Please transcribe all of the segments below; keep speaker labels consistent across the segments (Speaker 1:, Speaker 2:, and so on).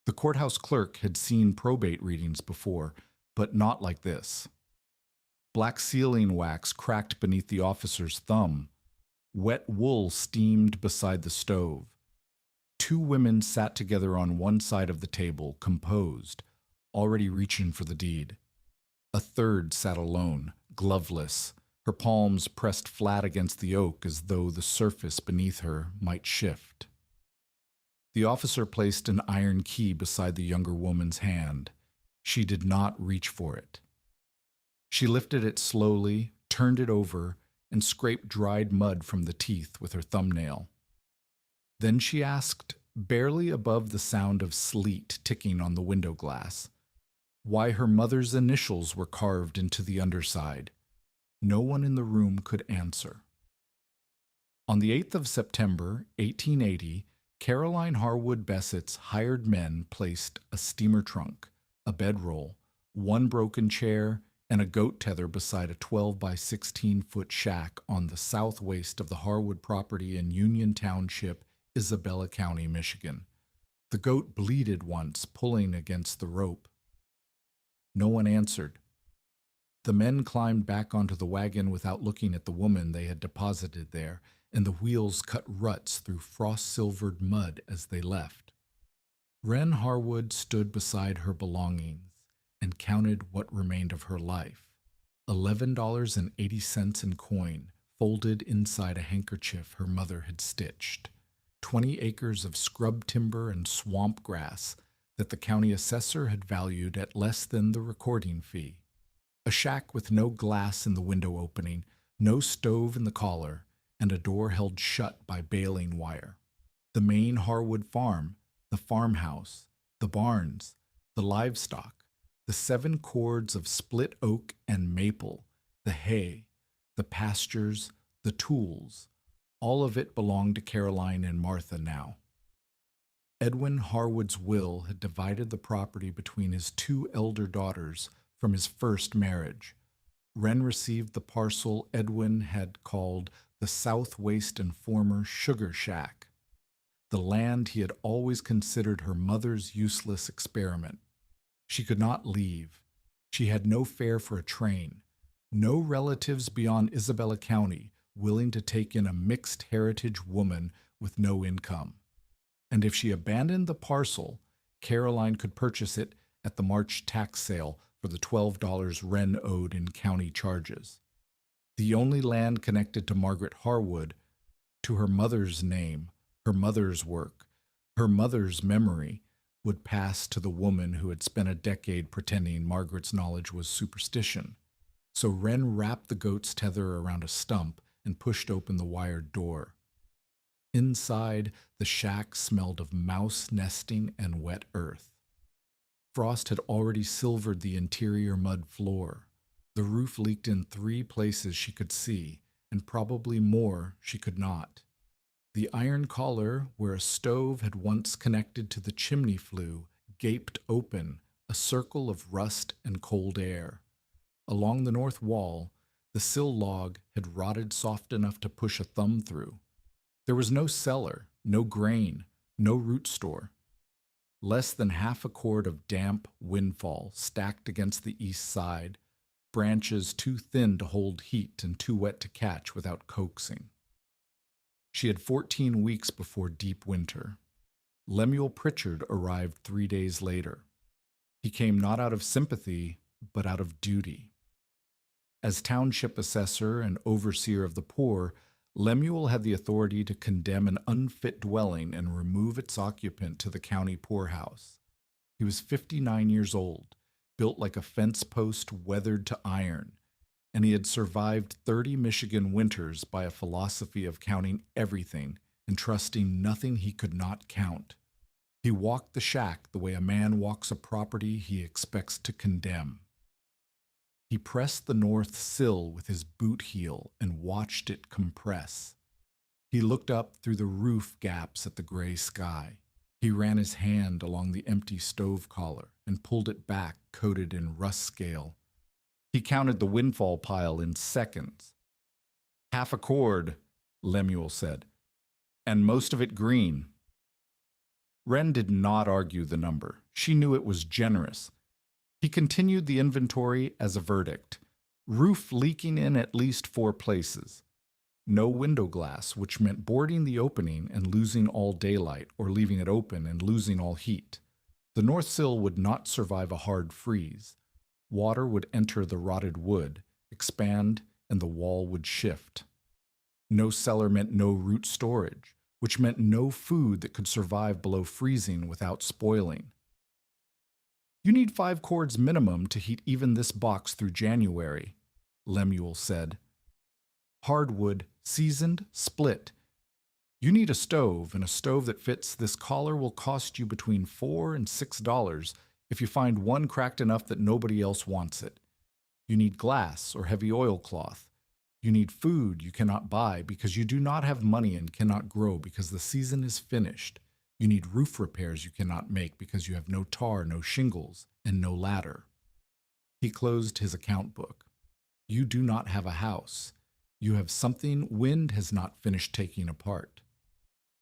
Speaker 1: The courthouse clerk had seen probate readings before, but not like this. Black sealing wax cracked beneath the officer's thumb. Wet wool steamed beside the stove. Two women sat together on one side of the table, composed, already reaching for the deed. A third sat alone, gloveless, her palms pressed flat against the oak as though the surface beneath her might shift. The officer placed an iron key beside the younger woman's hand. She did not reach for it. She lifted it slowly, turned it over, and scraped dried mud from the teeth with her thumbnail. Then she asked, barely above the sound of sleet ticking on the window glass, why her mother's initials were carved into the underside. No one in the room could answer. On the 8th of September, 1880, Caroline Harwood Bessett's hired men placed a steamer trunk, a bedroll, one broken chair, and a goat tether beside a 12 by 16-foot shack on the south waist of the Harwood property in Union Township, Isabella County, Michigan. The goat bleated once, pulling against the rope. No one answered. The men climbed back onto the wagon without looking at the woman they had deposited there, and the wheels cut ruts through frost-silvered mud as they left. Wren Harwood stood beside her belongings and counted what remained of her life. $11.80 in coin, folded inside a handkerchief her mother had stitched. 20 acres of scrub timber and swamp grass that the county assessor had valued at less than the recording fee. A shack with no glass in the window opening, no stove in the collar, and a door held shut by baling wire. The main Harwood farm, the farmhouse, the barns, the livestock, the 7 cords of split oak and maple, the hay, the pastures, the tools, all of it belonged to Caroline and Martha now. Edwin Harwood's will had divided the property between his 2 elder daughters from his first marriage. Wren received the parcel Edwin had called the South Waste and former Sugar Shack, the land he had always considered her mother's useless experiment. She could not leave. She had no fare for a train, no relatives beyond Isabella County willing to take in a mixed heritage woman with no income. And if she abandoned the parcel, Caroline could purchase it at the March tax sale for the $12 Wren owed in county charges. The only land connected to Margaret Harwood, to her mother's name, her mother's work, her mother's memory, would pass to the woman who had spent a decade pretending Margaret's knowledge was superstition. So Wren wrapped the goat's tether around a stump and pushed open the wired door. Inside, the shack smelled of mouse nesting and wet earth. Frost had already silvered the interior mud floor. The roof leaked in 3 places she could see, and probably more she could not. The iron collar, where a stove had once connected to the chimney flue, gaped open, a circle of rust and cold air. Along the north wall, the sill log had rotted soft enough to push a thumb through. There was no cellar, no grain, no root store. Less than half a cord of damp windfall stacked against the east side, branches too thin to hold heat and too wet to catch without coaxing. She had 14 weeks before deep winter. Lemuel Pritchard arrived 3 days later. He came not out of sympathy, but out of duty. As township assessor and overseer of the poor, Lemuel had the authority to condemn an unfit dwelling and remove its occupant to the county poorhouse. He was 59 years old, built like a fence post weathered to iron, and he had survived 30 Michigan winters by a philosophy of counting everything and trusting nothing he could not count. He walked the shack the way a man walks a property he expects to condemn. He pressed the north sill with his boot heel and watched it compress. He looked up through the roof gaps at the gray sky. He ran his hand along the empty stove collar and pulled it back, coated in rust scale. He counted the windfall pile in seconds. "Half a cord," Lemuel said, "and most of it green." Wren did not argue the number. She knew it was generous. He continued the inventory as a verdict. Roof leaking in at least 4 places. No window glass, which meant boarding the opening and losing all daylight, or leaving it open and losing all heat. The north sill would not survive a hard freeze. Water would enter the rotted wood, expand, and the wall would shift. No cellar meant no root storage, which meant no food that could survive below freezing without spoiling. "You need 5 cords minimum to heat even this box through January," Lemuel said. "Hardwood, seasoned, split. You need a stove, and a stove that fits this collar will cost you between $4 and $6 if you find one cracked enough that nobody else wants it. You need glass or heavy oilcloth. You need food you cannot buy because you do not have money and cannot grow because the season is finished. You need roof repairs you cannot make because you have no tar, no shingles, and no ladder." He closed his account book. "You do not have a house. You have something wind has not finished taking apart."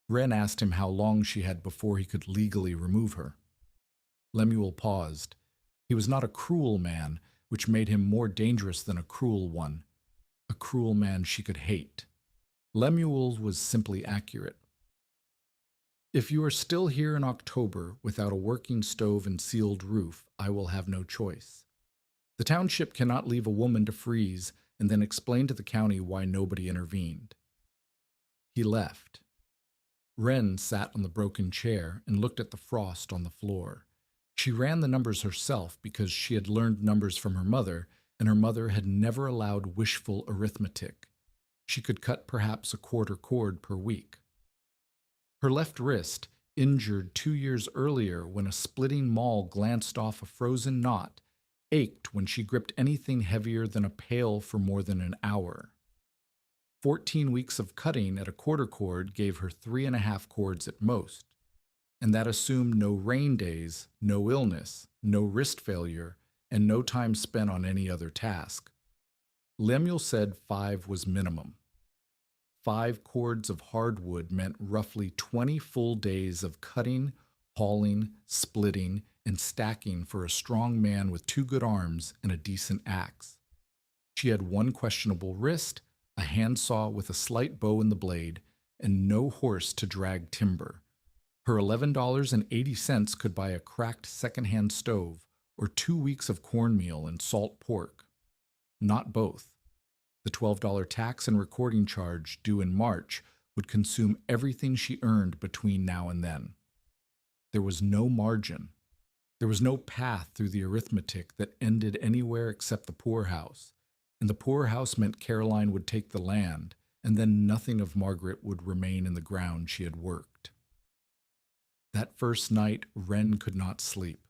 Speaker 1: Wren asked him how long she had before he could legally remove her. Lemuel paused. He was not a cruel man, which made him more dangerous than a cruel one. A cruel man she could hate. Lemuel was simply accurate. "If you are still here in October without a working stove and sealed roof, I will have no choice. The township cannot leave a woman to freeze and then explain to the county why nobody intervened." He left. Wren sat on the broken chair and looked at the frost on the floor. She ran the numbers herself because she had learned numbers from her mother, and her mother had never allowed wishful arithmetic. She could cut perhaps a quarter cord per week. Her left wrist, injured 2 years earlier when a splitting maul glanced off a frozen knot, ached when she gripped anything heavier than a pail for more than an hour. 14 weeks of cutting at a quarter cord gave her 3.5 cords at most, and that assumed no rain days, no illness, no wrist failure, and no time spent on any other task. Lemuel said 5 was minimum. 5 cords of hardwood meant roughly 20 full days of cutting, hauling, splitting, and stacking for a strong man with 2 good arms and a decent axe. She had 1 questionable wrist, a handsaw with a slight bow in the blade, and no horse to drag timber. Her $11.80 could buy a cracked second-hand stove or 2 weeks of cornmeal and salt pork. Not both. The $12 tax and recording charge due in March would consume everything she earned between now and then. There was no margin. There was no path through the arithmetic that ended anywhere except the poorhouse, and the poorhouse meant Caroline would take the land, and then nothing of Margaret would remain in the ground she had worked. That first night, Wren could not sleep.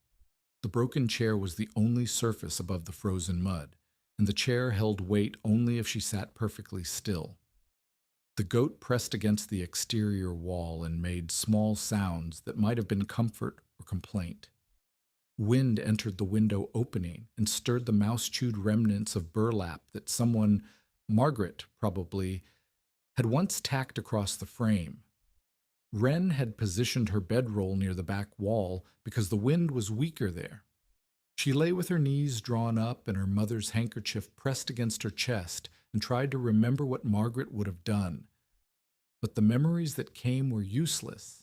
Speaker 1: The broken chair was the only surface above the frozen mud, and the chair held weight only if she sat perfectly still. The goat pressed against the exterior wall and made small sounds that might have been comfort or complaint. Wind entered the window opening and stirred the mouse-chewed remnants of burlap that someone, Margaret probably, had once tacked across the frame. Wren had positioned her bedroll near the back wall because the wind was weaker there. She lay with her knees drawn up and her mother's handkerchief pressed against her chest and tried to remember what Margaret would have done. But the memories that came were useless.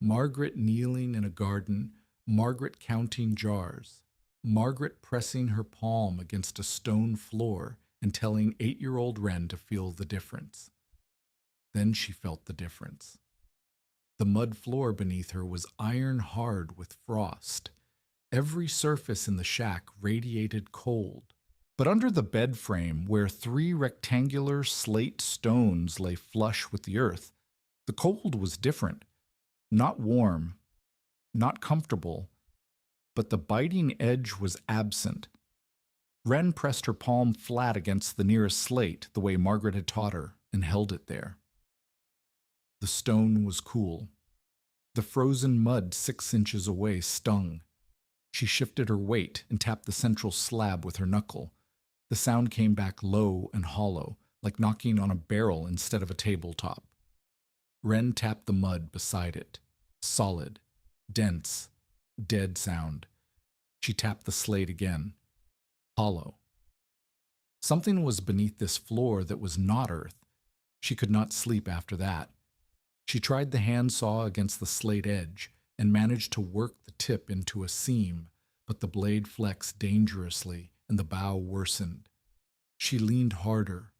Speaker 1: Margaret kneeling in a garden, Margaret counting jars, Margaret pressing her palm against a stone floor and telling 8-year-old Wren to feel the difference. Then she felt the difference. The mud floor beneath her was iron hard with frost. Every surface in the shack radiated cold. But under the bed frame, where 3 rectangular slate stones lay flush with the earth, the cold was different. Not warm, not comfortable, but the biting edge was absent. Wren pressed her palm flat against the nearest slate, the way Margaret had taught her, and held it there. The stone was cool. The frozen mud 6 inches away stung. She shifted her weight and tapped the central slab with her knuckle. The sound came back low and hollow, like knocking on a barrel instead of a tabletop. Wren tapped the mud beside it, solid, Dense, dead sound. She tapped the slate again. Hollow. Something was beneath this floor that was not earth. She could not sleep after that. She tried the handsaw against the slate edge and managed to work the tip into a seam, but the blade flexed dangerously and the bow worsened. She leaned harder.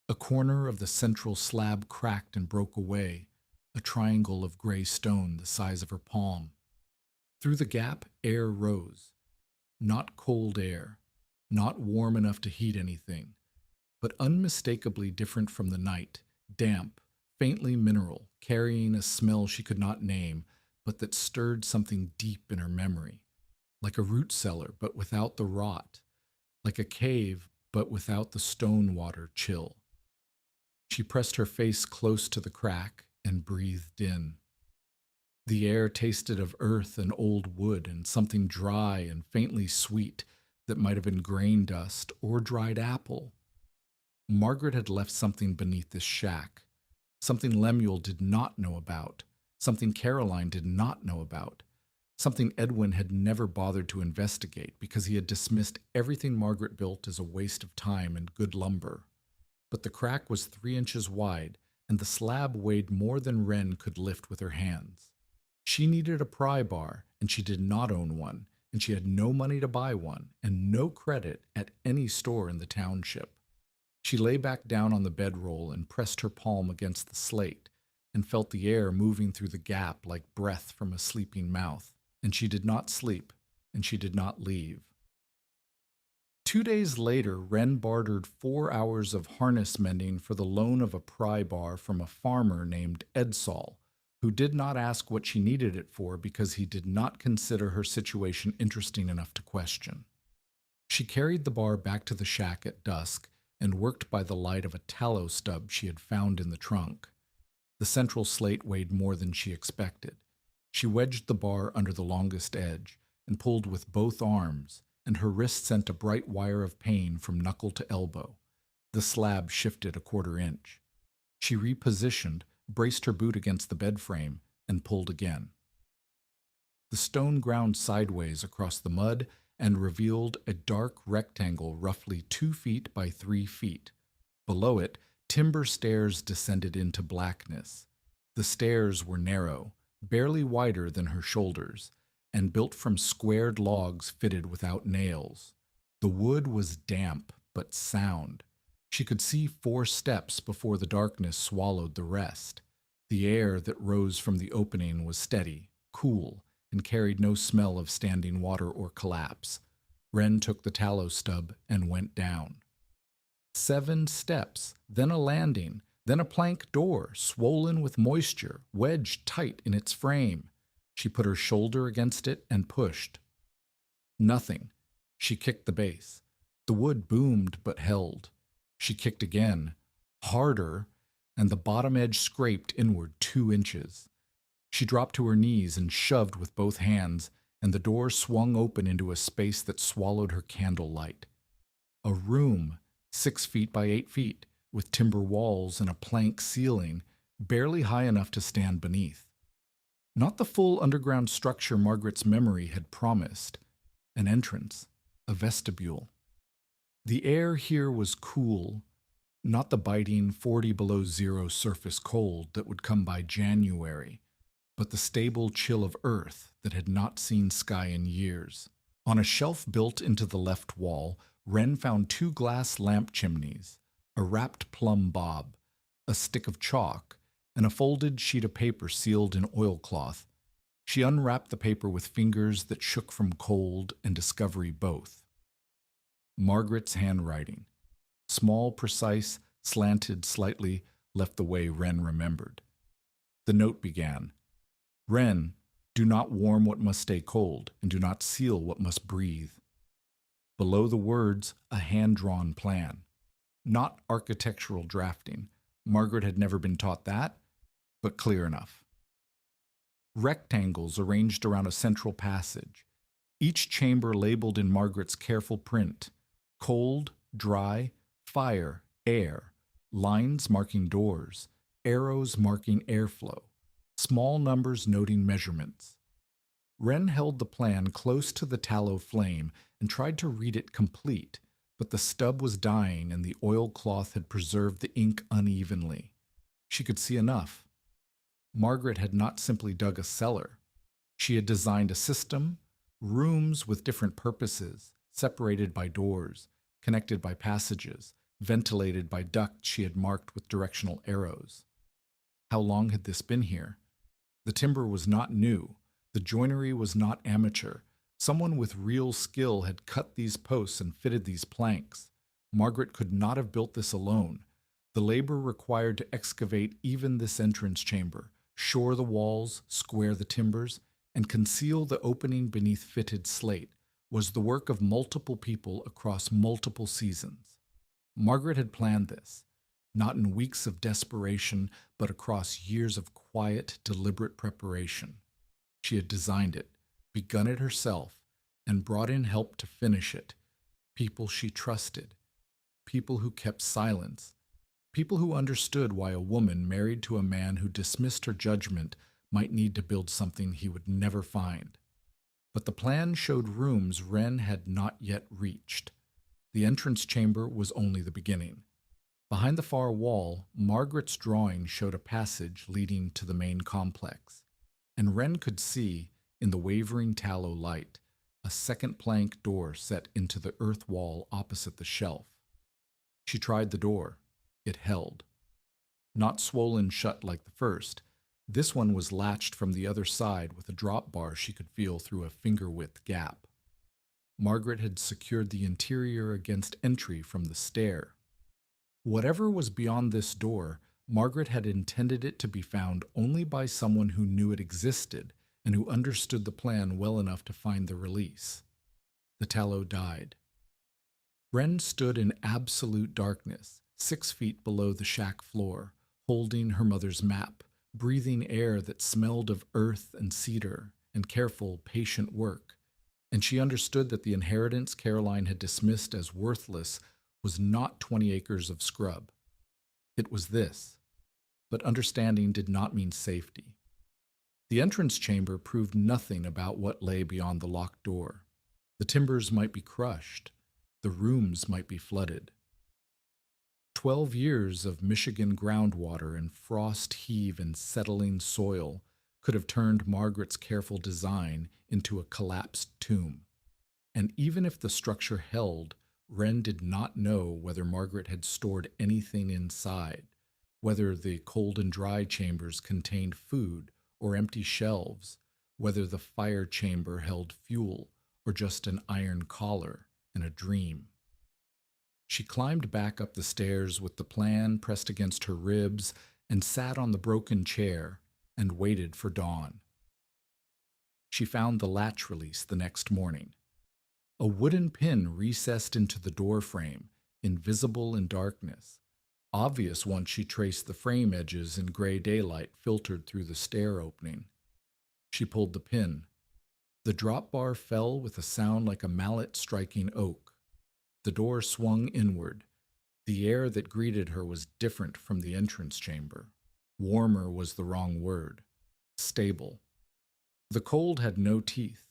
Speaker 1: A corner of the central slab cracked and broke away, a triangle of gray stone the size of her palm. Through the gap, air rose. Not cold air, not warm enough to heat anything, but unmistakably different from the night, damp, faintly mineral, carrying a smell she could not name, but that stirred something deep in her memory, like a root cellar but without the rot, like a cave but without the stone water chill. She pressed her face close to the crack and breathed in. The air tasted of earth and old wood and something dry and faintly sweet that might have been grain dust or dried apple. Margaret had left something beneath this shack, something Lemuel did not know about, something Caroline did not know about, something Edwin had never bothered to investigate because he had dismissed everything Margaret built as a waste of time and good lumber. But the crack was 3 inches wide, and the slab weighed more than Wren could lift with her hands. She needed a pry bar, and she did not own one, and she had no money to buy one, and no credit at any store in the township. She lay back down on the bedroll and pressed her palm against the slate, and felt the air moving through the gap like breath from a sleeping mouth, and she did not sleep, and she did not leave. 2 days later, Wren bartered 4 hours of harness mending for the loan of a pry bar from a farmer named Edsall, who did not ask what she needed it for because he did not consider her situation interesting enough to question. She carried the bar back to the shack at dusk and worked by the light of a tallow stub she had found in the trunk. The central slate weighed more than she expected. She wedged the bar under the longest edge and pulled with both arms, and her wrist sent a bright wire of pain from knuckle to elbow. The slab shifted a 1/4 inch. She repositioned, braced her boot against the bed frame, and pulled again. The stone ground sideways across the mud and revealed a dark rectangle roughly 2 feet by 3 feet. Below it, timber stairs descended into blackness. The stairs were narrow, barely wider than her shoulders, and built from squared logs fitted without nails. The wood was damp but sound. She could see 4 steps before the darkness swallowed the rest. The air that rose from the opening was steady, cool, and carried no smell of standing water or collapse. Wren took the tallow stub and went down. 7 steps, then a landing, then a plank door, swollen with moisture, wedged tight in its frame. She put her shoulder against it and pushed. Nothing. She kicked the base. The wood boomed but held. She kicked again, harder, and the bottom edge scraped inward 2 inches. She dropped to her knees and shoved with both hands, and the door swung open into a space that swallowed her candle light. A room, 6 feet by 8 feet, with timber walls and a plank ceiling, barely high enough to stand beneath. Not the full underground structure Margaret's memory had promised. An entrance, a vestibule. The air here was cool, not the biting 40 below zero surface cold that would come by January, but the stable chill of earth that had not seen sky in years. On a shelf built into the left wall, Wren found 2 glass lamp chimneys, a wrapped plumb bob, a stick of chalk, and a folded sheet of paper sealed in oilcloth. She unwrapped the paper with fingers that shook from cold and discovery both. Margaret's handwriting, small, precise, slanted slightly, left the way Wren remembered. The note began, "Wren, do not warm what must stay cold, and do not seal what must breathe." Below the words, a hand-drawn plan. Not architectural drafting. Margaret had never been taught that, but clear enough. Rectangles arranged around a central passage, each chamber labeled in Margaret's careful print: cold, dry, fire, air, lines marking doors, arrows marking airflow, small numbers noting measurements. Wren held the plan close to the tallow flame and tried to read it complete, but the stub was dying and the oilcloth had preserved the ink unevenly. She could see enough. Margaret had not simply dug a cellar. She had designed a system, rooms with different purposes, separated by doors, connected by passages, ventilated by ducts she had marked with directional arrows. How long had this been here? The timber was not new. The joinery was not amateur. Someone with real skill had cut these posts and fitted these planks. Margaret could not have built this alone. The labor required to excavate even this entrance chamber, shore the walls, square the timbers, and conceal the opening beneath fitted slate was the work of multiple people across multiple seasons. Margaret had planned this, not in weeks of desperation, but across years of quiet, deliberate preparation. She had designed it, begun it herself, and brought in help to finish it. People she trusted, people who kept silence, people who understood why a woman married to a man who dismissed her judgment might need to build something he would never find. But the plan showed rooms Wren had not yet reached. The entrance chamber was only the beginning. Behind the far wall, Margaret's drawing showed a passage leading to the main complex, and Wren could see, in the wavering tallow light, a second plank door set into the earth wall opposite the shelf. She tried the door. It held. Not swollen shut like the first, this one was latched from the other side with a drop bar she could feel through a finger-width gap. Margaret had secured the interior against entry from the stair. Whatever was beyond this door, Margaret had intended it to be found only by someone who knew it existed and who understood the plan well enough to find the release. The tallow died. Wren stood in absolute darkness, 6 feet below the shack floor, holding her mother's map, breathing air that smelled of earth and cedar and careful, patient work, and she understood that the inheritance Caroline had dismissed as worthless was not 20 acres of scrub. It was this, but understanding did not mean safety. The entrance chamber proved nothing about what lay beyond the locked door. The timbers might be crushed. The rooms might be flooded. 12 years of Michigan groundwater and frost heave and settling soil could have turned Margaret's careful design into a collapsed tomb. And even if the structure held, Wren did not know whether Margaret had stored anything inside, whether the cold and dry chambers contained food or empty shelves, whether the fire chamber held fuel or just an iron collar and a dream. She climbed back up the stairs with the plan pressed against her ribs and sat on the broken chair and waited for dawn. She found the latch release the next morning. A wooden pin recessed into the door frame, invisible in darkness, obvious once she traced the frame edges in gray daylight filtered through the stair opening. She pulled the pin. The drop bar fell with a sound like a mallet striking oak. The door swung inward. The air that greeted her was different from the entrance chamber. Warmer was the wrong word. Stable. The cold had no teeth.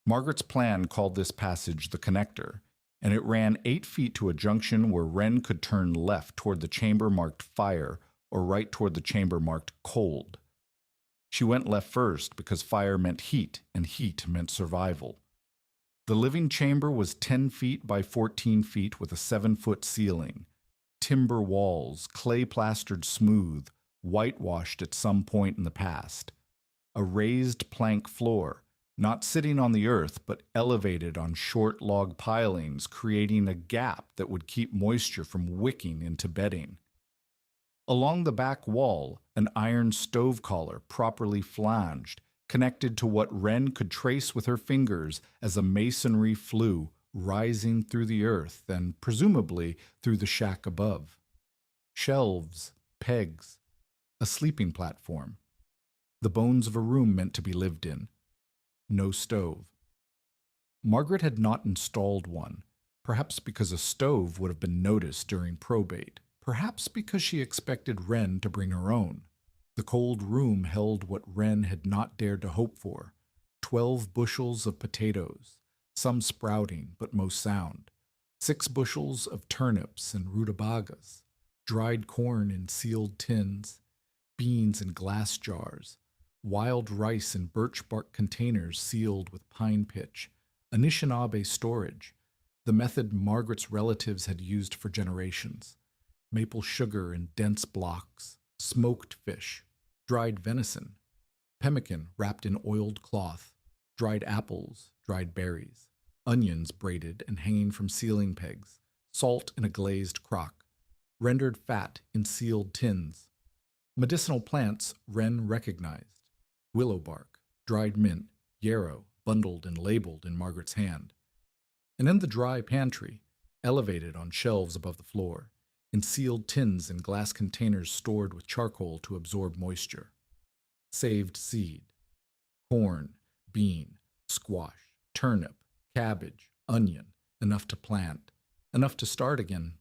Speaker 1: Margaret's plan called this passage the connector, and it ran 8 feet to a junction where Wren could turn left toward the chamber marked fire or right toward the chamber marked cold. She went left first because fire meant heat and heat meant survival. The living chamber was 10 feet by 14 feet with a 7-foot ceiling, timber walls, clay plastered smooth, whitewashed at some point in the past, a raised plank floor, not sitting on the earth, but elevated on short log pilings, creating a gap that would keep moisture from wicking into bedding. Along the back wall, an iron stove collar, properly flanged, connected to what Wren could trace with her fingers as a masonry flue rising through the earth and presumably through the shack above. Shelves, pegs, a sleeping platform. The bones of a room meant to be lived in. No stove. Margaret had not installed one, perhaps because a stove would have been noticed during probate, perhaps because she expected Wren to bring her own. The cold room held what Wren had not dared to hope for, 12 bushels of potatoes, some sprouting but most sound, 6 bushels of turnips and rutabagas, dried corn in sealed tins, beans in glass jars, wild rice in birch bark containers sealed with pine pitch, Anishinaabe storage, the method Margaret's relatives had used for generations, maple sugar in dense blocks, smoked fish, dried venison, pemmican wrapped in oiled cloth, dried apples, dried berries, onions braided and hanging from ceiling pegs, salt in a glazed crock, rendered fat in sealed tins. Medicinal plants Wren recognized: willow bark, dried mint, yarrow, bundled and labeled in Margaret's hand. And in the dry pantry, elevated on shelves above the floor, in sealed tins and glass containers stored with charcoal to absorb moisture, saved seed, corn, bean, squash, turnip, cabbage, onion, enough to plant, enough to start again.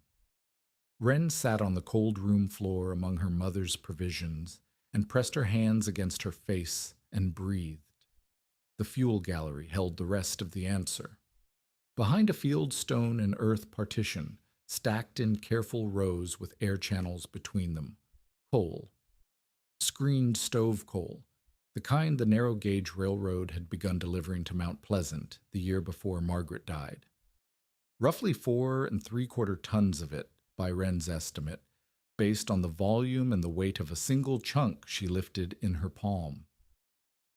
Speaker 1: Wren sat on the cold room floor among her mother's provisions and pressed her hands against her face and breathed. The fuel gallery held the rest of the answer. Behind a field stone and earth partition, stacked in careful rows with air channels between them, coal. Screened stove coal, the kind the narrow gauge railroad had begun delivering to Mount Pleasant the year before Margaret died. Roughly 4 3/4 tons of it, by Wren's estimate, based on the volume and the weight of a single chunk she lifted in her palm.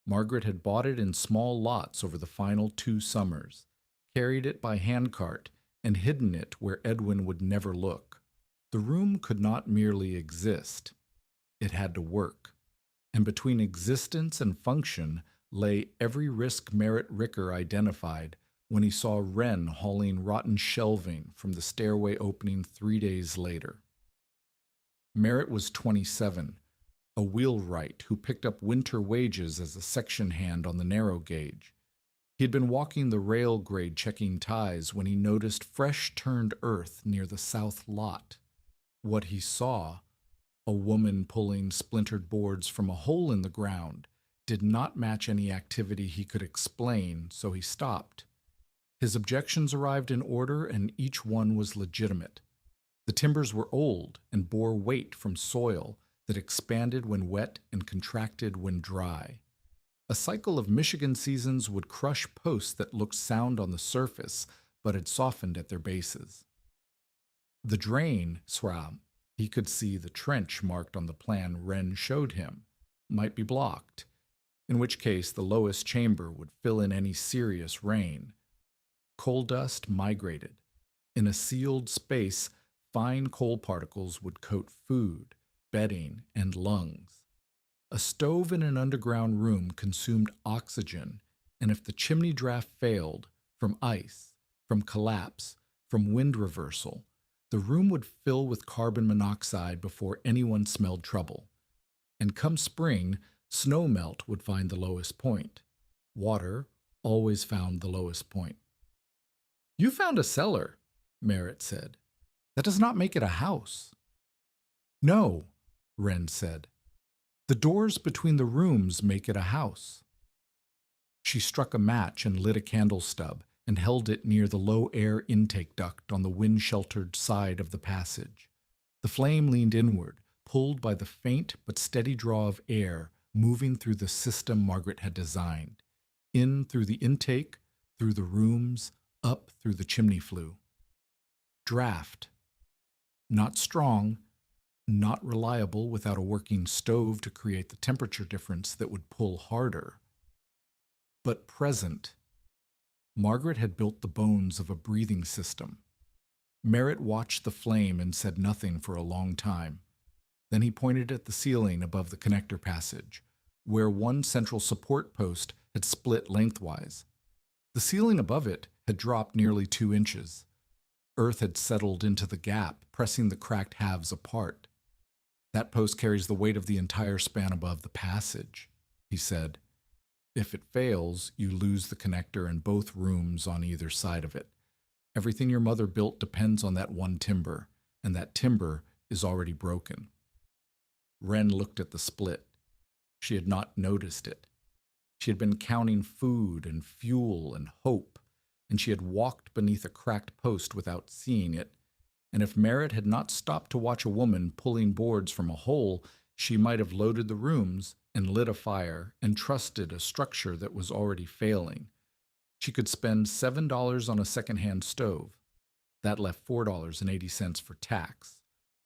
Speaker 1: Margaret had bought it in small lots over the final 2 summers, carried it by handcart, and hidden it where Edwin would never look. The room could not merely exist. It had to work. And between existence and function lay every risk Merritt Ricker identified when he saw Wren hauling rotten shelving from the stairway opening 3 days later. Merritt was 27, a wheelwright who picked up winter wages as a section hand on the narrow gauge. He had been walking the rail grade checking ties when he noticed fresh turned earth near the south lot. What he saw, a woman pulling splintered boards from a hole in the ground, did not match any activity he could explain, so he stopped. His objections arrived in order, and each one was legitimate. The timbers were old and bore weight from soil that expanded when wet and contracted when dry. A cycle of Michigan seasons would crush posts that looked sound on the surface, but had softened at their bases. The drain, he could see the trench marked on the plan Wren showed him, might be blocked, in which case the lowest chamber would fill in any serious rain. Coal dust migrated. In a sealed space, fine coal particles would coat food, bedding, and lungs. A stove in an underground room consumed oxygen, and if the chimney draft failed, from ice, from collapse, from wind reversal, the room would fill with carbon monoxide before anyone smelled trouble. And come spring, snow melt would find the lowest point. Water always found the lowest point. "You found a cellar," Merritt said. "That does not make it a house." "No," Wren said. "The doors between the rooms make it a house." She struck a match and lit a candle stub and held it near the low air intake duct on the wind-sheltered side of the passage. The flame leaned inward, pulled by the faint but steady draw of air moving through the system Margaret had designed, in through the intake, through the rooms, up through the chimney flue. Draft. Not strong, not reliable without a working stove to create the temperature difference that would pull harder, but present. Margaret had built the bones of a breathing system. Merritt watched the flame and said nothing for a long time. Then he pointed at the ceiling above the connector passage, where one central support post had split lengthwise. The ceiling above it had dropped nearly 2 inches. Earth had settled into the gap, pressing the cracked halves apart. "That post carries the weight of the entire span above the passage," he said. "If it fails, you lose the connector and both rooms on either side of it. Everything your mother built depends on that one timber, and that timber is already broken." Wren looked at the split. She had not noticed it. She had been counting food and fuel and hope, and she had walked beneath a cracked post without seeing it. And if Merritt had not stopped to watch a woman pulling boards from a hole, she might have loaded the rooms and lit a fire and trusted a structure that was already failing. She could spend $7 on a secondhand stove. That left $4.80 for tax,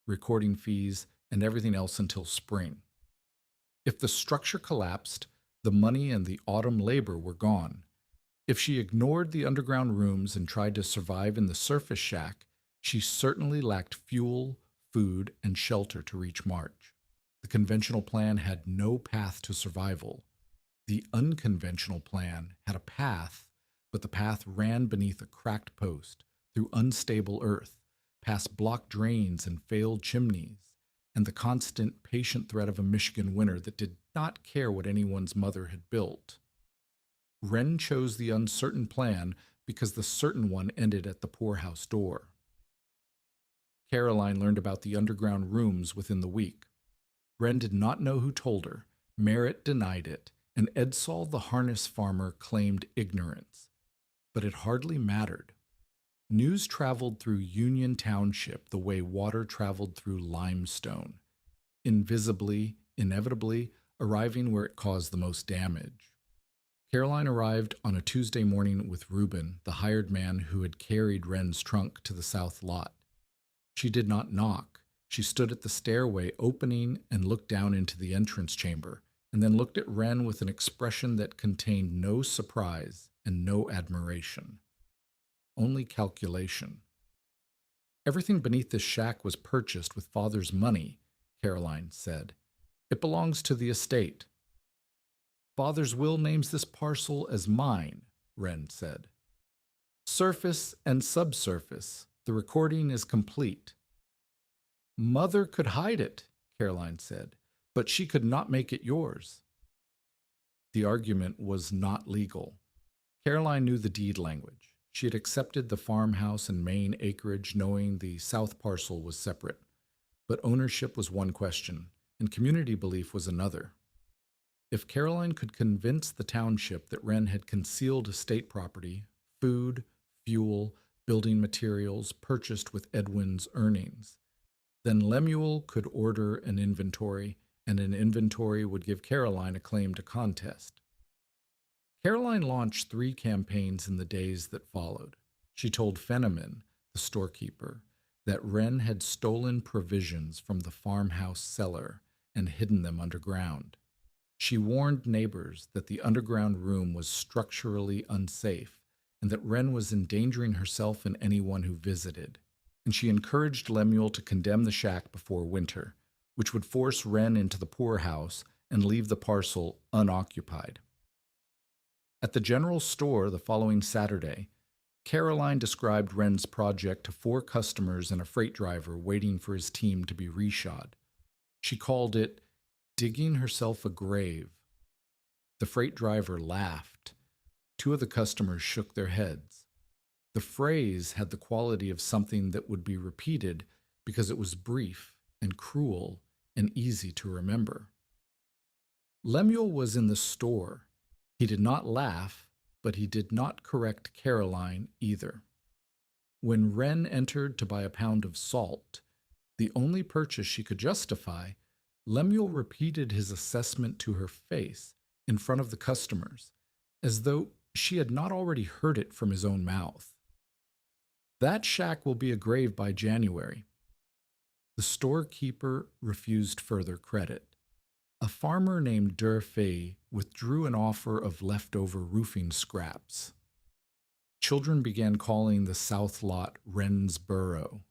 Speaker 1: recording fees, and everything else until spring. If the structure collapsed, the money and the autumn labor were gone. If she ignored the underground rooms and tried to survive in the surface shack, she certainly lacked fuel, food, and shelter to reach March. The conventional plan had no path to survival. The unconventional plan had a path, but the path ran beneath a cracked post, through unstable earth, past blocked drains and failed chimneys, and the constant, patient threat of a Michigan winter that did not care what anyone's mother had built. Wren chose the uncertain plan because the certain one ended at the poorhouse door. Caroline learned about the underground rooms within the week. Wren did not know who told her. Merritt denied it, and Edsall the harness farmer claimed ignorance. But it hardly mattered. News traveled through Union Township the way water traveled through limestone, invisibly, inevitably, arriving where it caused the most damage. Caroline arrived on a Tuesday morning with Reuben, the hired man who had carried Wren's trunk to the south lot. She did not knock. She stood at the stairway opening and looked down into the entrance chamber, and then looked at Wren with an expression that contained no surprise and no admiration. Only calculation. Everything beneath this shack was purchased with Father's money, Caroline said. It belongs to the estate. Father's will names this parcel as mine, Wren said. Surface and subsurface. The recording is complete. Mother could hide it, Caroline said, but she could not make it yours. The argument was not legal. Caroline knew the deed language. She had accepted the farmhouse and main acreage knowing the south parcel was separate. But ownership was one question, and community belief was another. If Caroline could convince the township that Wren had concealed estate property, food, fuel, building materials purchased with Edwin's earnings, then Lemuel could order an inventory, and an inventory would give Caroline a claim to contest. Caroline launched 3 campaigns in the days that followed. She told Fenneman, the storekeeper, that Wren had stolen provisions from the farmhouse cellar and hidden them underground. She warned neighbors that the underground room was structurally unsafe and that Wren was endangering herself and anyone who visited. And she encouraged Lemuel to condemn the shack before winter, which would force Wren into the poorhouse and leave the parcel unoccupied. At the general store the following Saturday, Caroline described Wren's project to 4 customers and a freight driver waiting for his team to be reshod. She called it digging herself a grave. The freight driver laughed. 2 of the customers shook their heads. The phrase had the quality of something that would be repeated because it was brief and cruel and easy to remember. Lemuel was in the store. He did not laugh, but he did not correct Caroline either. When Wren entered to buy a pound of salt, the only purchase she could justify, Lemuel repeated his assessment to her face in front of the customers, as though she had not already heard it from his own mouth. That shack will be a grave by January. The storekeeper refused further credit. A farmer named Durfee withdrew an offer of leftover roofing scraps. Children began calling the south lot Wren's Burrow.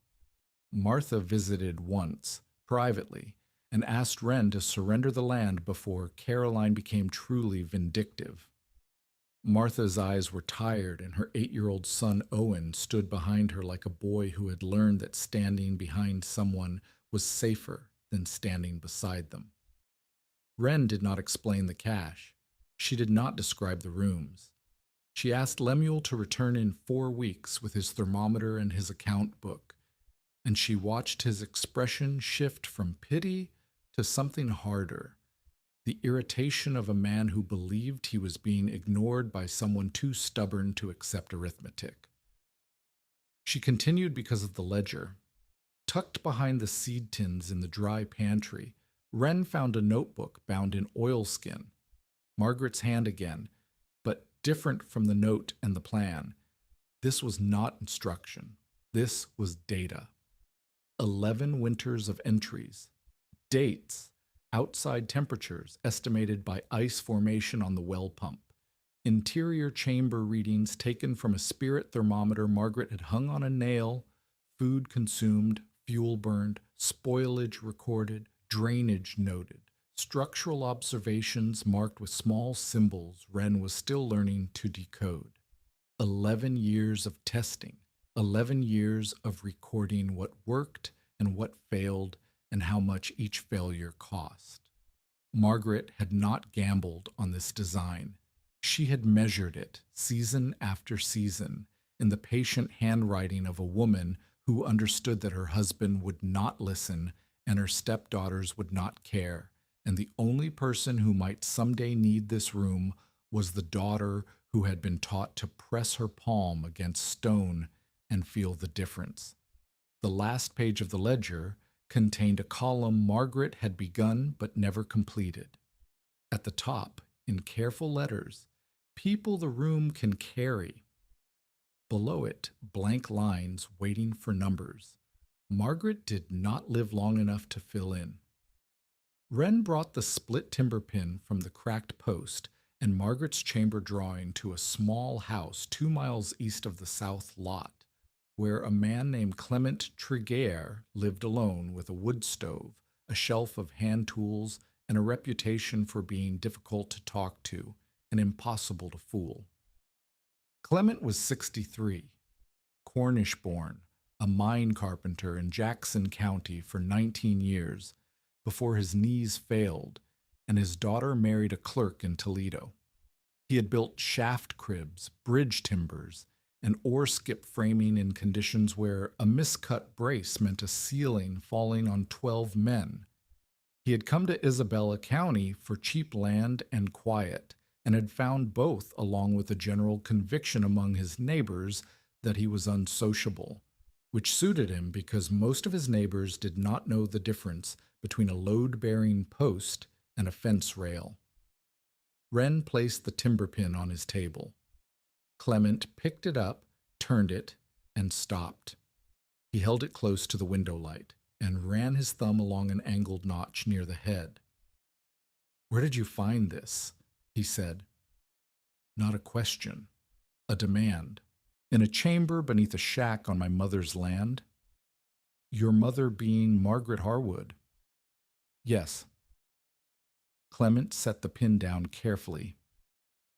Speaker 1: Martha visited once, privately, and asked Wren to surrender the land before Caroline became truly vindictive. Martha's eyes were tired, and her 8-year-old son Owen stood behind her like a boy who had learned that standing behind someone was safer than standing beside them. Wren did not explain the cash. She did not describe the rooms. She asked Lemuel to return in 4 weeks with his thermometer and his account book, and she watched his expression shift from pity to something harder, the irritation of a man who believed he was being ignored by someone too stubborn to accept arithmetic. She continued because of the ledger. Tucked behind the seed tins in the dry pantry, Wren found a notebook bound in oilskin. Margaret's hand again, but different from the note and the plan. This was not instruction. This was data. 11 winters of entries. Dates. Outside temperatures estimated by ice formation on the well pump. Interior chamber readings taken from a spirit thermometer Margaret had hung on a nail. Food consumed, fuel burned, spoilage recorded, drainage noted. Structural observations marked with small symbols Wren was still learning to decode. 11 years of testing, 11 years of recording what worked and what failed and how much each failure cost. Margaret had not gambled on this design. She had measured it season after season in the patient handwriting of a woman who understood that her husband would not listen and her stepdaughters would not care, and the only person who might someday need this room was the daughter who had been taught to press her palm against stone and feel the difference. The last page of the ledger contained a column Margaret had begun but never completed. At the top, in careful letters, "People the room can carry." Below it, blank lines waiting for numbers. Margaret did not live long enough to fill in. Wren brought the split timber pin from the cracked post and Margaret's chamber drawing to a small house 2 miles east of the south lot, where a man named Clement Tregear lived alone with a wood stove, a shelf of hand tools, and a reputation for being difficult to talk to and impossible to fool. Clement was 63, Cornish-born, a mine carpenter in Jackson County for 19 years before his knees failed and his daughter married a clerk in Toledo. He had built shaft cribs, bridge timbers, and ore skip framing in conditions where a miscut brace meant a ceiling falling on 12 men. He had come to Isabella County for cheap land and quiet, and had found both along with a general conviction among his neighbors that he was unsociable, which suited him because most of his neighbors did not know the difference between a load-bearing post and a fence rail. Wren placed the timber pin on his table. Clement picked it up, turned it, and stopped. He held it close to the window light and ran his thumb along an angled notch near the head. "Where did you find this?" he said. Not a question, a demand. "In a chamber beneath a shack on my mother's land." "Your mother being Margaret Harwood?" "Yes." Clement set the pin down carefully.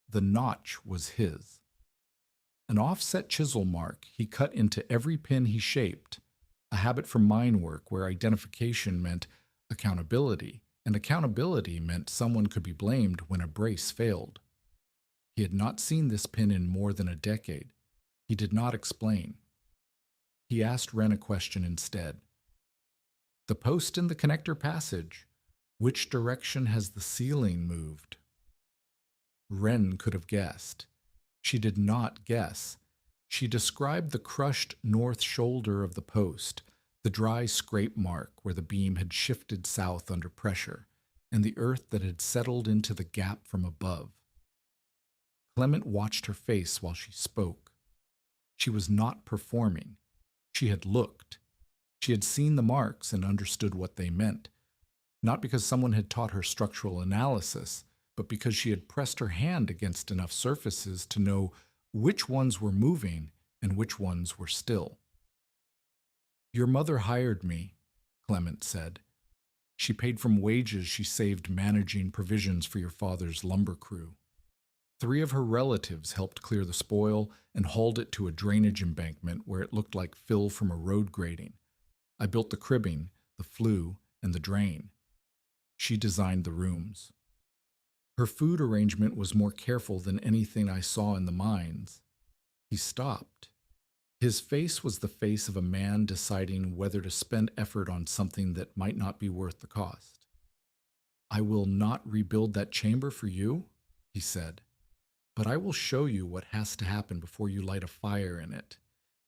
Speaker 1: The notch was his. An offset chisel mark he cut into every pin he shaped, a habit from mine work where identification meant accountability, and accountability meant someone could be blamed when a brace failed. He had not seen this pin in more than a decade. He did not explain. He asked Wren a question instead. "The post in the connector passage, which direction has the ceiling moved?" Wren could have guessed. She did not guess. She described the crushed north shoulder of the post, the dry scrape mark where the beam had shifted south under pressure, and the earth that had settled into the gap from above. Clement watched her face while she spoke. She was not performing. She had looked. She had seen the marks and understood what they meant, not because someone had taught her structural analysis, but because she had pressed her hand against enough surfaces to know which ones were moving and which ones were still. "Your mother hired me," Clement said. "She paid from wages she saved managing provisions for your father's lumber crew. 3 of her relatives helped clear the spoil and hauled it to a drainage embankment where it looked like fill from a road grading. I built the cribbing, the flue, and the drain. She designed the rooms. Her food arrangement was more careful than anything I saw in the mines." He stopped. His face was the face of a man deciding whether to spend effort on something that might not be worth the cost. I will not rebuild that chamber for you, he said, but I will show you what has to happen before you light a fire in it.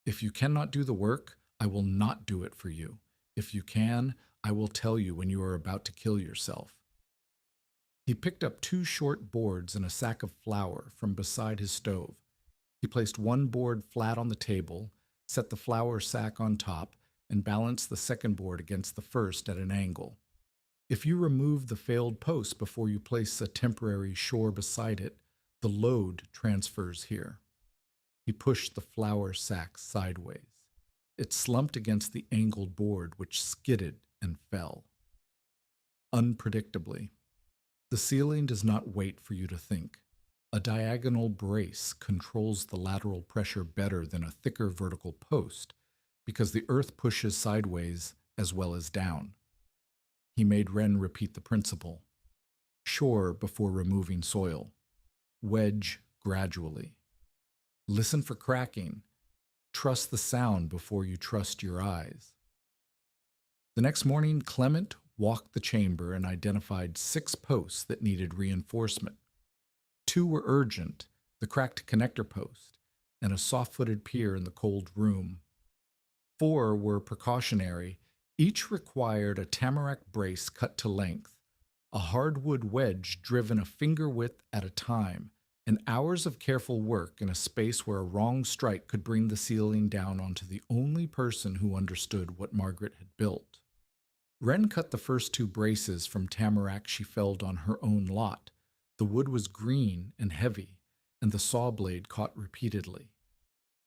Speaker 1: If you cannot do the work, I will not do it for you. If you can, I will tell you when you are about to kill yourself. He picked up 2 short boards and a sack of flour from beside his stove. He placed one board flat on the table, set the flour sack on top, and balanced the second board against the first at an angle. If you remove the failed post before you place a temporary shore beside it, the load transfers here. He pushed the flour sack sideways. It slumped against the angled board, which skidded and fell. Unpredictably, the ceiling does not wait for you to think. A diagonal brace controls the lateral pressure better than a thicker vertical post because the earth pushes sideways as well as down. He made Wren repeat the principle. Shore before removing soil. Wedge gradually. Listen for cracking. Trust the sound before you trust your eyes. The next morning, Clement walked the chamber and identified 6 posts that needed reinforcement. 2 were urgent, the cracked connector post, and a soft-footed pier in the cold room. 4 were precautionary. Each required a tamarack brace cut to length, a hardwood wedge driven a finger width at a time, and hours of careful work in a space where a wrong strike could bring the ceiling down onto the only person who understood what Margaret had built. Wren cut the first 2 braces from tamarack she felled on her own lot. The wood was green and heavy, and the saw blade caught repeatedly.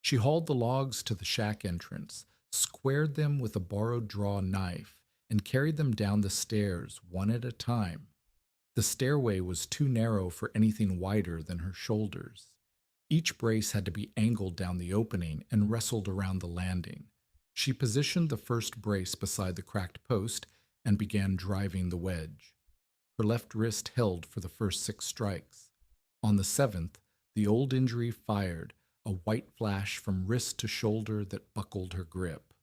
Speaker 1: She hauled the logs to the shack entrance, squared them with a borrowed draw knife, and carried them down the stairs one at a time. The stairway was too narrow for anything wider than her shoulders. Each brace had to be angled down the opening and wrestled around the landing. She positioned the first brace beside the cracked post and began driving the wedge. Her left wrist held for the first 6 strikes. On the 7th, the old injury fired, a white flash from wrist to shoulder that buckled her grip.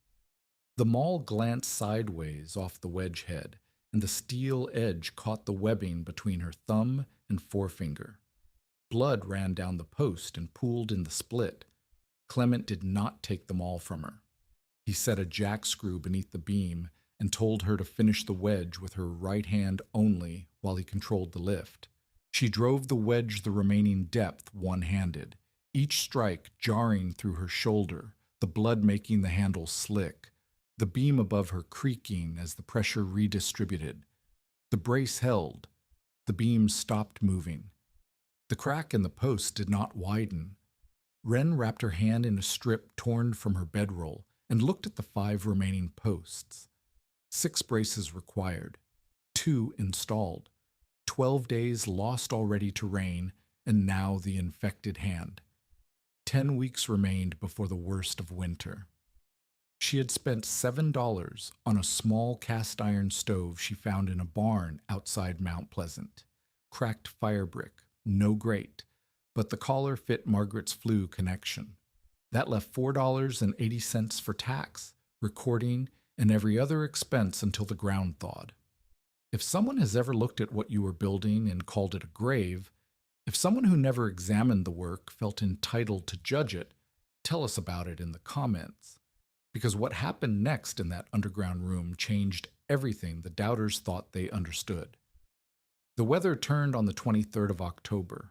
Speaker 1: The maul glanced sideways off the wedge head, and the steel edge caught the webbing between her thumb and forefinger. Blood ran down the post and pooled in the split. Clement did not take the maul from her. He set a jack screw beneath the beam and told her to finish the wedge with her right hand only while he controlled the lift. She drove the wedge the remaining depth one-handed, each strike jarring through her shoulder, the blood making the handle slick, the beam above her creaking as the pressure redistributed. The brace held. The beam stopped moving. The crack in the post did not widen. Wren wrapped her hand in a strip torn from her bedroll and looked at the 5 remaining posts. 6 braces required, 2 installed, 12 days lost already to rain, and now the infected hand. 10 weeks remained before the worst of winter. She had spent $7 on a small cast iron stove she found in a barn outside Mount Pleasant. Cracked fire brick, no grate, but the collar fit Margaret's flue connection. That left $4.80 for tax, recording, and every other expense until the ground thawed. If someone has ever looked at what you were building and called it a grave, if someone who never examined the work felt entitled to judge it, tell us about it in the comments. Because what happened next in that underground room changed everything the doubters thought they understood. The weather turned on the 23rd of October.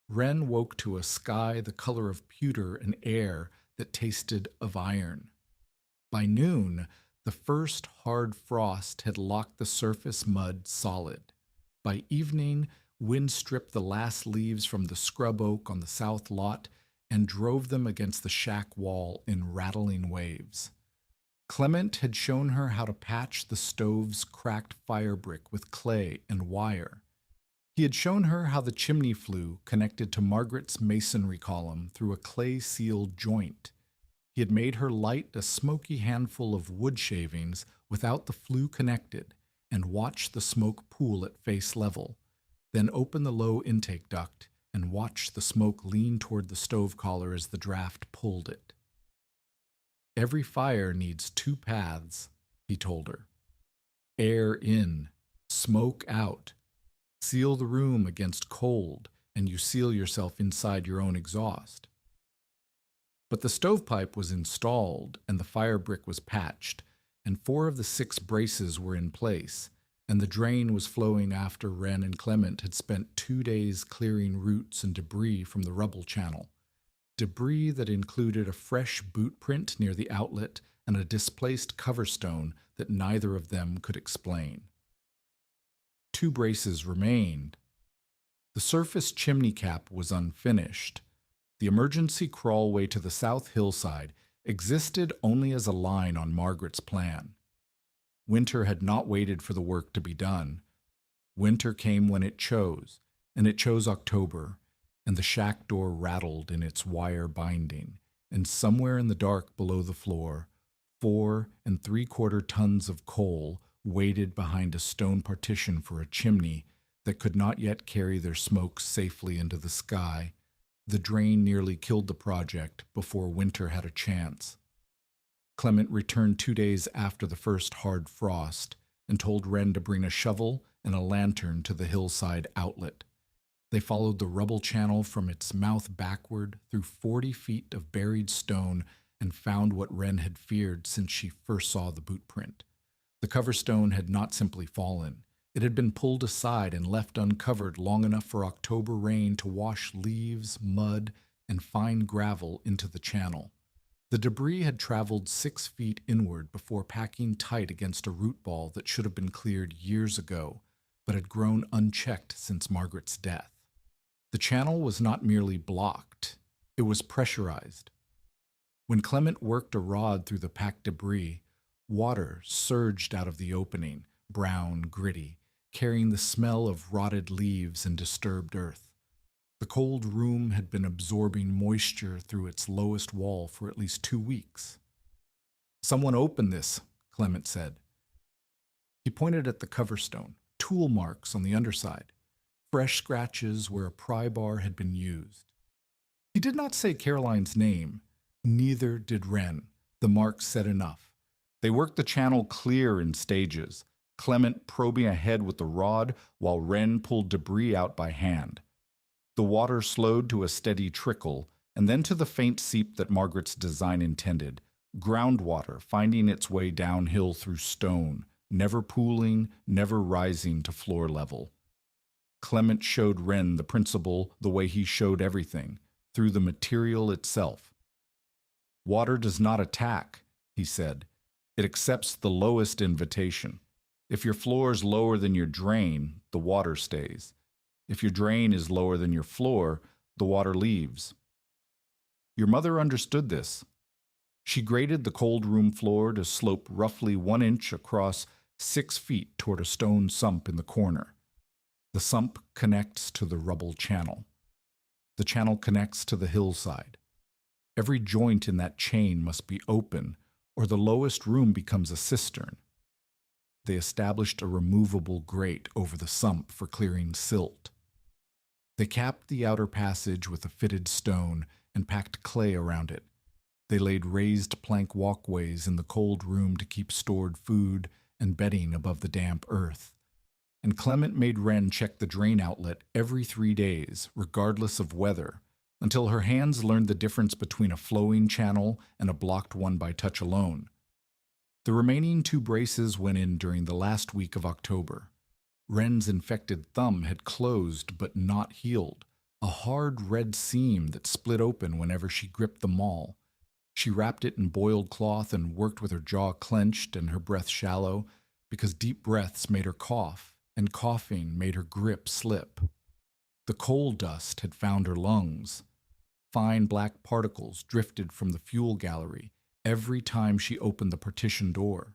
Speaker 1: Wren woke to a sky the color of pewter and air that tasted of iron. By noon, the first hard frost had locked the surface mud solid. By evening, wind stripped the last leaves from the scrub oak on the south lot and drove them against the shack wall in rattling waves. Clement had shown her how to patch the stove's cracked fire brick with clay and wire. He had shown her how the chimney flue connected to Margaret's masonry column through a clay-sealed joint. He had made her light a smoky handful of wood shavings without the flue connected and watch the smoke pool at face level, then open the low intake duct and watch the smoke lean toward the stove collar as the draft pulled it. Every fire needs 2 paths, he told her. Air in, Smoke out. Seal the room against cold, and you seal yourself inside your own exhaust. But the stovepipe was installed, and the fire brick was patched, and 4 of the 6 braces were in place, and the drain was flowing after Wren and Clement had spent 2 days clearing roots and debris from the rubble channel. Debris that included a fresh boot print near the outlet and a displaced cover stone that neither of them could explain. 2 braces remained. The surface chimney cap was unfinished. The emergency crawlway to the south hillside existed only as a line on Margaret's plan. Winter had not waited for the work to be done. Winter came when it chose, and it chose October, and the shack door rattled in its wire binding, and somewhere in the dark below the floor, 4 3/4 tons of coal waited behind a stone partition for a chimney that could not yet carry their smoke safely into the sky. The drain nearly killed the project before Winter had a chance. Clement returned 2 days after the first hard frost and told Wren to bring a shovel and a lantern to the hillside outlet. They followed the rubble channel from its mouth backward through 40 feet of buried stone and found what Wren had feared since she first saw the boot print. The cover stone had not simply fallen. It had been pulled aside and left uncovered long enough for October rain to wash leaves, mud, and fine gravel into the channel. The debris had traveled 6 feet inward before packing tight against a root ball that should have been cleared years ago, but had grown unchecked since Margaret's death. The channel was not merely blocked, it was pressurized. When Clement worked a rod through the packed debris, water surged out of the opening, brown, gritty, carrying the smell of rotted leaves and disturbed earth. The cold room had been absorbing moisture through its lowest wall for at least 2 weeks. "Someone opened this," Clement said. He pointed at the cover stone, tool marks on the underside, fresh scratches where a pry bar had been used. He did not say Caroline's name. Neither did Wren. The marks said enough. They worked the channel clear in stages, Clement probing ahead with the rod while Wren pulled debris out by hand. The water slowed to a steady trickle, and then to the faint seep that Margaret's design intended, groundwater finding its way downhill through stone, never pooling, never rising to floor level. Clement showed Wren the principle the way he showed everything, through the material itself. "Water does not attack," he said. "It accepts the lowest invitation. If your floor is lower than your drain, the water stays. If your drain is lower than your floor, the water leaves." Your mother understood this. She graded the cold room floor to slope roughly 1 inch across 6 feet toward a stone sump in the corner. The sump connects to the rubble channel. The channel connects to the hillside. Every joint in that chain must be open, or the lowest room becomes a cistern. They established a removable grate over the sump for clearing silt. They capped the outer passage with a fitted stone and packed clay around it. They laid raised plank walkways in the cold room to keep stored food and bedding above the damp earth. And Clement made Wren check the drain outlet every 3 days, regardless of weather, until her hands learned the difference between a flowing channel and a blocked one by touch alone. The remaining 2 braces went in during the last week of October. Wren's infected thumb had closed but not healed, a hard red seam that split open whenever she gripped the maul. She wrapped it in boiled cloth and worked with her jaw clenched and her breath shallow, because deep breaths made her cough, and coughing made her grip slip. The coal dust had found her lungs. Fine black particles drifted from the fuel gallery every time she opened the partition door,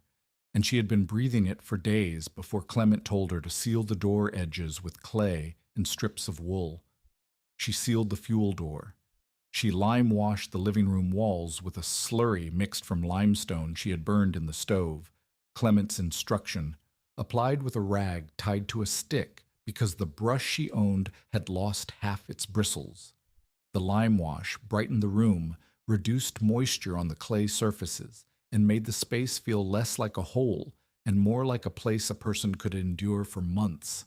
Speaker 1: and she had been breathing it for days before Clement told her to seal the door edges with clay and strips of wool. She sealed the fuel door. She lime-washed the living room walls with a slurry mixed from limestone she had burned in the stove, Clement's instruction, applied with a rag tied to a stick because the brush she owned had lost half its bristles. The lime wash brightened the room, reduced moisture on the clay surfaces, and made the space feel less like a hole and more like a place a person could endure for months.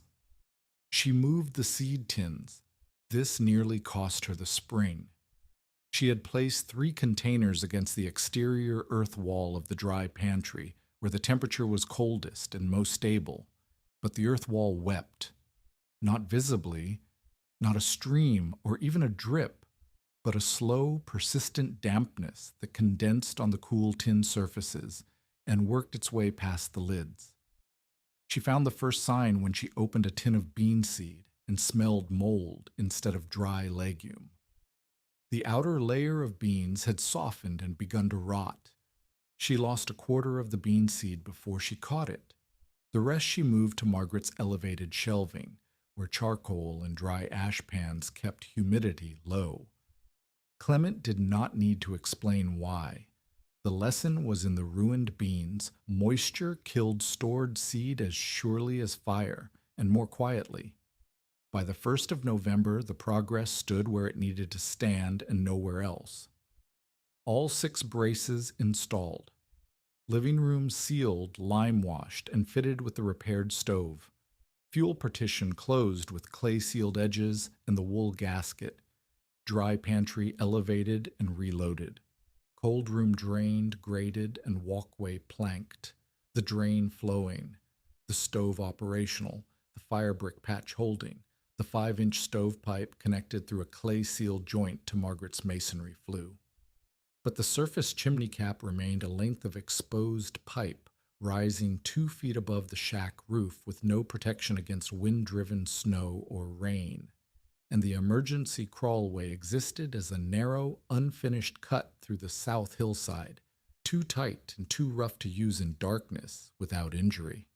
Speaker 1: She moved the seed tins. This nearly cost her the spring. She had placed 3 containers against the exterior earth wall of the dry pantry, where the temperature was coldest and most stable, but the earth wall wept. Not visibly, not a stream or even a drip, but a slow, persistent dampness that condensed on the cool tin surfaces and worked its way past the lids. She found the first sign when she opened a tin of bean seed and smelled mold instead of dry legume. The outer layer of beans had softened and begun to rot. She lost a quarter of the bean seed before she caught it. The rest she moved to Margaret's elevated shelving, where charcoal and dry ash pans kept humidity low. Clement did not need to explain why. The lesson was in the ruined beans. Moisture killed stored seed as surely as fire, and more quietly. By the 1st of November, the progress stood where it needed to stand and nowhere else. All 6 braces installed. Living room sealed, lime-washed, and fitted with the repaired stove. Fuel partition closed with clay-sealed edges and the wool gasket. Dry pantry elevated and reloaded. Cold room drained, grated, and walkway planked. The drain flowing. The stove operational. The fire brick patch holding. The 5-inch stovepipe connected through a clay-sealed joint to Margaret's masonry flue. But the surface chimney cap remained a length of exposed pipe, rising 2 feet above the shack roof with no protection against wind-driven snow or rain. And the emergency crawlway existed as a narrow, unfinished cut through the south hillside, too tight and too rough to use in darkness without injury.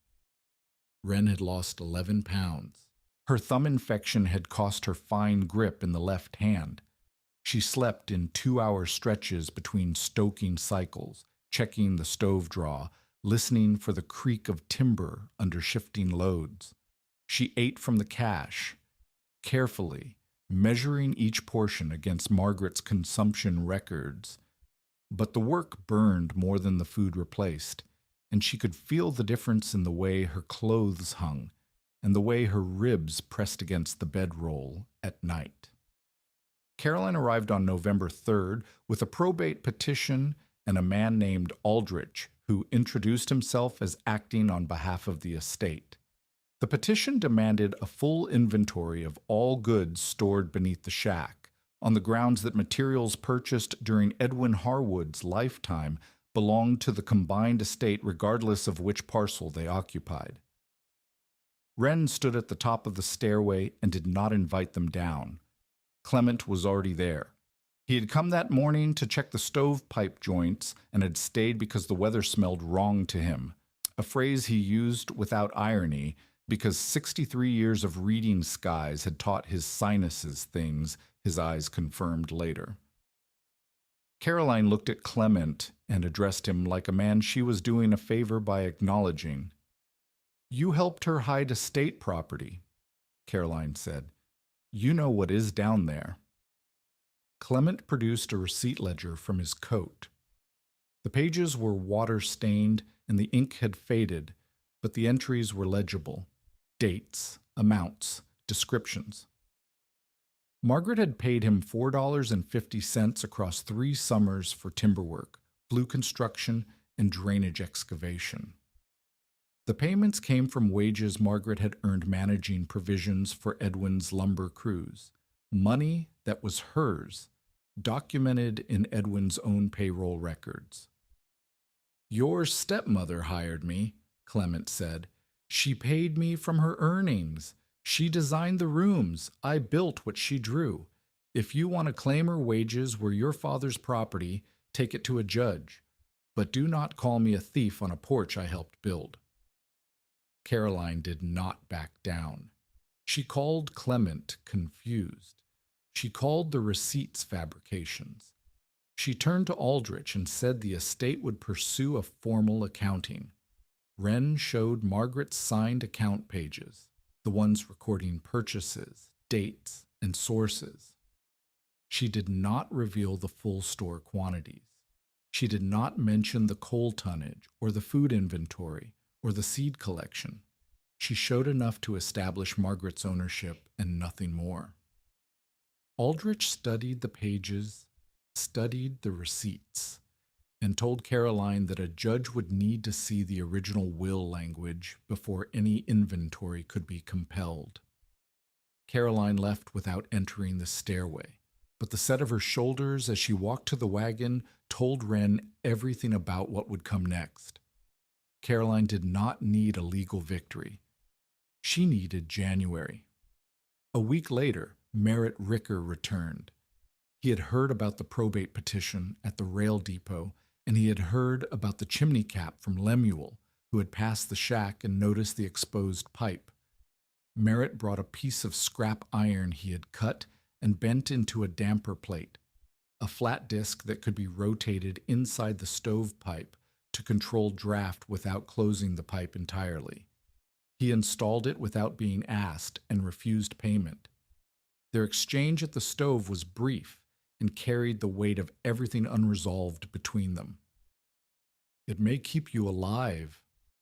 Speaker 1: Wren had lost 11 pounds. Her thumb infection had cost her fine grip in the left hand. She slept in 2-hour stretches between stoking cycles, checking the stove draw, listening for the creak of timber under shifting loads. She ate from the cache, carefully, measuring each portion against Margaret's consumption records. But the work burned more than the food replaced, and she could feel the difference in the way her clothes hung and the way her ribs pressed against the bedroll at night. Caroline arrived on November 3rd with a probate petition and a man named Aldrich, who introduced himself as acting on behalf of the estate. The petition demanded a full inventory of all goods stored beneath the shack, on the grounds that materials purchased during Edwin Harwood's lifetime belonged to the combined estate regardless of which parcel they occupied. Wren stood at the top of the stairway and did not invite them down. Clement was already there. He had come that morning to check the stovepipe joints and had stayed because the weather smelled wrong to him, a phrase he used without irony because 63 years of reading skies had taught his sinuses things his eyes confirmed later. Caroline looked at Clement and addressed him like a man she was doing a favor by acknowledging. "You helped her hide estate property," Caroline said. "You know what is down there." Clement produced a receipt ledger from his coat. The pages were water-stained and the ink had faded, but the entries were legible. Dates, amounts, descriptions. Margaret had paid him $4.50 across 3 summers for timber work, flue construction, and drainage excavation. The payments came from wages Margaret had earned managing provisions for Edwin's lumber crews, money that was hers, documented in Edwin's own payroll records. "Your stepmother hired me," Clement said. "She paid me from her earnings. She designed the rooms. I built what she drew. If you want to claim her wages were your father's property, take it to a judge. But do not call me a thief on a porch I helped build." Caroline did not back down. She called Clement confused. She called the receipts fabrications. She turned to Aldrich and said the estate would pursue a formal accounting. Wren showed Margaret's signed account pages, the ones recording purchases, dates, and sources. She did not reveal the full store quantities. She did not mention the coal tonnage or the food inventory or the seed collection. She showed enough to establish Margaret's ownership and nothing more. Aldrich studied the pages, studied the receipts, and told Caroline that a judge would need to see the original will language before any inventory could be compelled. Caroline left without entering the stairway, but the set of her shoulders as she walked to the wagon told Wren everything about what would come next. Caroline did not need a legal victory. She needed January. A week later, Merritt Ricker returned. He had heard about the probate petition at the rail depot, and he had heard about the chimney cap from Lemuel, who had passed the shack and noticed the exposed pipe. Merritt brought a piece of scrap iron he had cut and bent into a damper plate, a flat disc that could be rotated inside the stovepipe to control draft without closing the pipe entirely. He installed it without being asked and refused payment. Their exchange at the stove was brief and carried the weight of everything unresolved between them. "It may keep you alive,"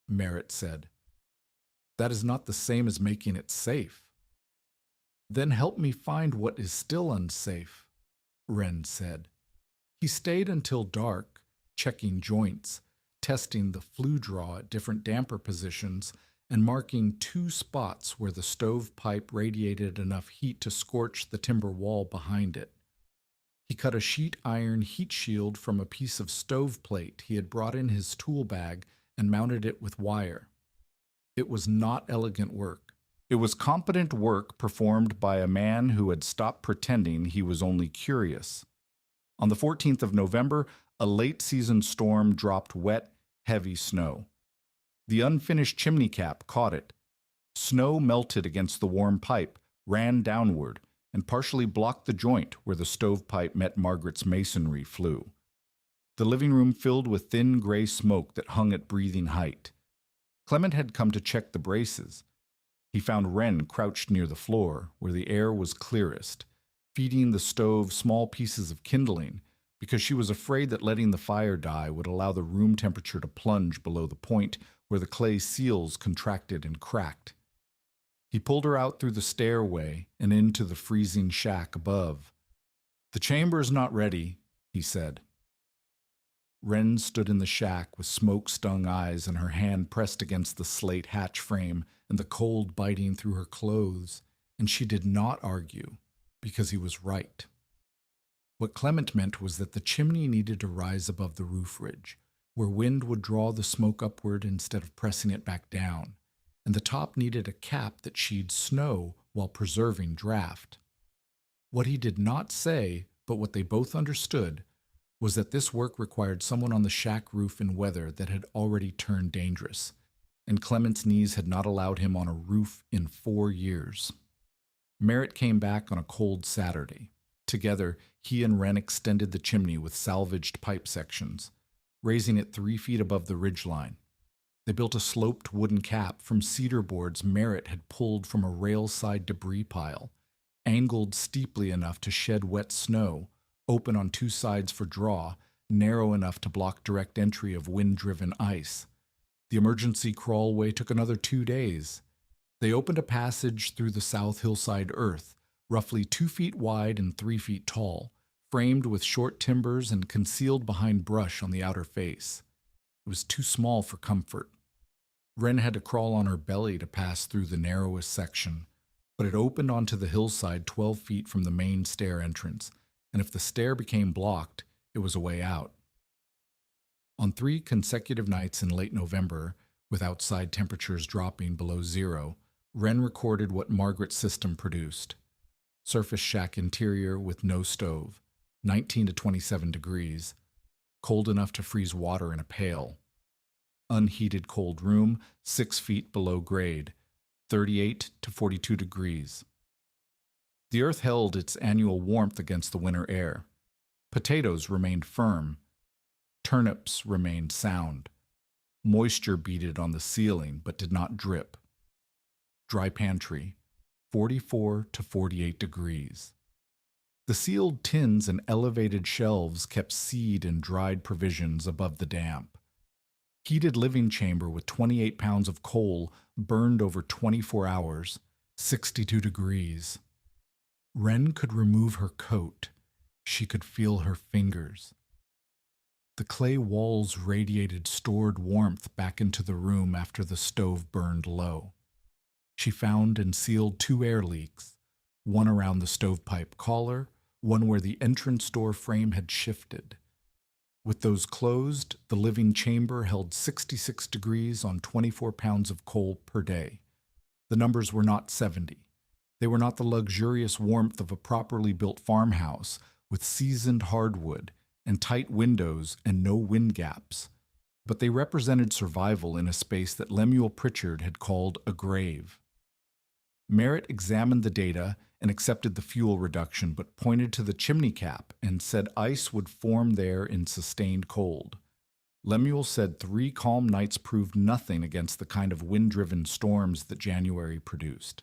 Speaker 1: Merritt said. "That is not the same as making it safe." "Then help me find what is still unsafe," Wren said. He stayed until dark, checking joints, testing the flue draw at different damper positions, and marking 2 spots where the stovepipe radiated enough heat to scorch the timber wall behind it. He cut a sheet iron heat shield from a piece of stove plate he had brought in his tool bag and mounted it with wire. It was not elegant work. It was competent work performed by a man who had stopped pretending he was only curious. On the 14th of November, a late-season storm dropped wet, heavy snow. The unfinished chimney cap caught it. Snow melted against the warm pipe, ran downward, and partially blocked the joint where the stovepipe met Margaret's masonry flue. The living room filled with thin gray smoke that hung at breathing height. Clement had come to check the braces. He found Wren crouched near the floor, where the air was clearest, feeding the stove small pieces of kindling, because she was afraid that letting the fire die would allow the room temperature to plunge below the point where the clay seals contracted and cracked. He pulled her out through the stairway and into the freezing shack above. "The chamber is not ready," he said. Wren stood in the shack with smoke-stung eyes and her hand pressed against the slate hatch frame and the cold biting through her clothes, and she did not argue, because he was right. What Clement meant was that the chimney needed to rise above the roof ridge, where wind would draw the smoke upward instead of pressing it back down, and the top needed a cap that she'd snow while preserving draft. What he did not say, but what they both understood, was that this work required someone on the shack roof in weather that had already turned dangerous, and Clement's knees had not allowed him on a roof in 4 years. Merritt came back on a cold Saturday. Together, he and Wren extended the chimney with salvaged pipe sections, raising it 3 feet above the ridgeline. They built a sloped wooden cap from cedar boards Merritt had pulled from a rail-side debris pile, angled steeply enough to shed wet snow, open on 2 sides for draw, narrow enough to block direct entry of wind-driven ice. The emergency crawlway took another 2 days. They opened a passage through the south hillside earth, roughly 2 feet wide and 3 feet tall, framed with short timbers and concealed behind brush on the outer face. It was too small for comfort. Wren had to crawl on her belly to pass through the narrowest section, but it opened onto the hillside 12 feet from the main stair entrance, and if the stair became blocked, it was a way out. On 3 consecutive nights in late November, with outside temperatures dropping below 0, Wren recorded what Margaret's system produced. Surface shack interior with no stove, 19 to 27 degrees, cold enough to freeze water in a pail. Unheated cold room, 6 feet below grade, 38 to 42 degrees. The earth held its annual warmth against the winter air. Potatoes remained firm. Turnips remained sound. Moisture beaded on the ceiling but did not drip. Dry pantry, 44 to 48 degrees. The sealed tins and elevated shelves kept seed and dried provisions above the damp. Heated living chamber with 28 pounds of coal burned over 24 hours, 62 degrees. Wren could remove her coat. She could feel her fingers. The clay walls radiated stored warmth back into the room after the stove burned low. She found and sealed 2 air leaks, one around the stovepipe collar, one where the entrance door frame had shifted. With those closed, the living chamber held 66 degrees on 24 pounds of coal per day. The numbers were not 70. They were not the luxurious warmth of a properly built farmhouse with seasoned hardwood and tight windows and no wind gaps, but they represented survival in a space that Lemuel Pritchard had called a grave. Merritt examined the data and accepted the fuel reduction, but pointed to the chimney cap and said ice would form there in sustained cold. Lemuel said 3 calm nights proved nothing against the kind of wind-driven storms that January produced.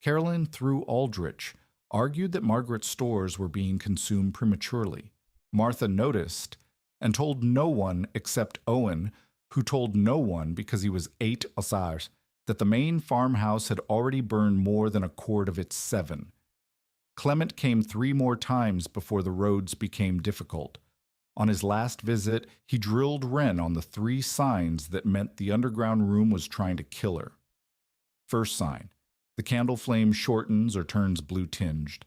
Speaker 1: Carolyn, through Aldrich, argued that Margaret's stores were being consumed prematurely. Martha noticed and told no one except Owen, who told no one because he was 8 osars, that the main farmhouse had already burned more than a quart of its 7. Clement came 3 more times before the roads became difficult. On his last visit, he drilled Wren on the 3 signs that meant the underground room was trying to kill her. First sign: the candle flame shortens or turns blue-tinged.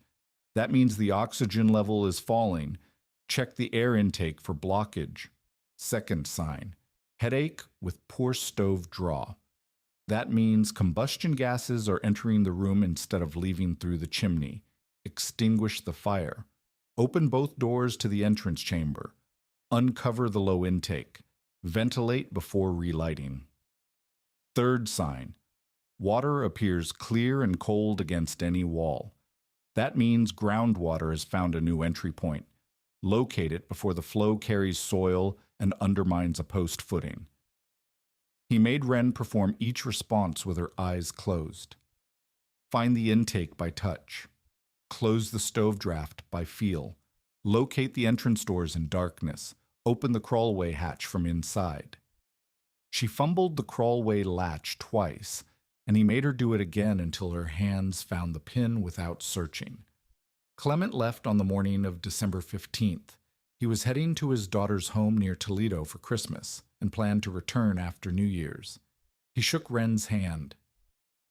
Speaker 1: That means the oxygen level is falling. Check the air intake for blockage. Second sign: headache with poor stove draw. That means combustion gases are entering the room instead of leaving through the chimney. Extinguish the fire. Open both doors to the entrance chamber. Uncover the low intake. Ventilate before relighting. Third sign: water appears clear and cold against any wall. That means groundwater has found a new entry point. Locate it before the flow carries soil and undermines a post footing. He made Wren perform each response with her eyes closed. Find the intake by touch. Close the stove draft by feel. Locate the entrance doors in darkness. Open the crawlway hatch from inside. She fumbled the crawlway latch twice, and he made her do it again until her hands found the pin without searching. Clement left on the morning of December 15th. He was heading to his daughter's home near Toledo for Christmas and planned to return after New Year's. He shook Wren's hand,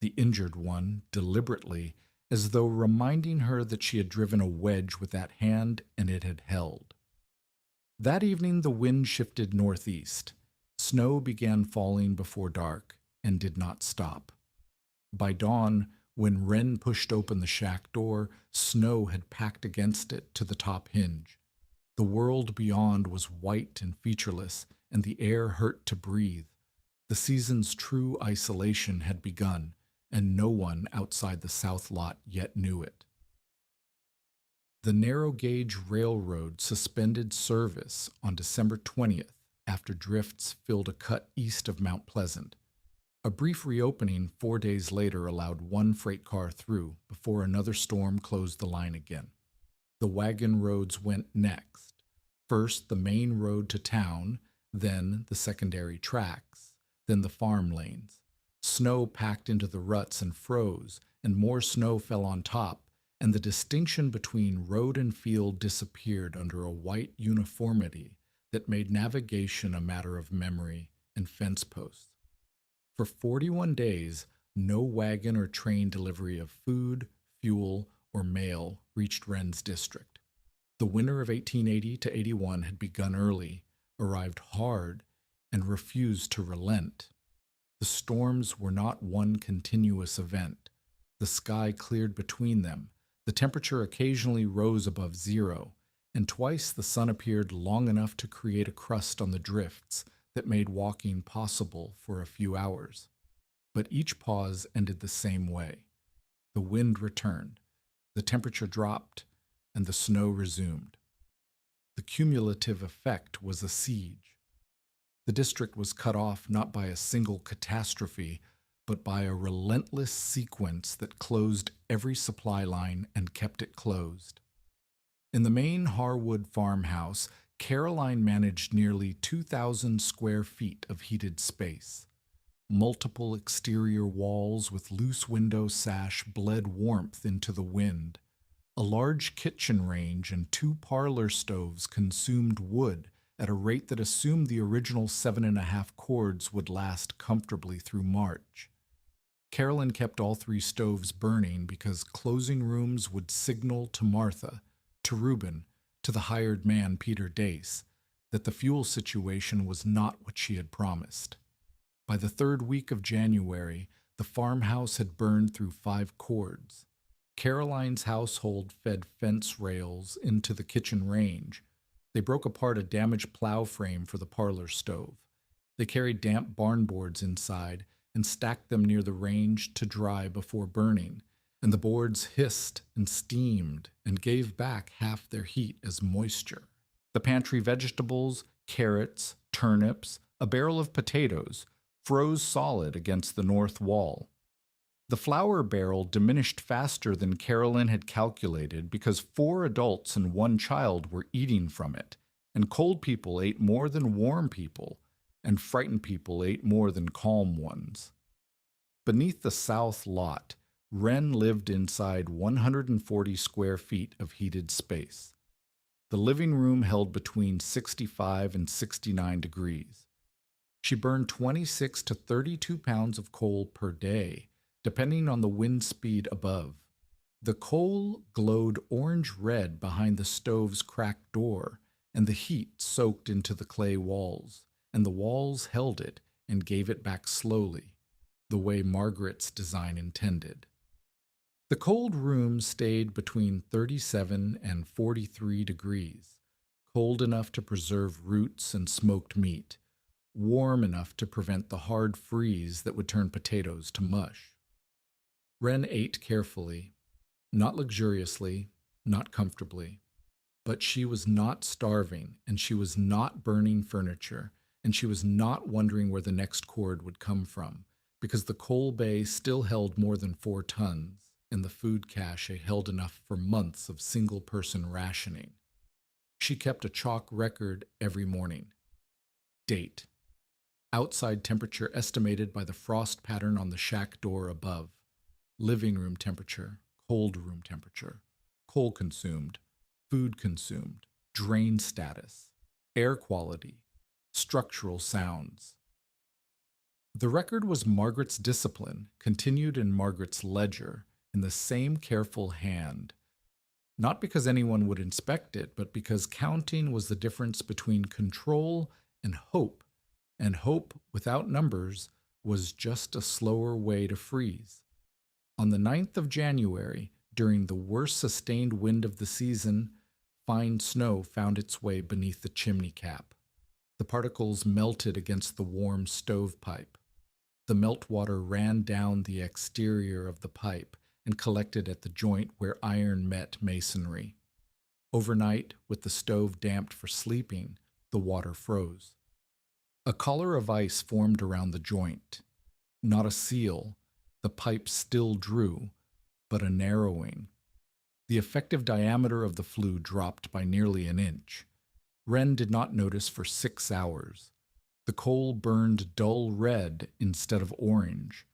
Speaker 1: the injured one, deliberately, as though reminding her that she had driven a wedge with that hand and it had held. That evening the wind shifted northeast. Snow began falling before dark and did not stop. By dawn, when Wren pushed open the shack door, snow had packed against it to the top hinge. The world beyond was white and featureless, and the air hurt to breathe. The season's true isolation had begun, and no one outside the south lot yet knew it. The narrow-gauge railroad suspended service on December 20th after drifts filled a cut east of Mount Pleasant. A brief reopening 4 days later allowed 1 freight car through before another storm closed the line again. The wagon roads went next. First the main road to town, then the secondary tracks, then the farm lanes. Snow packed into the ruts and froze, and more snow fell on top, and the distinction between road and field disappeared under a white uniformity that made navigation a matter of memory and fence posts. For 41 days, no wagon or train delivery of food, fuel, or mail reached Wren's district. The winter of 1880 to 81 had begun early, arrived hard, and refused to relent. The storms were not one continuous event. The sky cleared between them. The temperature occasionally rose above 0, and twice the sun appeared long enough to create a crust on the drifts that made walking possible for a few hours. But each pause ended the same way. The wind returned, the temperature dropped, and the snow resumed. The cumulative effect was a siege. The district was cut off not by a single catastrophe, but by a relentless sequence that closed every supply line and kept it closed. In the main Harwood farmhouse, Caroline managed nearly 2,000 square feet of heated space. Multiple exterior walls with loose window sash bled warmth into the wind. A large kitchen range and two parlor stoves consumed wood at a rate that assumed the original 7.5 cords would last comfortably through March. Carolyn kept all three stoves burning because closing rooms would signal to Martha, to Reuben, to the hired man Peter Dace, that the fuel situation was not what she had promised. By the third week of January, the farmhouse had burned through 5 cords. Caroline's household fed fence rails into the kitchen range. They broke apart a damaged plow frame for the parlor stove. They carried damp barn boards inside and stacked them near the range to dry before burning, and the boards hissed and steamed and gave back half their heat as moisture. The pantry vegetables, carrots, turnips, a barrel of potatoes, froze solid against the north wall. The flour barrel diminished faster than Carolyn had calculated because 4 adults and 1 child were eating from it, and cold people ate more than warm people, and frightened people ate more than calm ones. Beneath the south lot, Wren lived inside 140 square feet of heated space. The living room held between 65 and 69 degrees. She burned 26 to 32 pounds of coal per day, depending on the wind speed above. The coal glowed orange-red behind the stove's cracked door, and the heat soaked into the clay walls, and the walls held it and gave it back slowly, the way Margaret's design intended. The cold room stayed between 37 and 43 degrees, cold enough to preserve roots and smoked meat, warm enough to prevent the hard freeze that would turn potatoes to mush. Wren ate carefully, not luxuriously, not comfortably, but she was not starving, and she was not burning furniture, and she was not wondering where the next cord would come from, because the coal bay still held more than 4 tons, and the food cache held enough for months of single-person rationing. She kept a chalk record every morning. Date. Outside temperature estimated by the frost pattern on the shack door above. Living room temperature, cold room temperature, coal consumed, food consumed, drain status, air quality, structural sounds. The record was Margaret's discipline, continued in Margaret's ledger, in the same careful hand. Not because anyone would inspect it, but because counting was the difference between control and hope without numbers was just a slower way to freeze. On the 9th of January, during the worst sustained wind of the season, fine snow found its way beneath the chimney cap. The particles melted against the warm stovepipe. The meltwater ran down the exterior of the pipe and collected at the joint where iron met masonry. Overnight, with the stove damped for sleeping, the water froze. A collar of ice formed around the joint. Not a seal, the pipe still drew, but a narrowing. The effective diameter of the flue dropped by nearly an inch. Wren did not notice for 6 hours. The coal burned dull red instead of orange.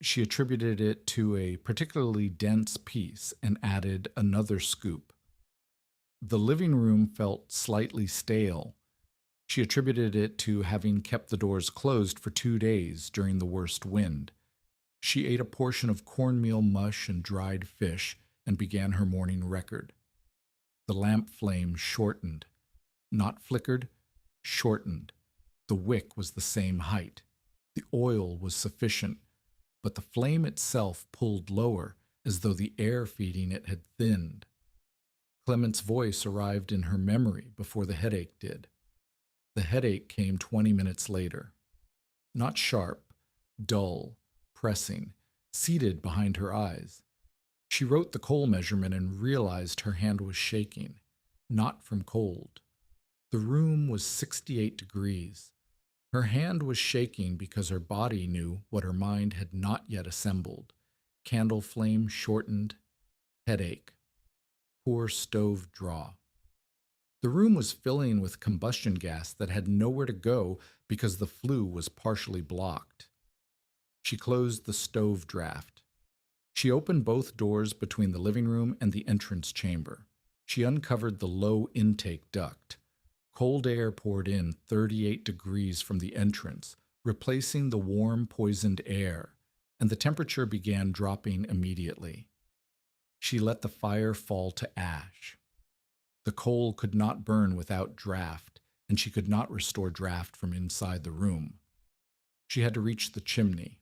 Speaker 1: She attributed it to a particularly dense piece and added another scoop. The living room felt slightly stale. She attributed it to having kept the doors closed for 2 days during the worst wind. She ate a portion of cornmeal mush and dried fish and began her morning record. The lamp flame shortened. Not flickered, shortened. The wick was the same height. The oil was sufficient, but the flame itself pulled lower, as though the air feeding it had thinned. Clement's voice arrived in her memory before the headache did. The headache came 20 minutes later. Not sharp, dull, pressing, seated behind her eyes. She wrote the coal measurement and realized her hand was shaking, not from cold. The room was 68 degrees. Her hand was shaking because her body knew what her mind had not yet assembled. Candle flame shortened, headache, poor stove draw. The room was filling with combustion gas that had nowhere to go because the flue was partially blocked. She closed the stove draft. She opened both doors between the living room and the entrance chamber. She uncovered the low intake duct. Cold air poured in 38 degrees from the entrance, replacing the warm, poisoned air, and the temperature began dropping immediately. She let the fire fall to ash. The coal could not burn without draft, and she could not restore draft from inside the room. She had to reach the chimney.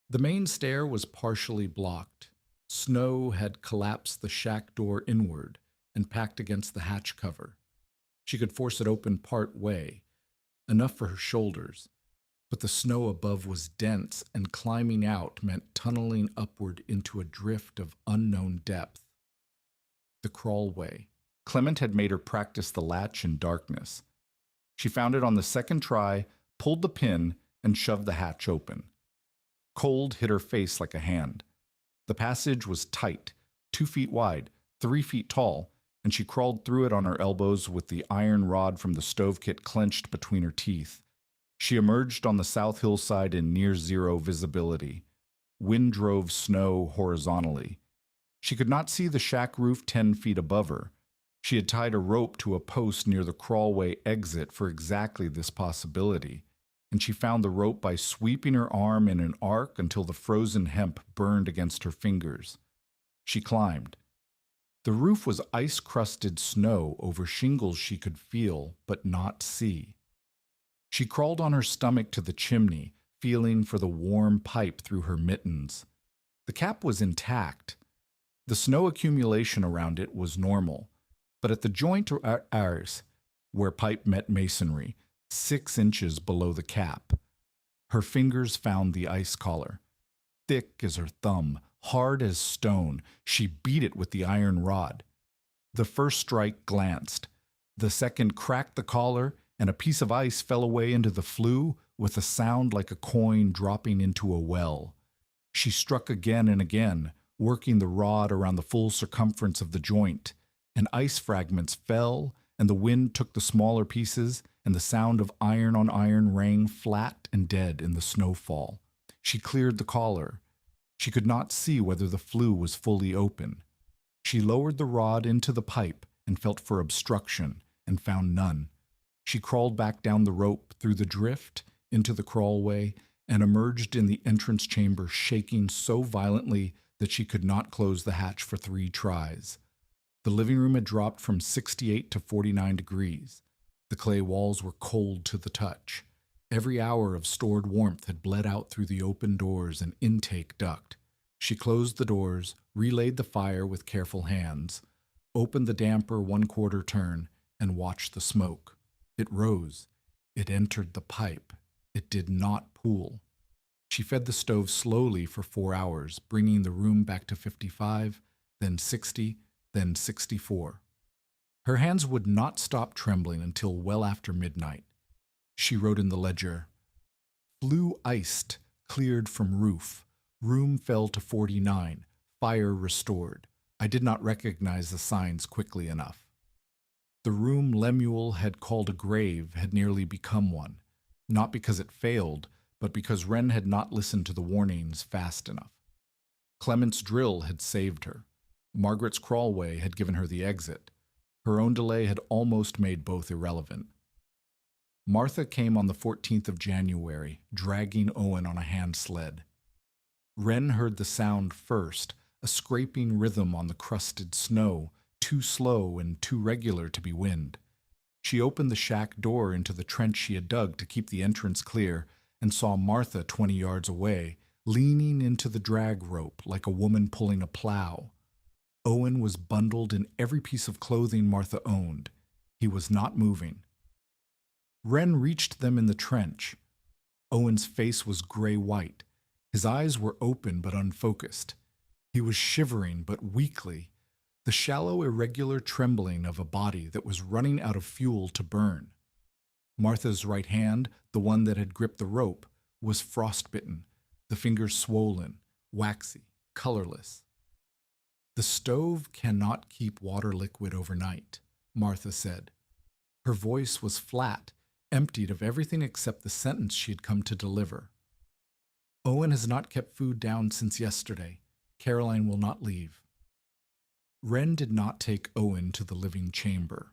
Speaker 1: The main stair was partially blocked. Snow had collapsed the shack door inward and packed against the hatch cover. She could force it open part way, enough for her shoulders, but the snow above was dense, and climbing out meant tunneling upward into a drift of unknown depth. The crawlway. Clement had made her practice the latch in darkness. She found it on the second try, pulled the pin, and shoved the hatch open. Cold hit her face like a hand. The passage was tight, 2 feet wide, 3 feet tall, and she crawled through it on her elbows with the iron rod from the stove kit clenched between her teeth. She emerged on the south hillside in near-zero visibility. Wind drove snow horizontally. She could not see the shack roof 10 feet above her. She had tied a rope to a post near the crawlway exit for exactly this possibility, and she found the rope by sweeping her arm in an arc until the frozen hemp burned against her fingers. She climbed. The roof was ice-crusted snow over shingles she could feel but not see. She crawled on her stomach to the chimney, feeling for the warm pipe through her mittens. The cap was intact. The snow accumulation around it was normal, but at the joint or arse, where pipe met masonry, 6 inches below the cap, her fingers found the ice collar. Thick as her thumb, hard as stone, she beat it with the iron rod. The first strike glanced. The second cracked the collar, and a piece of ice fell away into the flue with a sound like a coin dropping into a well. She struck again and again, working the rod around the full circumference of the joint, and ice fragments fell, and the wind took the smaller pieces, and the sound of iron on iron rang flat and dead in the snowfall. She cleared the collar. She could not see whether the flue was fully open. She lowered the rod into the pipe and felt for obstruction, and found none. She crawled back down the rope through the drift into the crawlway and emerged in the entrance chamber, shaking so violently that she could not close the hatch for 3 tries. The living room had dropped from 68 to 49 degrees. The clay walls were cold to the touch. Every hour of stored warmth had bled out through the open doors and intake duct. She closed the doors, relayed the fire with careful hands, opened the damper 1/4 turn, and watched the smoke. It rose. It entered the pipe. It did not pool. She fed the stove slowly for 4 hours, bringing the room back to 55, then 60, then 64. Her hands would not stop trembling until well after midnight. She wrote in the ledger, "Flue iced, cleared from roof. Room fell to 49. Fire restored. I did not recognize the signs quickly enough." The room Lemuel had called a grave had nearly become one, not because it failed, but because Wren had not listened to the warnings fast enough. Clement's drill had saved her. Margaret's crawlway had given her the exit. Her own delay had almost made both irrelevant. Martha came on the 14th of January, dragging Owen on a hand sled. Wren heard the sound first, a scraping rhythm on the crusted snow, too slow and too regular to be wind. She opened the shack door into the trench she had dug to keep the entrance clear, and saw Martha 20 yards away, leaning into the drag rope like a woman pulling a plow. Owen was bundled in every piece of clothing Martha owned. He was not moving. Wren reached them in the trench. Owen's face was gray-white. His eyes were open but unfocused. He was shivering but weakly, the shallow, irregular trembling of a body that was running out of fuel to burn. Martha's right hand, the one that had gripped the rope, was frostbitten, the fingers swollen, waxy, colorless. The stove cannot keep water liquid overnight. Martha said. Her voice was flat, emptied of everything except the sentence she had come to deliver. Owen has not kept food down since yesterday. Caroline will not leave. Wren did not take Owen to the living chamber.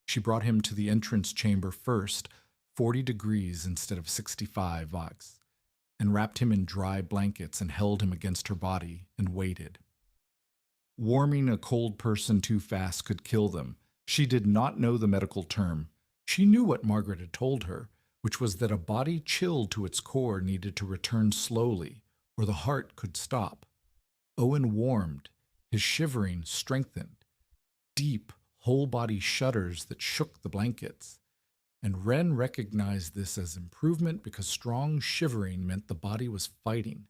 Speaker 1: She brought him to the entrance chamber first, 40 degrees instead of 65 Vox, and wrapped him in dry blankets and held him against her body and waited. Warming a cold person too fast could kill them. She did not know the medical term. She knew what Margaret had told her, which was that a body chilled to its core needed to return slowly, or the heart could stop. Owen warmed, his shivering strengthened. Deep, whole-body shudders that shook the blankets. And Wren recognized this as improvement because strong shivering meant the body was fighting.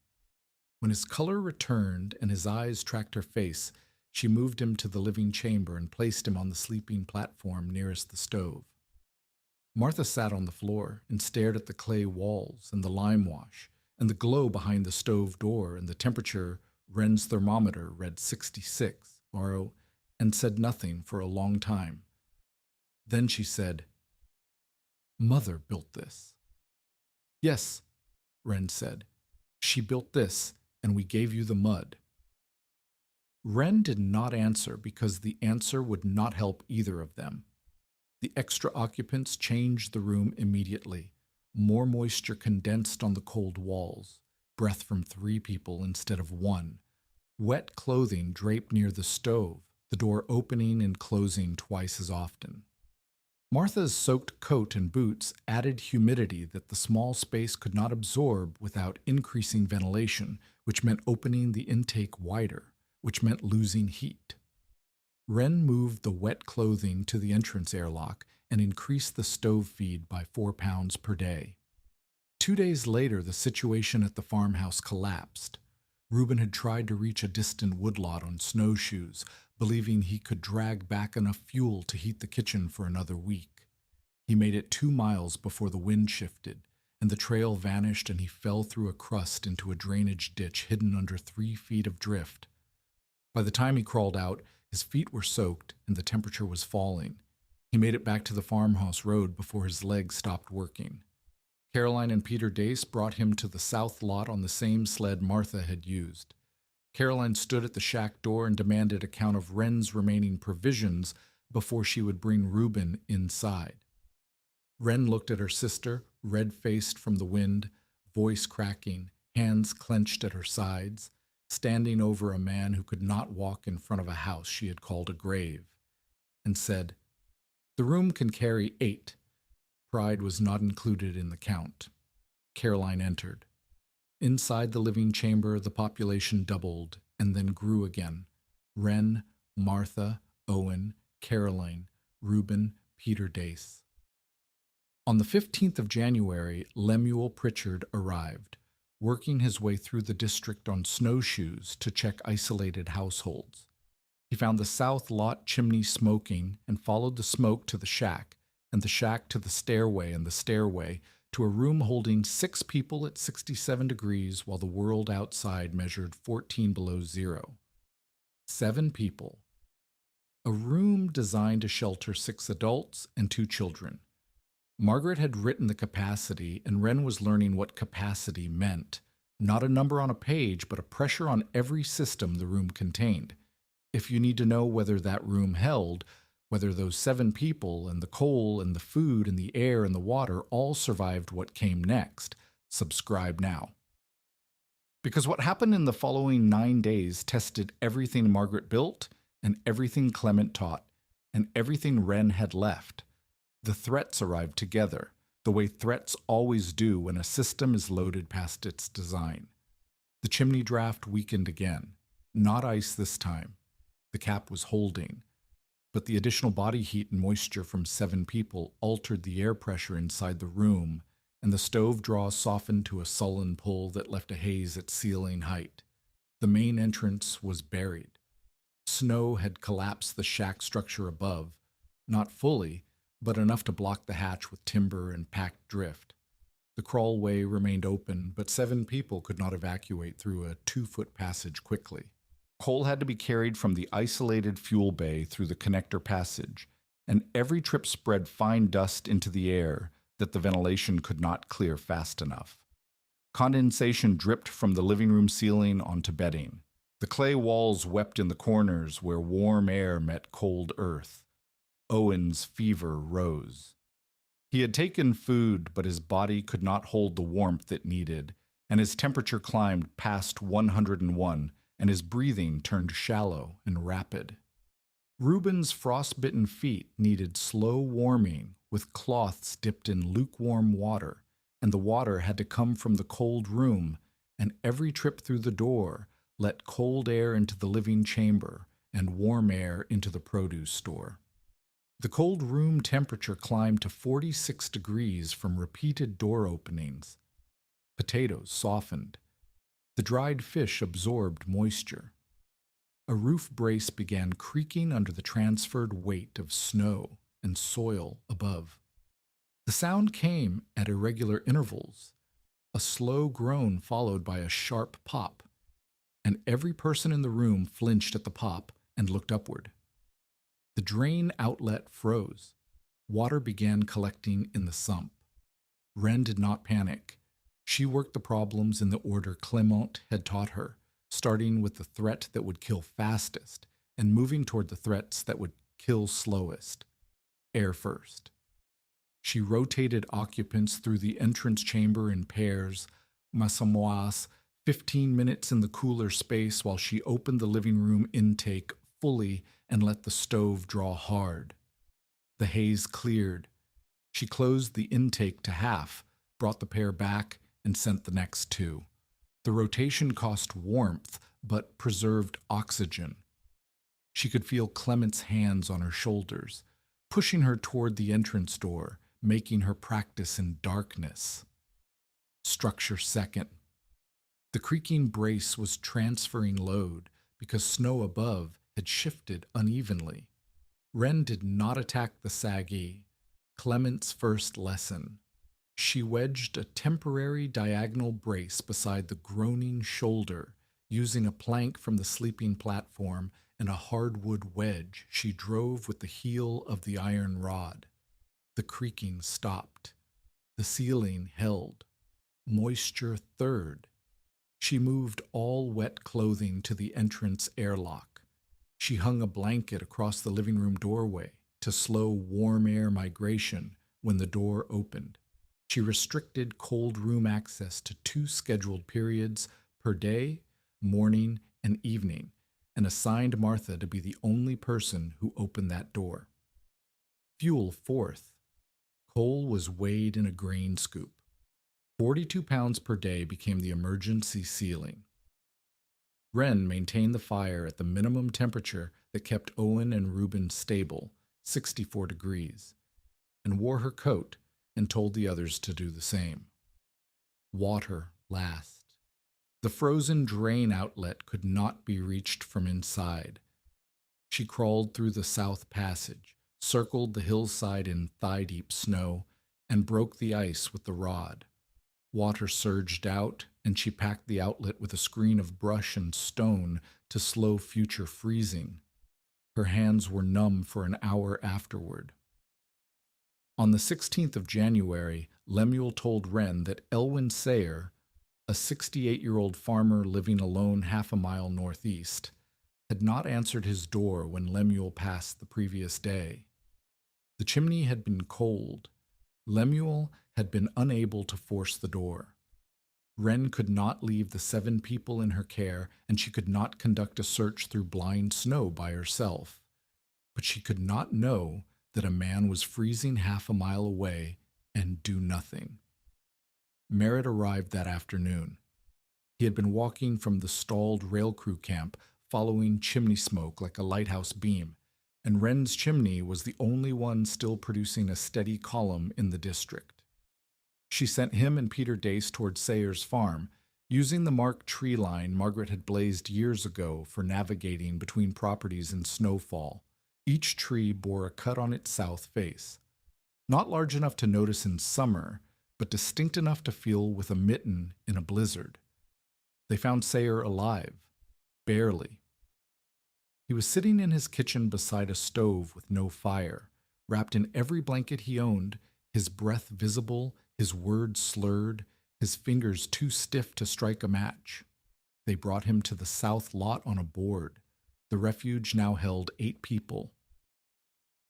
Speaker 1: When his color returned and his eyes tracked her face, she moved him to the living chamber and placed him on the sleeping platform nearest the stove. Martha sat on the floor and stared at the clay walls and the lime wash and the glow behind the stove door and the temperature. Wren's thermometer read 66, and said nothing for a long time. Then she said, Mother built this. Yes, Wren said. She built this, and we gave you the mud. Wren did not answer because the answer would not help either of them. The extra occupants changed the room immediately. More moisture condensed on the cold walls, breath from 3 people instead of 1. Wet clothing draped near the stove, the door opening and closing twice as often. Martha's soaked coat and boots added humidity that the small space could not absorb without increasing ventilation, which meant opening the intake wider, which meant losing heat. Wren moved the wet clothing to the entrance airlock and increased the stove feed by 4 pounds per day. 2 days later, the situation at the farmhouse collapsed. Reuben had tried to reach a distant woodlot on snowshoes, believing he could drag back enough fuel to heat the kitchen for another week. He made it 2 miles before the wind shifted, and the trail vanished and he fell through a crust into a drainage ditch hidden under 3 feet of drift. By the time he crawled out, his feet were soaked and the temperature was falling. He made it back to the farmhouse road before his legs stopped working. Caroline and Peter Dace brought him to the south lot on the same sled Martha had used. Caroline stood at the shack door and demanded a count of Wren's remaining provisions before she would bring Reuben inside. Wren looked at her sister, red-faced from the wind, voice cracking, hands clenched at her sides, standing over a man who could not walk in front of a house she had called a grave, and said, "The room can carry 8. Pride was not included in the count. Caroline entered. Inside the living chamber, the population doubled and then grew again. Wren, Martha, Owen, Caroline, Reuben, Peter Dace. On the 15th of January, Lemuel Pritchard arrived, working his way through the district on snowshoes to check isolated households. He found the south lot chimney smoking and followed the smoke to the shack, and the shack to the stairway and the stairway to a room holding 6 people at 67 degrees while the world outside measured 14 below zero. 7 people. A room designed to shelter 6 adults and 2 children. Margaret had written the capacity, and Wren was learning what capacity meant. Not a number on a page, but a pressure on every system the room contained. If you need to know whether that room held, whether those 7 people and the coal and the food and the air and the water all survived what came next, subscribe now. Because what happened in the following 9 days tested everything Margaret built and everything Clement taught and everything Wren had left. The threats arrived together, the way threats always do when a system is loaded past its design. The chimney draft weakened again. Not ice this time. The cap was holding. But the additional body heat and moisture from 7 people altered the air pressure inside the room, and the stove draw softened to a sullen pull that left a haze at ceiling height. The main entrance was buried. Snow had collapsed the shack structure above, not fully, but enough to block the hatch with timber and packed drift. The crawlway remained open, but 7 people could not evacuate through a 2-foot passage quickly. Coal had to be carried from the isolated fuel bay through the connector passage, and every trip spread fine dust into the air that the ventilation could not clear fast enough. Condensation dripped from the living room ceiling onto bedding. The clay walls wept in the corners where warm air met cold earth. Owen's fever rose. He had taken food, but his body could not hold the warmth it needed, and his temperature climbed past 101, and his breathing turned shallow and rapid. Reuben's frostbitten feet needed slow warming with cloths dipped in lukewarm water, and the water had to come from the cold room, and every trip through the door let cold air into the living chamber and warm air into the produce store. The cold room temperature climbed to 46 degrees from repeated door openings. Potatoes softened. The dried fish absorbed moisture. A roof brace began creaking under the transferred weight of snow and soil above. The sound came at irregular intervals, a slow groan followed by a sharp pop, and every person in the room flinched at the pop and looked upward. The drain outlet froze. Water began collecting in the sump. Wren did not panic. She worked the problems in the order Clement had taught her, starting with the threat that would kill fastest and moving toward the threats that would kill slowest. Air first. She rotated occupants through the entrance chamber in pairs, Massamoise, 15 minutes in the cooler space while she opened the living room intake fully and let the stove draw hard. The haze cleared. She closed the intake to half, brought the pair back, and sent the next two. The rotation cost warmth, but preserved oxygen. She could feel Clement's hands on her shoulders, pushing her toward the entrance door, making her practice in darkness. Structure second. The creaking brace was transferring load because snow above had shifted unevenly. Wren did not attack the saggy, Clement's first lesson. She wedged a temporary diagonal brace beside the groaning shoulder, using a plank from the sleeping platform and a hardwood wedge she drove with the heel of the iron rod. The creaking stopped. The ceiling held. Moisture third. She moved all wet clothing to the entrance airlock. She hung a blanket across the living room doorway to slow warm air migration when the door opened. She restricted cold room access to 2 scheduled periods per day, morning and evening, and assigned Martha to be the only person who opened that door. Fuel fourth. Coal was weighed in a grain scoop. 42 pounds per day became the emergency ceiling. Wren maintained the fire at the minimum temperature that kept Owen and Reuben stable, 64 degrees, and wore her coat and told the others to do the same. Water last. The frozen drain outlet could not be reached from inside. She crawled through the south passage, circled the hillside in thigh-deep snow, and broke the ice with the rod. Water surged out, and she packed the outlet with a screen of brush and stone to slow future freezing. Her hands were numb for an hour afterward. On the 16th of January, Lemuel told Wren that Elwyn Sayer, a 68-year-old farmer living alone half a mile northeast, had not answered his door when Lemuel passed the previous day. The chimney had been cold. Lemuel had been unable to force the door. Wren could not leave the 7 people in her care, and she could not conduct a search through blind snow by herself. But she could not know that a man was freezing half a mile away and do nothing. Merritt arrived that afternoon. He had been walking from the stalled rail crew camp, following chimney smoke like a lighthouse beam, and Wren's chimney was the only one still producing a steady column in the district. She sent him and Peter Dace toward Sayer's farm, using the marked tree line Margaret had blazed years ago for navigating between properties in snowfall. Each tree bore a cut on its south face, not large enough to notice in summer, but distinct enough to feel with a mitten in a blizzard. They found Sayer alive, barely. He was sitting in his kitchen beside a stove with no fire, Wrapped in every blanket he owned, his breath visible, his words slurred, his fingers too stiff to strike a match. They brought him to the south lot on a board. The refuge now held 8 people.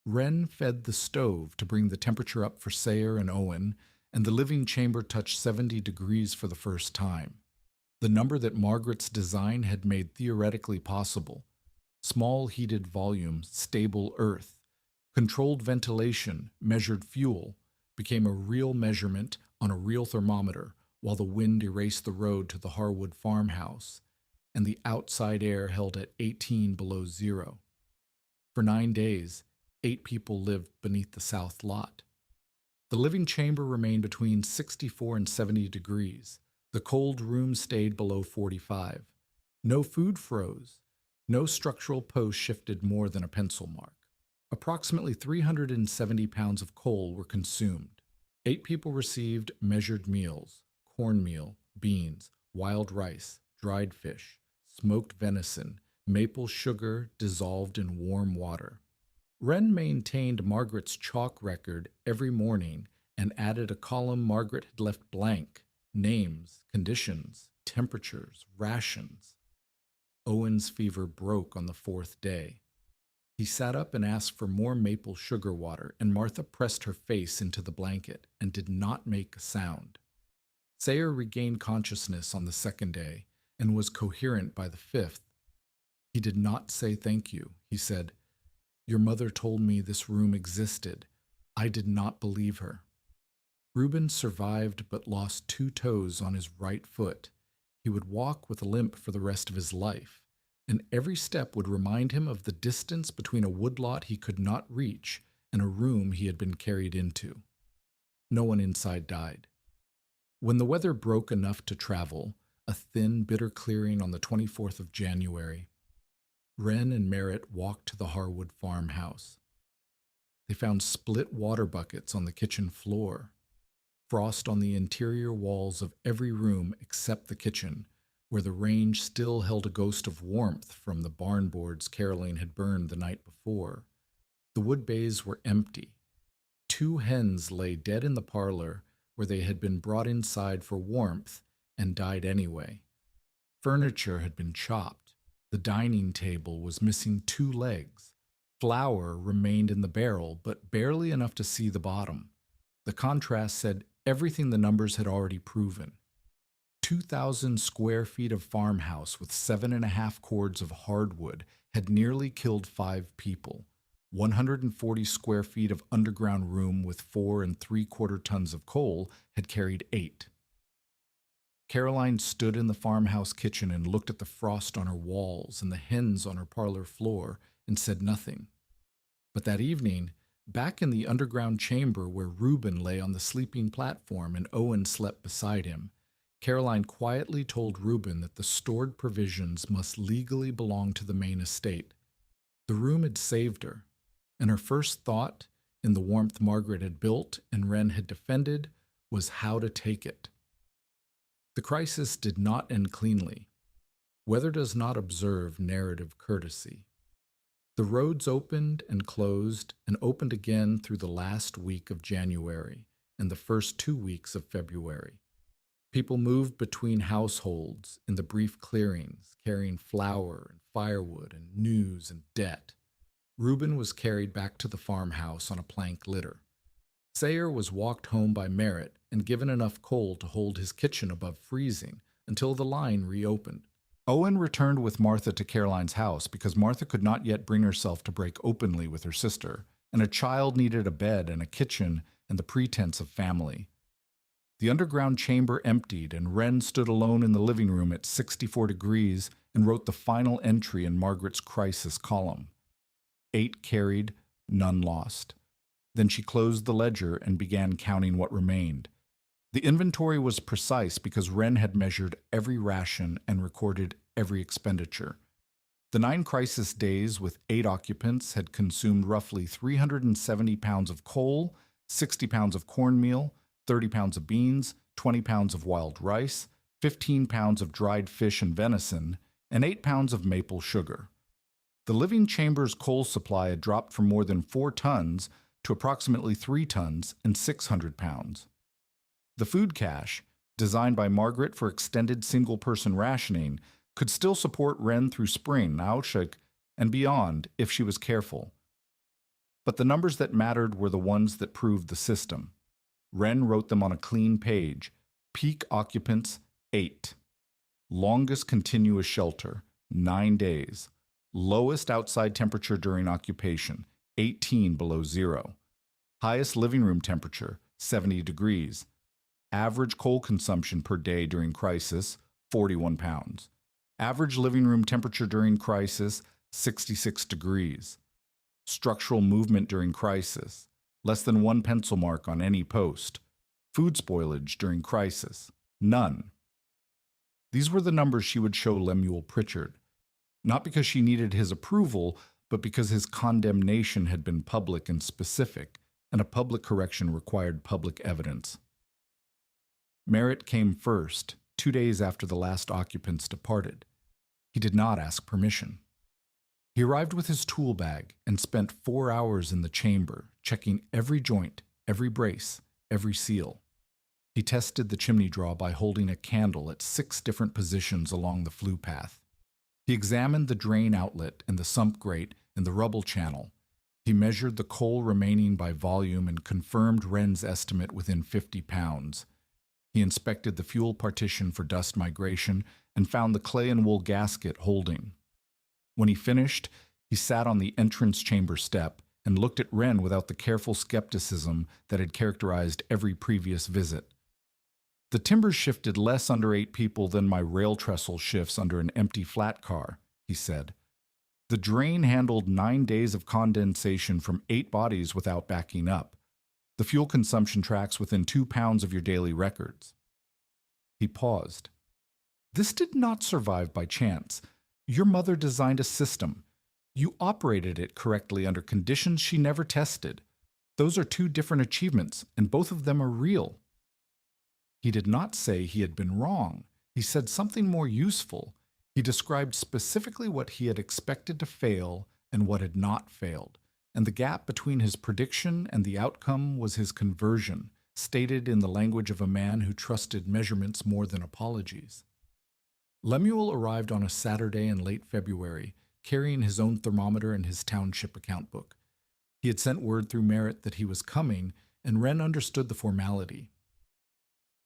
Speaker 1: Wren fed the stove to bring the temperature up for Sayer and Owen, and the living chamber touched 70 degrees for the first time. The number that Margaret's design had made theoretically possible. Small heated volume, stable earth, controlled ventilation, measured fuel, became a real measurement on a real thermometer while the wind erased the road to the Harwood farmhouse, and the outside air held at 18 below zero. For 9 days, 8 people lived beneath the south lot. The living chamber remained between 64 and 70 degrees. The cold room stayed below 45. No food froze. No structural post shifted more than a pencil mark. Approximately 370 pounds of coal were consumed. 8 people received measured meals: cornmeal, beans, wild rice, dried fish, smoked venison, maple sugar dissolved in warm water. Wren maintained Margaret's chalk record every morning and added a column Margaret had left blank: names, conditions, temperatures, rations. Owen's fever broke on the 4th day. He sat up and asked for more maple sugar water, and Martha pressed her face into the blanket and did not make a sound. Sayer regained consciousness on the 2nd day and was coherent by the 5th. He did not say thank you. He said, "Your mother told me this room existed. I did not believe her." Reuben survived but lost 2 toes on his right foot. He would walk with a limp for the rest of his life, and every step would remind him of the distance between a woodlot he could not reach and a room he had been carried into. No one inside died. When the weather broke enough to travel, a thin, bitter clearing on the 24th of January, Wren and Merritt walked to the Harwood farmhouse. They found split water buckets on the kitchen floor, frost on the interior walls of every room except the kitchen, where the range still held a ghost of warmth from the barn boards Caroline had burned the night before. The wood bays were empty. 2 hens lay dead in the parlor, where they had been brought inside for warmth and died anyway. Furniture had been chopped. The dining table was missing 2 legs. Flour remained in the barrel, but barely enough to see the bottom. The contrast said everything the numbers had already proven. 2,000 square feet of farmhouse with 7.5 cords of hardwood had nearly killed 5 people. 140 square feet of underground room with 4 3/4 tons of coal had carried 8. Caroline stood in the farmhouse kitchen and looked at the frost on her walls and the hens on her parlor floor and said nothing. But that evening, back in the underground chamber where Reuben lay on the sleeping platform and Owen slept beside him, Caroline quietly told Reuben that the stored provisions must legally belong to the main estate. The room had saved her, and her first thought, in the warmth Margaret had built and Wren had defended, was how to take it. The crisis did not end cleanly. Weather does not observe narrative courtesy. The roads opened and closed and opened again through the last week of January and the first 2 weeks of February. People moved between households in the brief clearings, carrying flour and firewood and news and debt. Reuben was carried back to the farmhouse on a plank litter. Sayer was walked home by Merritt and given enough coal to hold his kitchen above freezing until the line reopened. Owen returned with Martha to Caroline's house because Martha could not yet bring herself to break openly with her sister, and a child needed a bed and a kitchen and the pretense of family. The underground chamber emptied, and Wren stood alone in the living room at 64 degrees and wrote the final entry in Margaret's crisis column. 8 carried, none lost. Then she closed the ledger and began counting what remained. The inventory was precise because Wren had measured every ration and recorded every expenditure. The 9 crisis days with 8 occupants had consumed roughly 370 pounds of coal, 60 pounds of cornmeal, 30 pounds of beans, 20 pounds of wild rice, 15 pounds of dried fish and venison, and 8 pounds of maple sugar. The living chamber's coal supply had dropped from more than 4 tons to approximately 3 tons and 600 pounds. The food cache, designed by Margaret for extended single-person rationing, could still support Wren through spring, Auschik, and beyond if she was careful. But the numbers that mattered were the ones that proved the system. Wren wrote them on a clean page. Peak occupants, 8. Longest continuous shelter, 9 days. Lowest outside temperature during occupation, 18 below zero. Highest living room temperature, 70 degrees. Average coal consumption per day during crisis, 41 pounds. Average living room temperature during crisis, 66 degrees. Structural movement during crisis, less than 1 pencil mark on any post. Food spoilage during crisis, none. These were the numbers she would show Lemuel Pritchard, not because she needed his approval, but because his condemnation had been public and specific, and a public correction required public evidence. Merritt came first, 2 days after the last occupants departed. He did not ask permission. He arrived with his tool bag and spent 4 hours in the chamber, checking every joint, every brace, every seal. He tested the chimney draw by holding a candle at 6 different positions along the flue path. He examined the drain outlet and the sump grate and the rubble channel. He measured the coal remaining by volume and confirmed Wren's estimate within 50 pounds. He inspected the fuel partition for dust migration and found the clay and wool gasket holding. When he finished, he sat on the entrance chamber step and looked at Wren without the careful skepticism that had characterized every previous visit. The timbers shifted less under 8 people than my rail trestle shifts under an empty flat car, he said. The drain handled 9 days of condensation from 8 bodies without backing up. The fuel consumption tracks within 2 pounds of your daily records. He paused. This did not survive by chance. Your mother designed a system. You operated it correctly under conditions she never tested. Those are 2 different achievements, and both of them are real. He did not say he had been wrong. He said something more useful. He described specifically what he had expected to fail and what had not failed, and the gap between his prediction and the outcome was his conversion, stated in the language of a man who trusted measurements more than apologies. Lemuel arrived on a Saturday in late February, carrying his own thermometer and his township account book. He had sent word through Merritt that he was coming, and Wren understood the formality.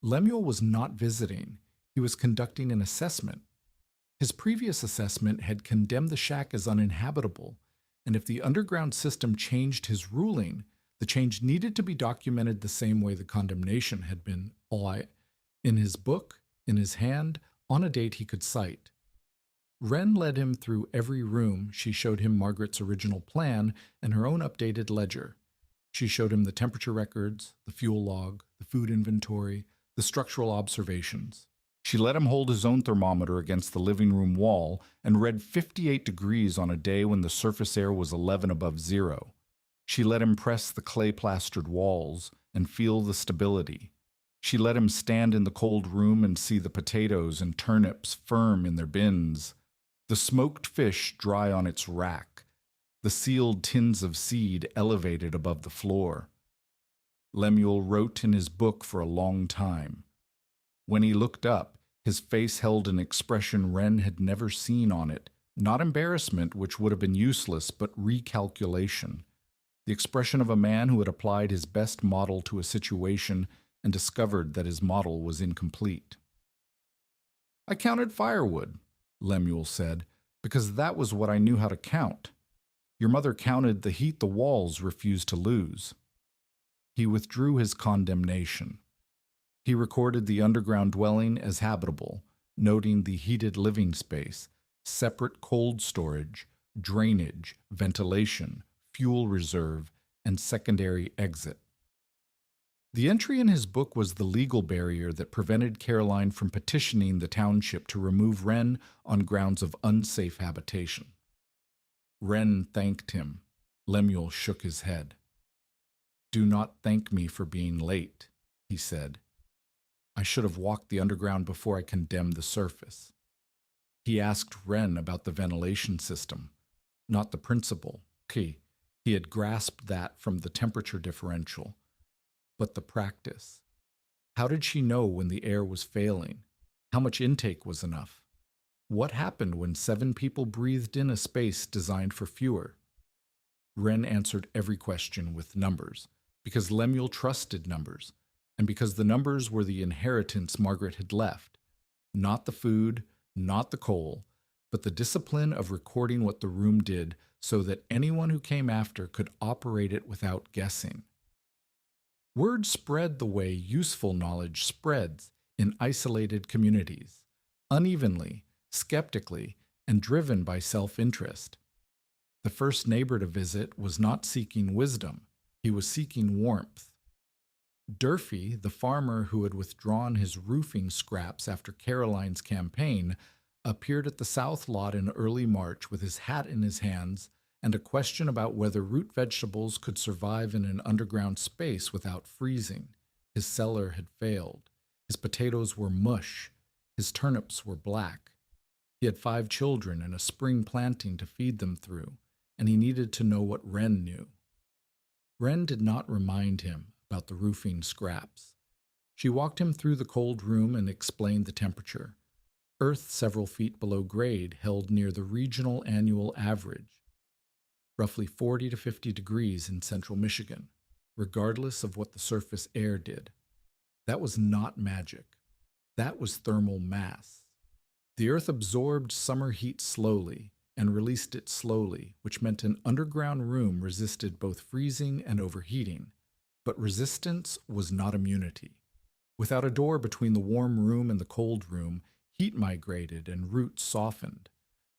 Speaker 1: Lemuel was not visiting. He was conducting an assessment. His previous assessment had condemned the shack as uninhabitable, and if the underground system changed his ruling, the change needed to be documented the same way the condemnation had been, in his book, in his hand, on a date he could cite. Wren led him through every room. She showed him Margaret's original plan and her own updated ledger. She showed him the temperature records, the fuel log, the food inventory, the structural observations. She let him hold his own thermometer against the living room wall and read 58 degrees on a day when the surface air was 11 above zero. She let him press the clay-plastered walls and feel the stability. She let him stand in the cold room and see the potatoes and turnips firm in their bins, the smoked fish dry on its rack, the sealed tins of seed elevated above the floor. Lemuel wrote in his book for a long time. When he looked up, his face held an expression Wren had never seen on it, not embarrassment, which would have been useless, but recalculation. The expression of a man who had applied his best model to a situation and discovered that his model was incomplete. I counted firewood, Lemuel said, because that was what I knew how to count. Your mother counted the heat the walls refused to lose. He withdrew his condemnation. He recorded the underground dwelling as habitable, noting the heated living space, separate cold storage, drainage, ventilation, fuel reserve, and secondary exit. The entry in his book was the legal barrier that prevented Caroline from petitioning the township to remove Wren on grounds of unsafe habitation. Wren thanked him. Lemuel shook his head. Do not thank me for being late, he said. I should have walked the underground before I condemned the surface. He asked Wren about the ventilation system, not the principle. He He had grasped that from the temperature differential. But the practice. How did she know when the air was failing? How much intake was enough? What happened when 7 people breathed in a space designed for fewer? Wren answered every question with numbers, because Lemuel trusted numbers, and because the numbers were the inheritance Margaret had left. Not the food, not the coal, but the discipline of recording what the room did so that anyone who came after could operate it without guessing. Word spread the way useful knowledge spreads in isolated communities, unevenly, skeptically, and driven by self-interest. The first neighbor to visit was not seeking wisdom, he was seeking warmth. Durfee, the farmer who had withdrawn his roofing scraps after Caroline's campaign, appeared at the south lot in early March with his hat in his hands and a question about whether root vegetables could survive in an underground space without freezing. His cellar had failed. His potatoes were mush. His turnips were black. He had 5 children and a spring planting to feed them through, and he needed to know what Wren knew. Wren did not remind him about the roofing scraps. She walked him through the cold room and explained the temperature. Earth several feet below grade held near the regional annual average, roughly 40 to 50 degrees in central Michigan, regardless of what the surface air did. That was not magic. That was thermal mass. The earth absorbed summer heat slowly and released it slowly, which meant an underground room resisted both freezing and overheating. But resistance was not immunity. Without a door between the warm room and the cold room, heat migrated and roots softened.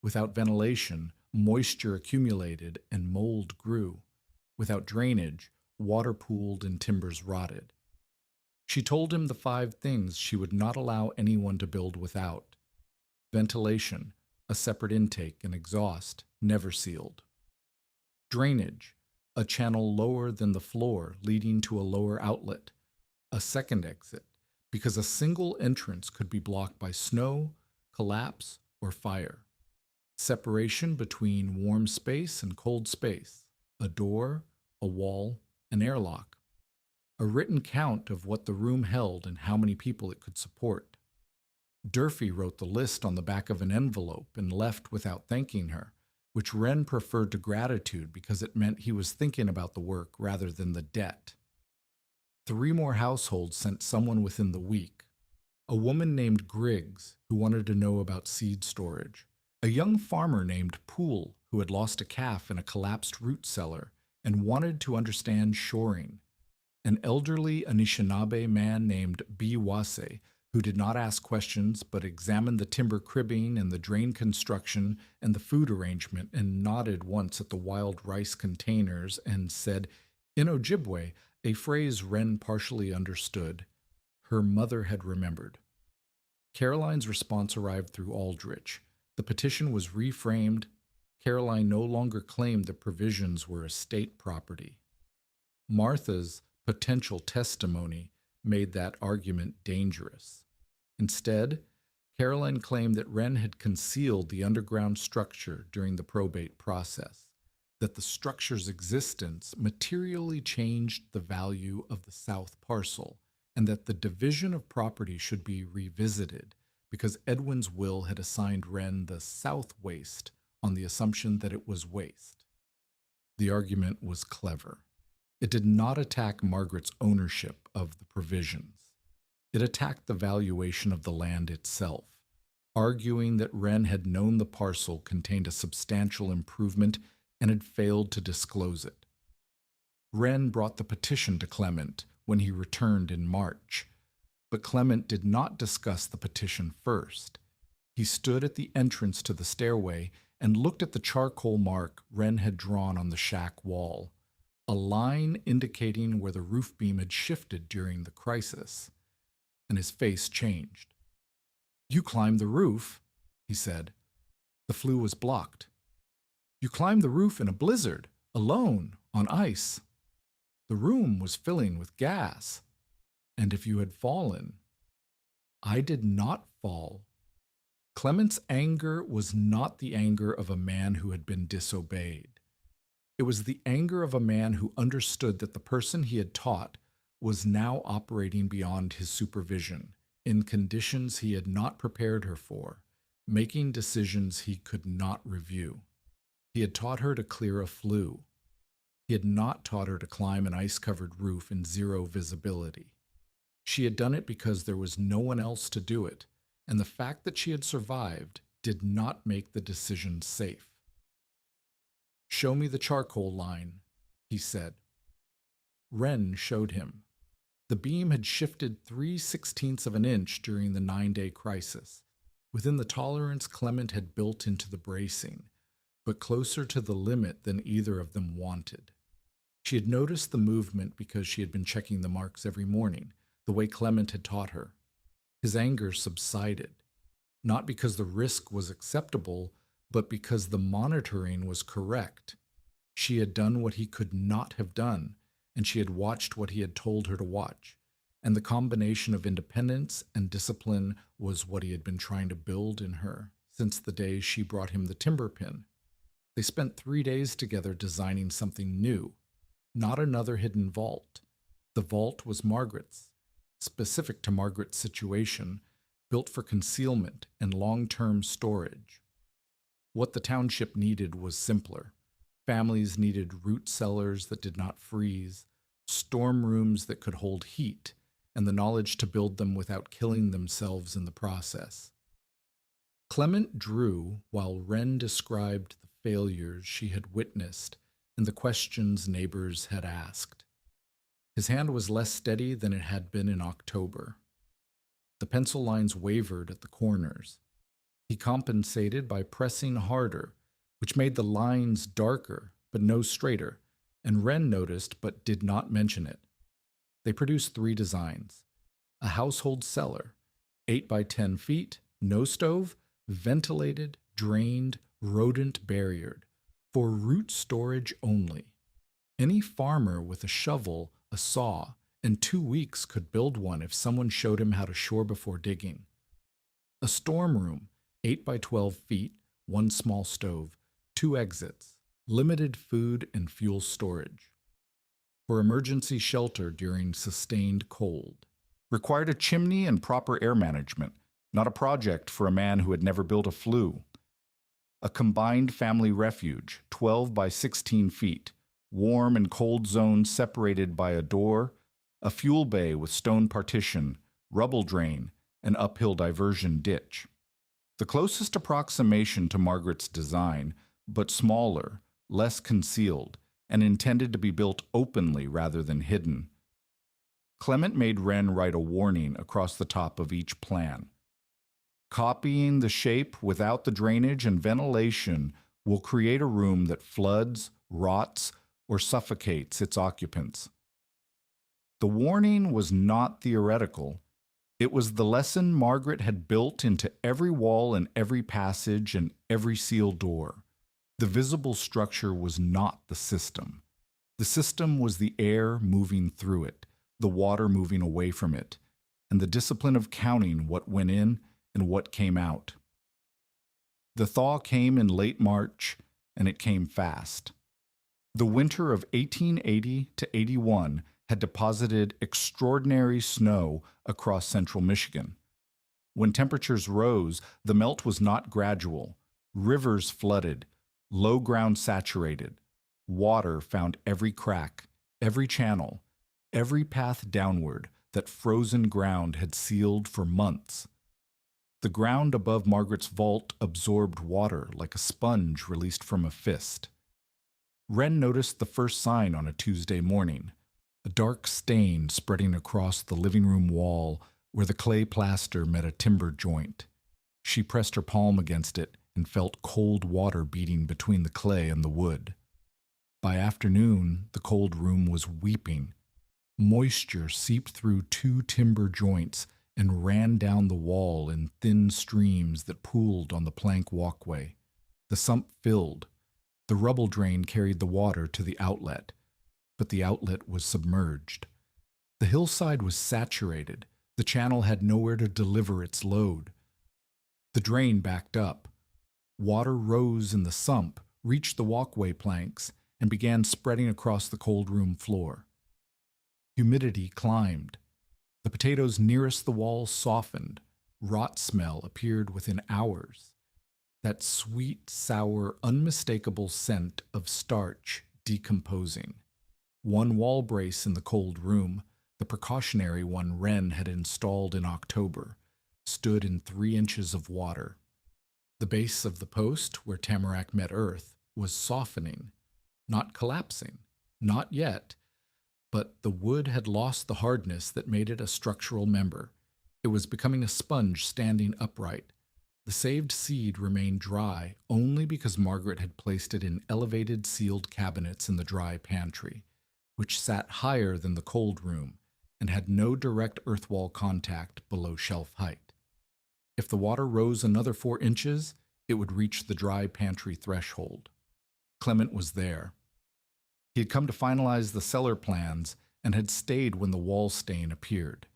Speaker 1: Without ventilation, moisture accumulated and mold grew. Without drainage, water pooled and timbers rotted. She told him the 5 things she would not allow anyone to build without. Ventilation, a separate intake and exhaust, never sealed. Drainage, a channel lower than the floor leading to a lower outlet, a second exit, because a single entrance could be blocked by snow, collapse, or fire. Separation between warm space and cold space, a door, a wall, an airlock. A written count of what the room held and how many people it could support. Durfee wrote the list on the back of an envelope and left without thanking her, which Wren preferred to gratitude because it meant he was thinking about the work rather than the debt. 3 more households sent someone within the week. A woman named Griggs, who wanted to know about seed storage. A young farmer named Poole, who had lost a calf in a collapsed root cellar and wanted to understand shoring. An elderly Anishinaabe man named Biwase, who did not ask questions but examined the timber cribbing and the drain construction and the food arrangement and nodded once at the wild rice containers and said, in Ojibwe, a phrase Wren partially understood. Her mother had remembered. Caroline's response arrived through Aldrich. The petition was reframed. Caroline no longer claimed the provisions were estate property. Martha's potential testimony made that argument dangerous. Instead, Caroline claimed that Wren had concealed the underground structure during the probate process, that the structure's existence materially changed the value of the south parcel, and that the division of property should be revisited because Edwin's will had assigned Wren the south waste on the assumption that it was waste. The argument was clever. It did not attack Margaret's ownership of the provisions. It attacked the valuation of the land itself, arguing that Wren had known the parcel contained a substantial improvement and had failed to disclose it. Wren brought the petition to Clement when he returned in March, but Clement did not discuss the petition first. He stood at the entrance to the stairway and looked at the charcoal mark Wren had drawn on the shack wall, a line indicating where the roof beam had shifted during the crisis, and his face changed. "You climbed the roof," he said. "The flue was blocked. You climbed the roof in a blizzard, alone, on ice. The room was filling with gas. And if you had fallen—" "I did not fall." Clement's anger was not the anger of a man who had been disobeyed. It was the anger of a man who understood that the person he had taught was now operating beyond his supervision, in conditions he had not prepared her for, making decisions he could not review. He had taught her to clear a flue. He had not taught her to climb an ice-covered roof in zero visibility. She had done it because there was no one else to do it, and the fact that she had survived did not make the decision safe. "Show me the charcoal line," he said. Wren showed him. The beam had shifted 3/16 of an inch during the 9-day crisis, within the tolerance Clement had built into the bracing, but closer to the limit than either of them wanted. She had noticed the movement because she had been checking the marks every morning, the way Clement had taught her. His anger subsided, not because the risk was acceptable, but because the monitoring was correct. She had done what he could not have done, and she had watched what he had told her to watch, and the combination of independence and discipline was what he had been trying to build in her since the day she brought him the timber pin. They spent 3 days together designing something new, not another hidden vault. The vault was Margaret's, specific to Margaret's situation, built for concealment and long-term storage. What the township needed was simpler. Families needed root cellars that did not freeze, storm rooms that could hold heat, and the knowledge to build them without killing themselves in the process. Clement drew while Wren described the failures she had witnessed and the questions neighbors had asked. His hand was less steady than it had been in October. The pencil lines wavered at the corners. He compensated by pressing harder, which made the lines darker but no straighter, and Wren noticed but did not mention it. They produced 3 designs: a household cellar, 8 by 10 feet, no stove, ventilated, drained, rodent barriered, for root storage only. Any farmer with a shovel, a saw, and 2 weeks could build one if someone showed him how to shore before digging. A storm room, 8 by 12 feet, 1 small stove, 2 exits, limited food and fuel storage. For emergency shelter during sustained cold. Required a chimney and proper air management, not a project for a man who had never built a flue. A combined family refuge, 12 by 16 feet, warm and cold zones separated by a door, a fuel bay with stone partition, rubble drain, and uphill diversion ditch. The closest approximation to Margaret's design, but smaller, less concealed, and intended to be built openly rather than hidden. Clement made Wren write a warning across the top of each plan. Copying the shape without the drainage and ventilation will create a room that floods, rots, or suffocates its occupants. The warning was not theoretical. It was the lesson Margaret had built into every wall and every passage and every sealed door. The visible structure was not the system. The system was the air moving through it, the water moving away from it, and the discipline of counting what went in and what came out. The thaw came in late March, and it came fast. The winter of 1880 to 81 had deposited extraordinary snow across central Michigan. When temperatures rose, the melt was not gradual. Rivers flooded, low ground saturated. Water found every crack, every channel, every path downward that frozen ground had sealed for months. The ground above Margaret's vault absorbed water like a sponge released from a fist. Wren noticed the first sign on a Tuesday morning, a dark stain spreading across the living room wall where the clay plaster met a timber joint. She pressed her palm against it and felt cold water beating between the clay and the wood. By afternoon, the cold room was weeping. Moisture seeped through 2 timber joints and ran down the wall in thin streams that pooled on the plank walkway. The sump filled. The rubble drain carried the water to the outlet, but the outlet was submerged. The hillside was saturated. The channel had nowhere to deliver its load. The drain backed up. Water rose in the sump, reached the walkway planks, and began spreading across the cold room floor. Humidity climbed. The potatoes nearest the wall softened. Rot smell appeared within hours. That sweet, sour, unmistakable scent of starch decomposing. One wall brace in the cold room, the precautionary one Wren had installed in October, stood in 3 inches of water. The base of the post, where Tamarack met earth, was softening, not collapsing, not yet, but the wood had lost the hardness that made it a structural member. It was becoming a sponge standing upright. The saved seed remained dry only because Margaret had placed it in elevated sealed cabinets in the dry pantry, which sat higher than the cold room and had no direct earth wall contact below shelf height. If the water rose another 4 inches, it would reach the dry pantry threshold. Clement was there. He had come to finalize the cellar plans and had stayed when the wall stain appeared.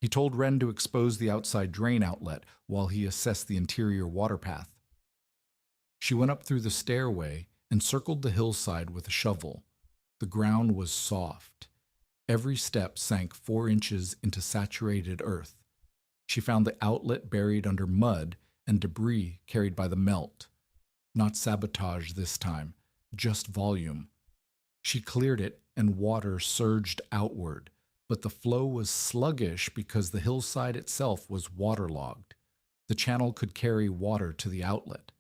Speaker 1: He told Wren to expose the outside drain outlet while he assessed the interior water path. She went up through the stairway and circled the hillside with a shovel. The ground was soft. Every step sank 4 inches into saturated earth. She found the outlet buried under mud and debris carried by the melt. Not sabotage this time, just volume. She cleared it and water surged outward, but the flow was sluggish because the hillside itself was waterlogged. The channel could carry water to the outlet.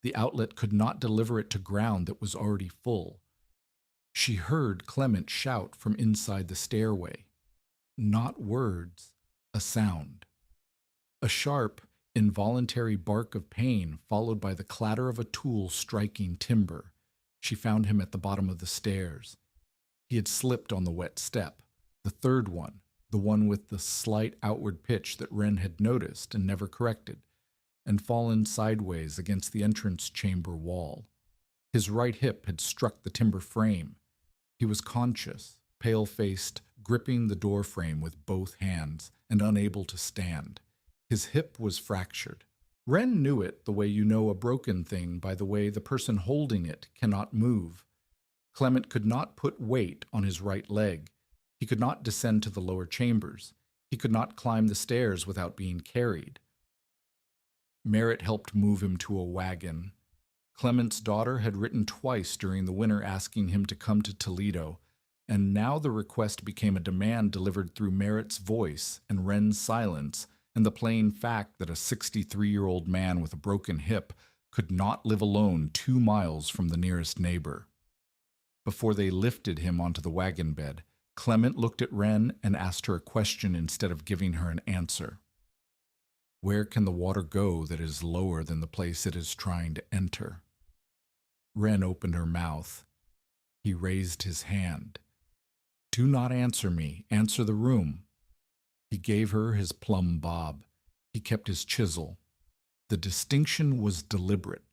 Speaker 1: The outlet could not deliver it to ground that was already full. She heard Clement shout from inside the stairway. Not words, a sound. A sharp, involuntary bark of pain followed by the clatter of a tool striking timber. She found him at the bottom of the stairs. He had slipped on the wet step, the third one, the one with the slight outward pitch that Wren had noticed and never corrected, and fallen sideways against the entrance chamber wall. His right hip had struck the timber frame. He was conscious, pale-faced, gripping the door frame with both hands, and unable to stand. His hip was fractured. Wren knew it the way you know a broken thing by the way the person holding it cannot move. Clement could not put weight on his right leg. He could not descend to the lower chambers. He could not climb the stairs without being carried. Merritt helped move him to a wagon. Clement's daughter had written twice during the winter asking him to come to Toledo, and now the request became a demand delivered through Merritt's voice and Wren's silence, and the plain fact that a 63-year-old man with a broken hip could not live alone 2 miles from the nearest neighbor. Before they lifted him onto the wagon bed, Clement looked at Wren and asked her a question instead of giving her an answer. Where can the water go that is lower than the place it is trying to enter? Wren opened her mouth. He raised his hand. Do not answer me. Answer the room. He gave her his plumb bob. He kept his chisel. The distinction was deliberate.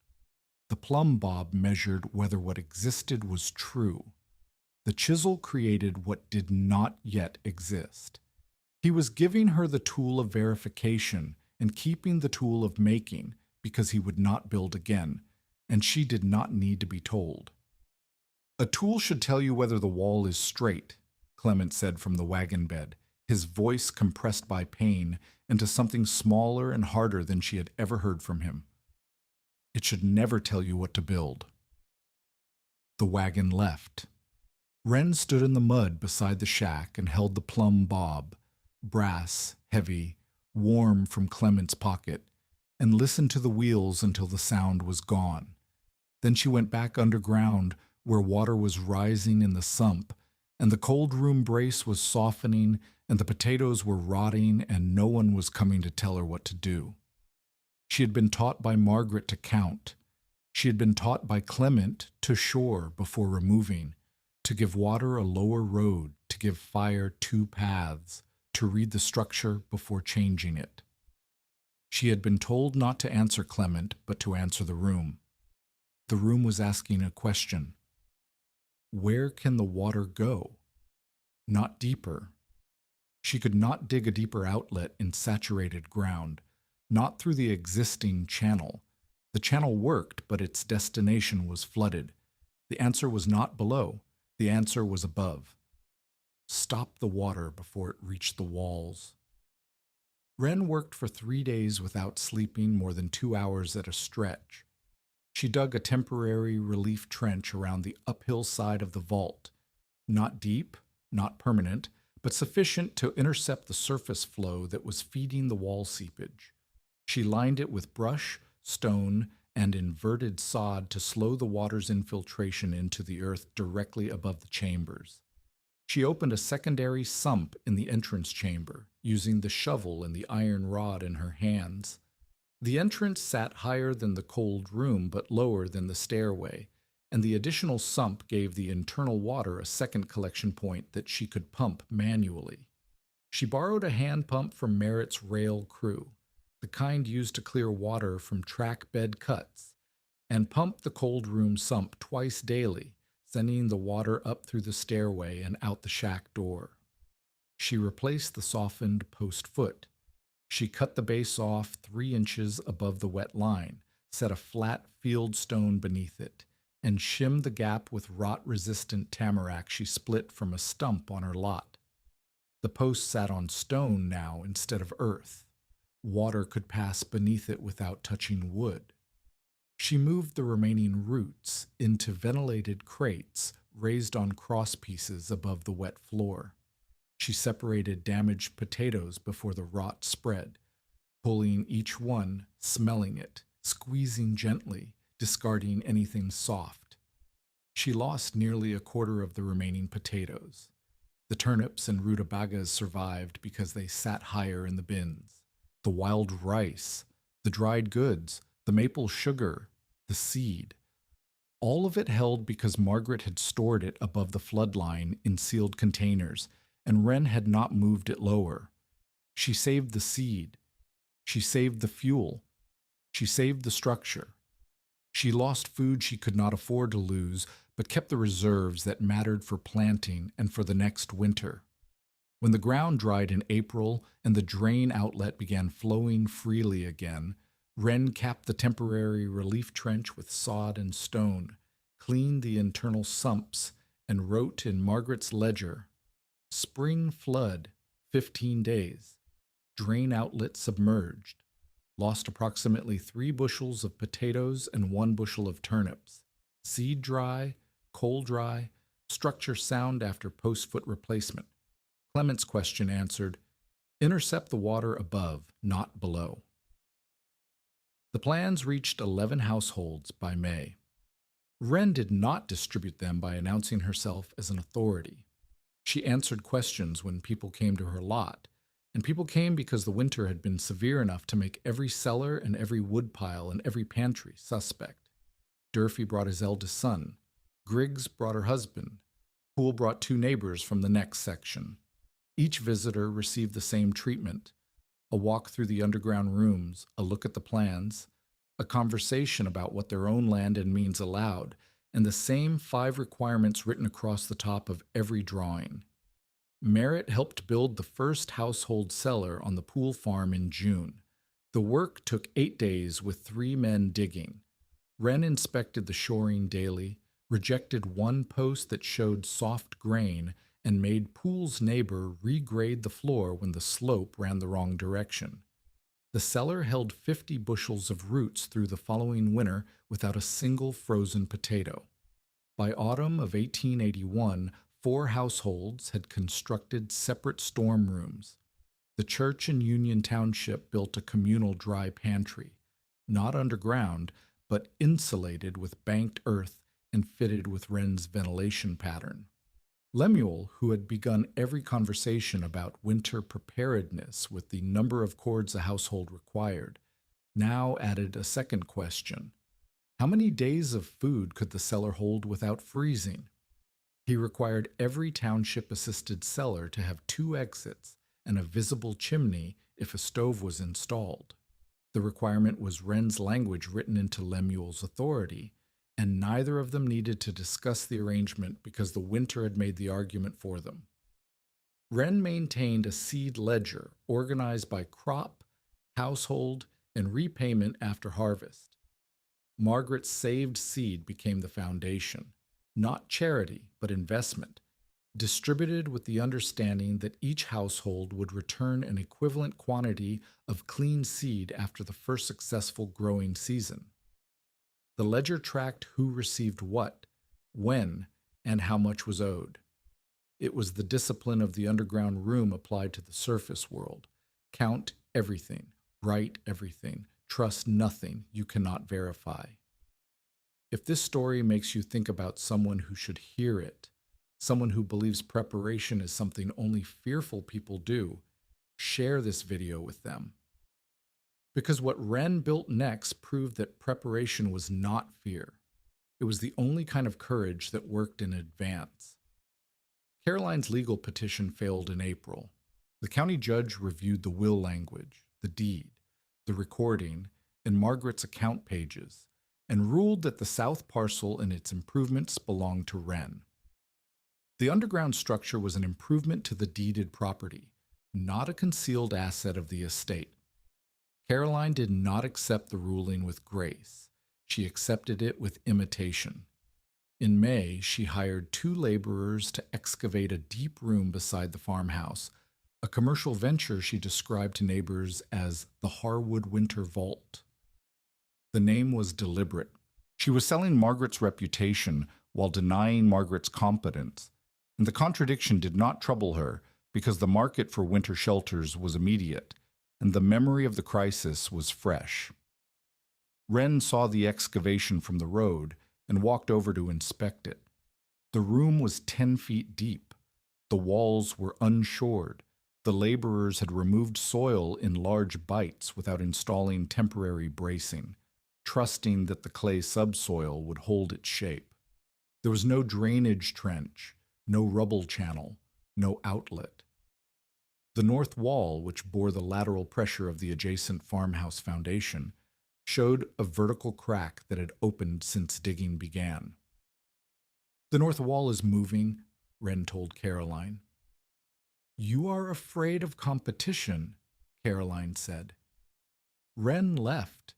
Speaker 1: The plumb bob measured whether what existed was true. The chisel created what did not yet exist. He was giving her the tool of verification and keeping the tool of making because he would not build again, and she did not need to be told. A tool should tell you whether the wall is straight, Clement said from the wagon bed, his voice compressed by pain into something smaller and harder than she had ever heard from him. It should never tell you what to build. The wagon left. Wren stood in the mud beside the shack and held the plumb bob, brass, heavy, warm from Clement's pocket, and listened to the wheels until the sound was gone. Then she went back underground where water was rising in the sump, and the cold room brace was softening, and the potatoes were rotting, and no one was coming to tell her what to do. She had been taught by Margaret to count. She had been taught by Clement to shore before removing, to give water a lower road, to give fire 2 paths, to read the structure before changing it. She had been told not to answer Clement, but to answer the room. The room was asking a question. Where can the water go? Not deeper. She could not dig a deeper outlet in saturated ground, not through the existing channel. The channel worked, but its destination was flooded. The answer was not below. The answer was above. Stop the water before it reached the walls. Wren worked for 3 days without sleeping more than 2 hours at a stretch. She dug a temporary relief trench around the uphill side of the vault. Not deep, not permanent, but sufficient to intercept the surface flow that was feeding the wall seepage. She lined it with brush, stone, and inverted sod to slow the water's infiltration into the earth directly above the chambers. She opened a secondary sump in the entrance chamber, using the shovel and the iron rod in her hands. The entrance sat higher than the cold room but lower than the stairway, and the additional sump gave the internal water a second collection point that she could pump manually. She borrowed a hand pump from Merritt's rail crew, the kind used to clear water from track bed cuts, and pumped the cold room sump twice daily, sending the water up through the stairway and out the shack door. She replaced the softened post foot. She cut the base off 3 inches above the wet line, set a flat field stone beneath it, and shimmed the gap with rot-resistant tamarack she split from a stump on her lot. The post sat on stone now instead of earth. Water could pass beneath it without touching wood. She moved the remaining roots into ventilated crates raised on cross pieces above the wet floor. She separated damaged potatoes before the rot spread, pulling each one, smelling it, squeezing gently, discarding anything soft. She lost nearly a quarter of the remaining potatoes. The turnips and rutabagas survived because they sat higher in the bins. The wild rice, the dried goods, the maple sugar, the seed. All of it held because Margaret had stored it above the floodline in sealed containers, and Wren had not moved it lower. She saved the seed. She saved the fuel. She saved the structure. She lost food she could not afford to lose, but kept the reserves that mattered for planting and for the next winter. When the ground dried in April and the drain outlet began flowing freely again, Wren capped the temporary relief trench with sod and stone, cleaned the internal sumps, and wrote in Margaret's ledger, "Spring flood, 15 days. Drain outlet submerged. Lost approximately 3 bushels of potatoes and 1 bushel of turnips. Seed dry, coal dry, structure sound after post-foot replacement." Clement's question answered, "Intercept the water above, not below." The plans reached 11 households by May. Wren did not distribute them by announcing herself as an authority. She answered questions when people came to her lot, and people came because the winter had been severe enough to make every cellar and every woodpile and every pantry suspect. Durfee brought his eldest son. Griggs brought her husband. Poole brought 2 neighbors from the next section. Each visitor received the same treatment: a walk through the underground rooms, a look at the plans, a conversation about what their own land and means allowed, and the same 5 requirements written across the top of every drawing. Merritt helped build the first household cellar on the Poole farm in June. The work took 8 days with 3 men digging. Wren inspected the shoring daily, rejected 1 post that showed soft grain, and made Poole's neighbor regrade the floor when the slope ran the wrong direction. The cellar held 50 bushels of roots through the following winter without a single frozen potato. By autumn of 1881, 4 households had constructed separate storm rooms. The church in Union Township built a communal dry pantry, not underground, but insulated with banked earth and fitted with Wren's ventilation pattern. Lemuel, who had begun every conversation about winter preparedness with the number of cords a household required, now added a second question. How many days of food could the cellar hold without freezing? He required every township-assisted cellar to have 2 exits and a visible chimney if a stove was installed. The requirement was Wren's language written into Lemuel's authority, and neither of them needed to discuss the arrangement because the winter had made the argument for them. Wren maintained a seed ledger organized by crop, household, and repayment after harvest. Margaret's saved seed became the foundation, not charity, but investment, distributed with the understanding that each household would return an equivalent quantity of clean seed after the first successful growing season. The ledger tracked who received what, when, and how much was owed. It was the discipline of the underground room applied to the surface world. Count everything, write everything, trust nothing you cannot verify. If this story makes you think about someone who should hear it, someone who believes preparation is something only fearful people do, share this video with them. Because what Wren built next proved that preparation was not fear. It was the only kind of courage that worked in advance. Caroline's legal petition failed in April. The county judge reviewed the will language, the deed, the recording, and Margaret's account pages, and ruled that the south parcel and its improvements belonged to Wren. The underground structure was an improvement to the deeded property, not a concealed asset of the estate. Caroline did not accept the ruling with grace. She accepted it with imitation. In May, she hired 2 laborers to excavate a deep room beside the farmhouse, a commercial venture she described to neighbors as the Harwood Winter Vault. The name was deliberate. She was selling Margaret's reputation while denying Margaret's competence, and the contradiction did not trouble her because the market for winter shelters was immediate, and the memory of the crisis was fresh. Wren saw the excavation from the road and walked over to inspect it. The room was 10 feet deep. The walls were unshored. The laborers had removed soil in large bites without installing temporary bracing, trusting that the clay subsoil would hold its shape. There was no drainage trench, no rubble channel, no outlet. The north wall, which bore the lateral pressure of the adjacent farmhouse foundation, showed a vertical crack that had opened since digging began. "The north wall is moving," Wren told Caroline. "You are afraid of competition," Caroline said. Wren left.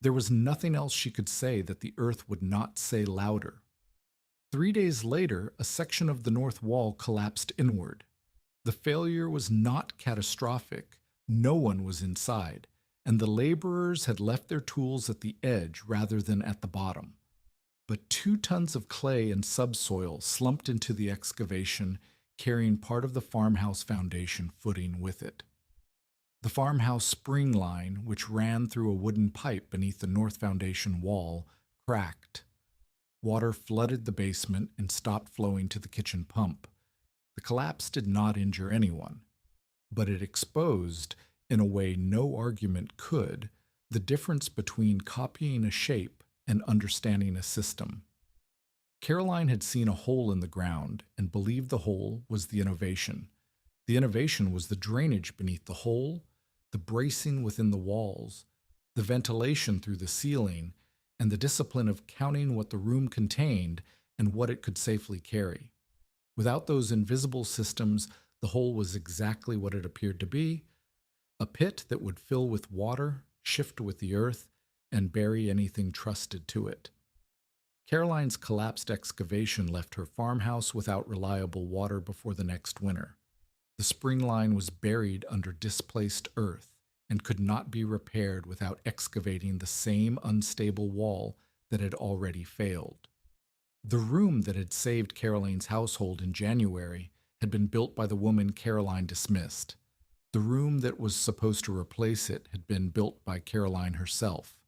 Speaker 1: There was nothing else she could say that the earth would not say louder. 3 days later, a section of the north wall collapsed inward. The failure was not catastrophic. No one was inside, and the laborers had left their tools at the edge rather than at the bottom. But 2 tons of clay and subsoil slumped into the excavation, carrying part of the farmhouse foundation footing with it. The farmhouse spring line, which ran through a wooden pipe beneath the north foundation wall, cracked. Water flooded the basement and stopped flowing to the kitchen pump. The collapse did not injure anyone, but it exposed, in a way no argument could, the difference between copying a shape and understanding a system. Caroline had seen a hole in the ground and believed the hole was the innovation. The innovation was the drainage beneath the hole, the bracing within the walls, the ventilation through the ceiling, and the discipline of counting what the room contained and what it could safely carry. Without those invisible systems, the hole was exactly what it appeared to be, a pit that would fill with water, shift with the earth, and bury anything trusted to it. Caroline's collapsed excavation left her farmhouse without reliable water before the next winter. The spring line was buried under displaced earth and could not be repaired without excavating the same unstable wall that had already failed. The room that had saved Caroline's household in January had been built by the woman Caroline dismissed. The room that was supposed to replace it had been built by Caroline herself.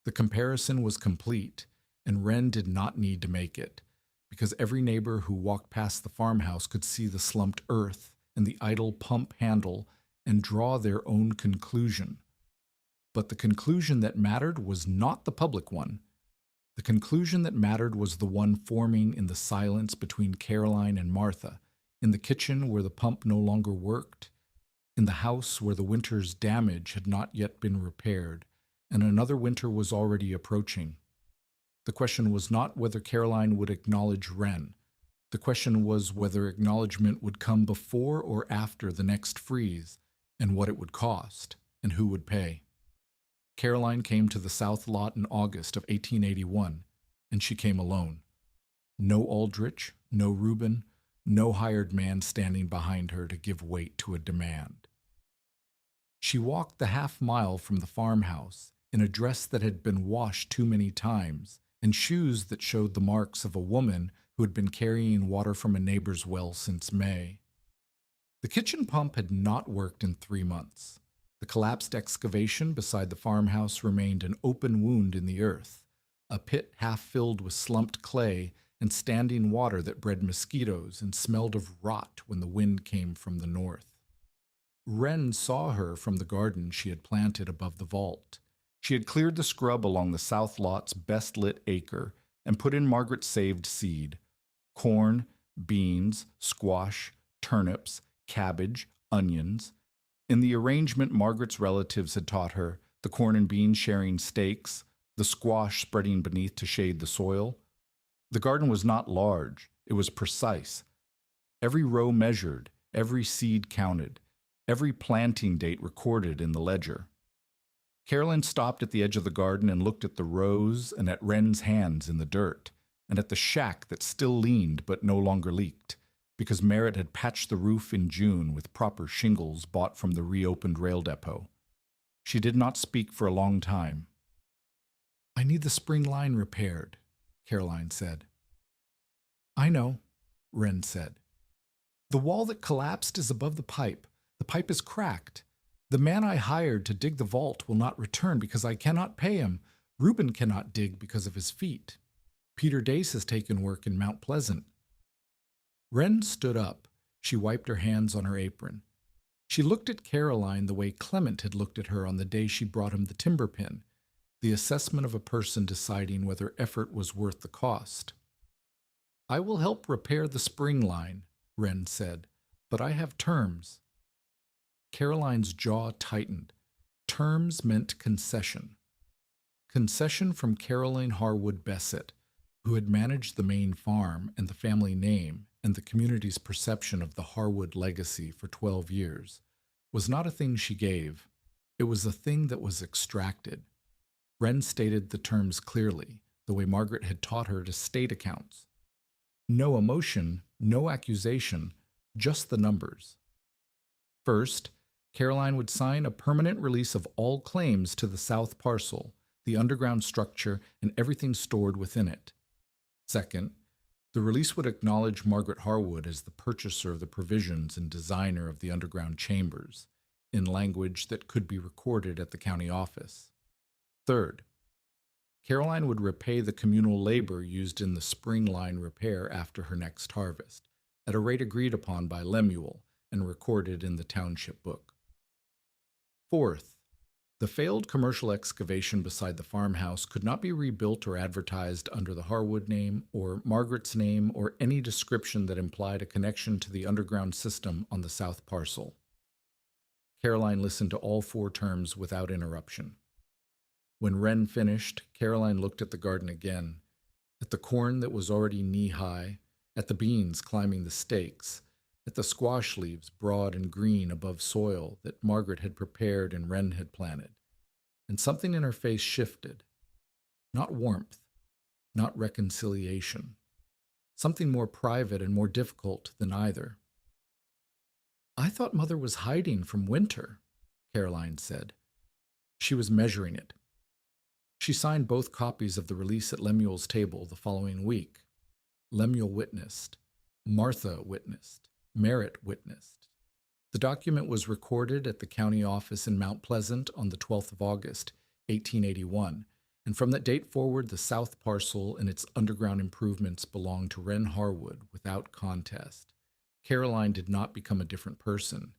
Speaker 1: The comparison was complete, and Wren did not need to make it, because every neighbor who walked past the farmhouse could see the slumped earth and the idle pump handle and draw their own conclusion. But the conclusion that mattered was not the public one. The conclusion that mattered was the one forming in the silence between Caroline and Martha, in the kitchen where the pump no longer worked, in the house where the winter's damage had not yet been repaired, and another winter was already approaching. The question was not whether Caroline would acknowledge Wren. The question was whether acknowledgement would come before or after the next freeze, and what it would cost, and who would pay. Caroline came to the South Lot in August of 1881, and she came alone. No Aldrich, no Reuben, no hired man standing behind her to give weight to a demand. She walked the half-mile from the farmhouse in a dress that had been washed too many times and shoes that showed the marks of a woman who had been carrying water from a neighbor's well since May. The kitchen pump had not worked in 3 months. The collapsed excavation beside the farmhouse remained an open wound in the earth, a pit half filled with slumped clay and standing water that bred mosquitoes and smelled of rot when the wind came from the north. Wren saw her from the garden she had planted above the vault. She had cleared the scrub along the south lot's best-lit acre and put in Margaret's saved seed: corn, beans, squash, turnips, cabbage, onions. In the arrangement Margaret's relatives had taught her, the corn and beans sharing stakes, the squash spreading beneath to shade the soil. The garden was not large, it was precise. Every row measured, every seed counted, every planting date recorded in the ledger. Carolyn stopped at the edge of the garden and looked at the rows and at Wren's hands in the dirt, and at the shack that still leaned but no longer leaked, because Merritt had patched the roof in June with proper shingles bought from the reopened rail depot. She did not speak for a long time. "I need the spring line repaired," Caroline said. "I know," Wren said. "The wall that collapsed is above the pipe. The pipe is cracked. The man I hired to dig the vault will not return because I cannot pay him. Reuben cannot dig because of his feet. Peter Dace has taken work in Mount Pleasant." Wren stood up. She wiped her hands on her apron. She looked at Caroline the way Clement had looked at her on the day she brought him the timber pin, the assessment of a person deciding whether effort was worth the cost. "I will help repair the spring line," Wren said, "but I have terms." Caroline's jaw tightened. Terms meant concession. Concession from Caroline Harwood Bessett, who had managed the main farm and the family name and the community's perception of the Harwood legacy for 12 years, was not a thing she gave. It was a thing that was extracted. Wren stated the terms clearly, the way Margaret had taught her to state accounts. No emotion, no accusation, just the numbers. First, Caroline would sign a permanent release of all claims to the south parcel, the underground structure, and everything stored within it. Second, the release would acknowledge Margaret Harwood as the purchaser of the provisions and designer of the underground chambers, in language that could be recorded at the county office. Third, Caroline would repay the communal labor used in the spring line repair after her next harvest, at a rate agreed upon by Lemuel and recorded in the township book. Fourth, the failed commercial excavation beside the farmhouse could not be rebuilt or advertised under the Harwood name or Margaret's name or any description that implied a connection to the underground system on the south parcel. Caroline listened to all 4 terms without interruption. When Wren finished, Caroline looked at the garden again, at the corn that was already knee-high, at the beans climbing the stakes, at the squash leaves broad and green above soil that Margaret had prepared and Wren had planted, and something in her face shifted. Not warmth, not reconciliation. Something more private and more difficult than either. "I thought Mother was hiding from winter," Caroline said. She was measuring it. She signed both copies of the release at Lemuel's table the following week. Lemuel witnessed. Martha witnessed. Merritt witnessed. The document was recorded at the county office in Mount Pleasant on the 12th of August, 1881, and from that date forward the south parcel and its underground improvements belonged to Wren Harwood without contest. Caroline did not become a different person.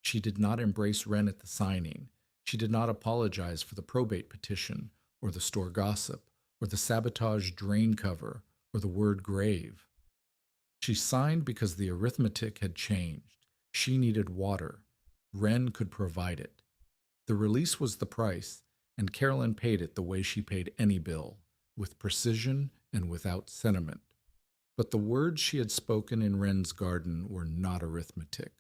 Speaker 1: She did not embrace Wren at the signing. She did not apologize for the probate petition, or the store gossip, or the sabotage drain cover, or the word grave. She signed because the arithmetic had changed. She needed water. Wren could provide it. The release was the price, and Carolyn paid it the way she paid any bill, with precision and without sentiment. But the words she had spoken in Wren's garden were not arithmetic.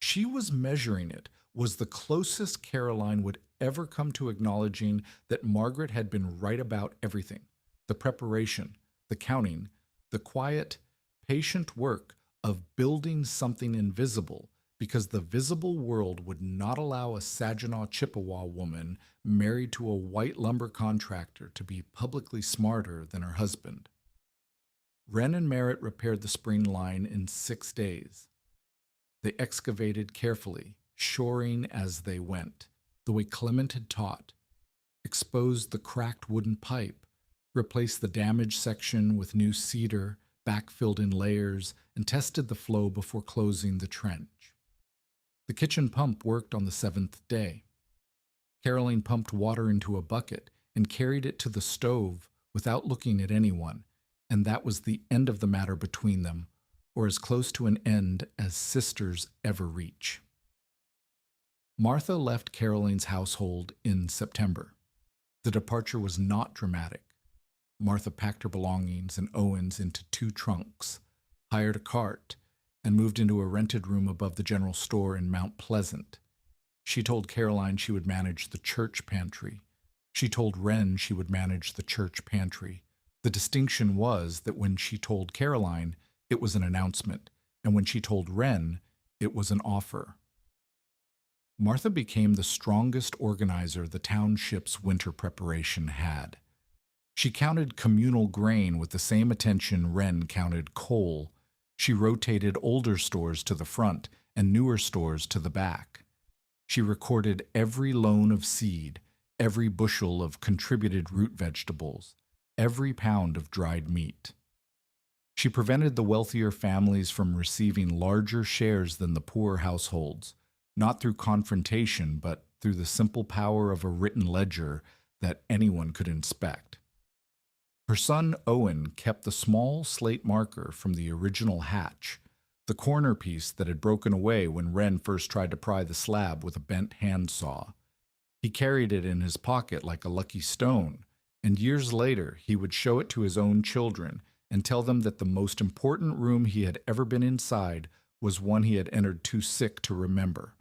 Speaker 1: She was measuring it, was the closest Caroline would ever come to acknowledging that Margaret had been right about everything: the preparation, the counting, The quiet, patient work of building something invisible because the visible world would not allow a Saginaw Chippewa woman married to a white lumber contractor to be publicly smarter than her husband. Wren and Merritt repaired the spring line in 6 days. They excavated carefully, shoring as they went, the way Clement had taught, exposed the cracked wooden pipe, replaced the damaged section with new cedar, backfilled in layers, and tested the flow before closing the trench. The kitchen pump worked on the 7th day. Caroline pumped water into a bucket and carried it to the stove without looking at anyone, and that was the end of the matter between them, or as close to an end as sisters ever reach. Martha left Caroline's household in September. The departure was not dramatic. Martha packed her belongings and Owen's into 2 trunks, hired a cart, and moved into a rented room above the general store in Mount Pleasant. She told Caroline she would manage the church pantry. She told Wren she would manage the church pantry. The distinction was that when she told Caroline, it was an announcement, and when she told Wren, it was an offer. Martha became the strongest organizer the township's winter preparation had. She counted communal grain with the same attention Wren counted coal. She rotated older stores to the front and newer stores to the back. She recorded every loan of seed, every bushel of contributed root vegetables, every pound of dried meat. She prevented the wealthier families from receiving larger shares than the poor households, not through confrontation, but through the simple power of a written ledger that anyone could inspect. Her son Owen kept the small slate marker from the original hatch, the corner piece that had broken away when Wren first tried to pry the slab with a bent handsaw. He carried it in his pocket like a lucky stone, and years later he would show it to his own children and tell them that the most important room he had ever been inside was one he had entered too sick to remember.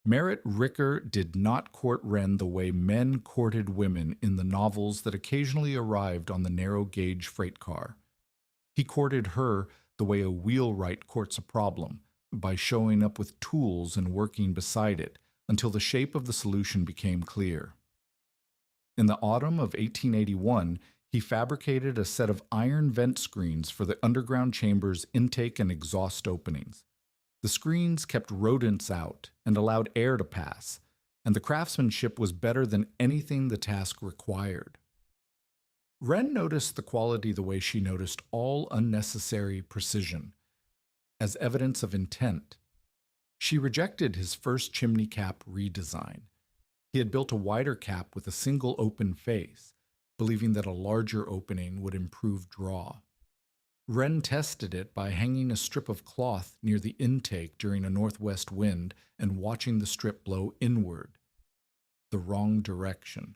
Speaker 1: Merritt Ricker did not court Wren the way men courted women in the novels that occasionally arrived on the narrow-gauge freight car. He courted her the way a wheelwright courts a problem, by showing up with tools and working beside it until the shape of the solution became clear. In the autumn of 1881, he fabricated a set of iron vent screens for the underground chamber's intake and exhaust openings. The screens kept rodents out and allowed air to pass, and the craftsmanship was better than anything the task required. Wren noticed the quality the way she noticed all unnecessary precision, as evidence of intent. She rejected his first chimney cap redesign. He had built a wider cap with a single open face, believing that a larger opening would improve draw. Wren tested it by hanging a strip of cloth near the intake during a northwest wind and watching the strip blow inward, the wrong direction.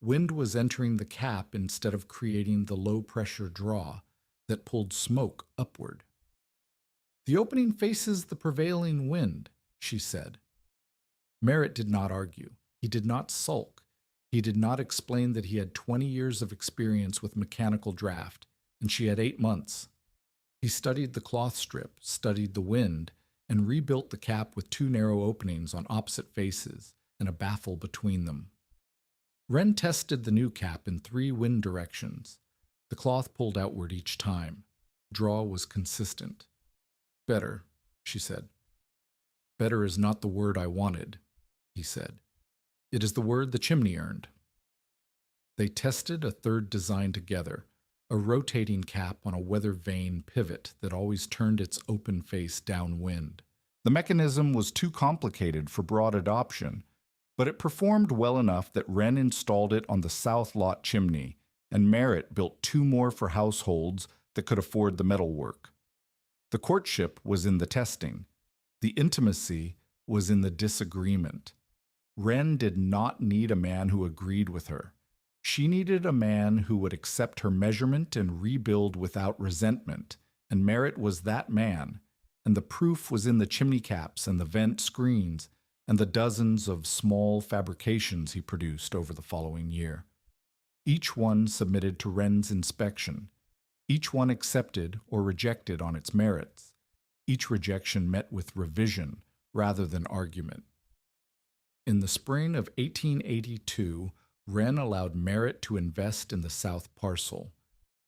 Speaker 1: Wind was entering the cap instead of creating the low-pressure draw that pulled smoke upward. "The opening faces the prevailing wind," she said. Merritt did not argue. He did not sulk. He did not explain that he had 20 years of experience with mechanical draft, and she had 8 months. He studied the cloth strip, studied the wind, and rebuilt the cap with 2 narrow openings on opposite faces and a baffle between them. Wren tested the new cap in 3 wind directions. The cloth pulled outward each time. Draw was consistent. "Better," she said. "Better is not the word I wanted," he said. "It is the word the chimney earned." They tested a 3rd design together, a rotating cap on a weather vane pivot that always turned its open face downwind. The mechanism was too complicated for broad adoption, but it performed well enough that Wren installed it on the south lot chimney, and Merritt built 2 more for households that could afford the metalwork. The courtship was in the testing. The intimacy was in the disagreement. Wren did not need a man who agreed with her. She needed a man who would accept her measurement and rebuild without resentment, and Merritt was that man, and the proof was in the chimney caps and the vent screens and the dozens of small fabrications he produced over the following year. Each one submitted to Wren's inspection. each one accepted or rejected on its merits, each rejection met with revision rather than argument. In the spring of 1882, Wren allowed Merritt to invest in the south parcel.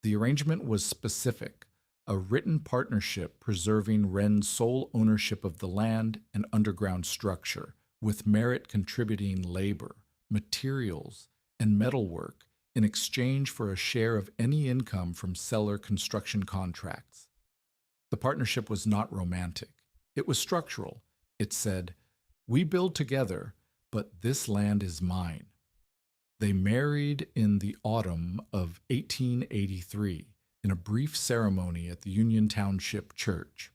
Speaker 1: The arrangement was specific, a written partnership preserving Wren's sole ownership of the land and underground structure, with Merritt contributing labor, materials, and metalwork in exchange for a share of any income from cellar construction contracts. The partnership was not romantic. It was structural. It said, "We build together, but this land is mine." They married in the autumn of 1883 in a brief ceremony at the Union Township Church.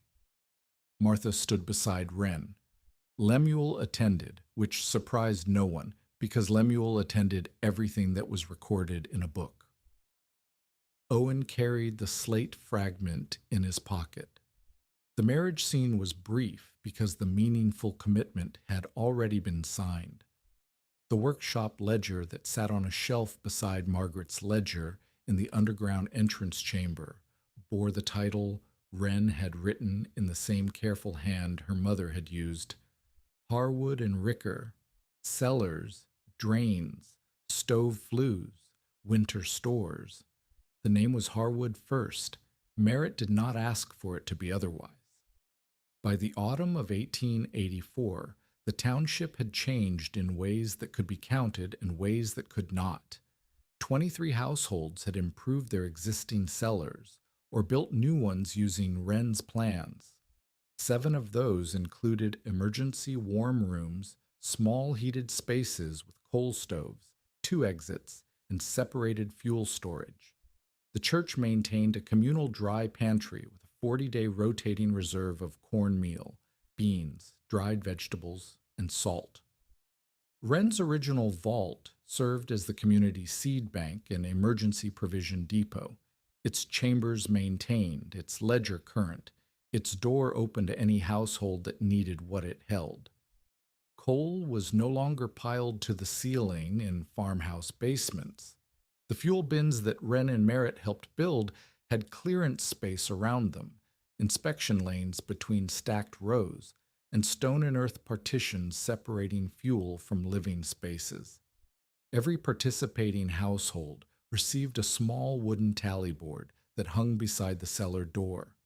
Speaker 1: Martha stood beside Wren. Lemuel attended, which surprised no one, because Lemuel attended everything that was recorded in a book. Owen carried the slate fragment in his pocket. The marriage scene was brief because the meaningful commitment had already been signed. The workshop ledger that sat on a shelf beside Margaret's ledger in the underground entrance chamber bore the title Wren had written in the same careful hand her mother had used: Harwood and Ricker, cellars, drains, stove flues, winter stores. The name was Harwood first. Merritt did not ask for it to be otherwise. By the autumn of 1884, the township had changed in ways that could be counted and ways that could not. 23 households had improved their existing cellars or built new ones using Wren's plans. 7 of those included emergency warm rooms, small heated spaces with coal stoves, 2 exits, and separated fuel storage. The church maintained a communal dry pantry with a 40-day rotating reserve of cornmeal, beans, dried vegetables, and salt. Wren's original vault served as the community's seed bank and emergency provision depot, its chambers maintained, its ledger current, its door open to any household that needed what it held. Coal was no longer piled to the ceiling in farmhouse basements. The fuel bins that Wren and Merritt helped build had clearance space around them, inspection lanes between stacked rows, and stone and earth partitions separating fuel from living spaces. Every participating household received a small wooden tally board that hung beside the cellar door.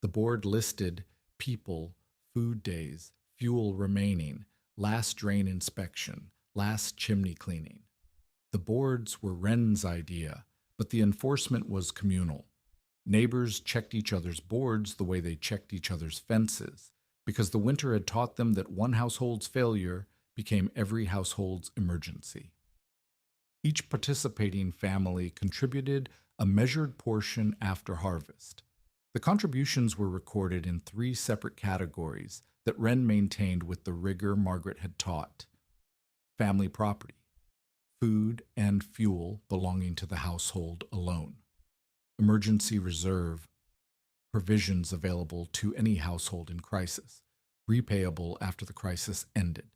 Speaker 1: The board listed people, food days, fuel remaining, last drain inspection, last chimney cleaning. The boards were Wren's idea, but the enforcement was communal. Neighbors checked each other's boards the way they checked each other's fences, because the winter had taught them that one household's failure became every household's emergency. Each participating family contributed a measured portion after harvest. The contributions were recorded in 3 separate categories that Wren maintained with the rigor Margaret had taught: family property, food and fuel belonging to the household alone, emergency reserve, provisions available to any household in crisis, repayable after the crisis ended,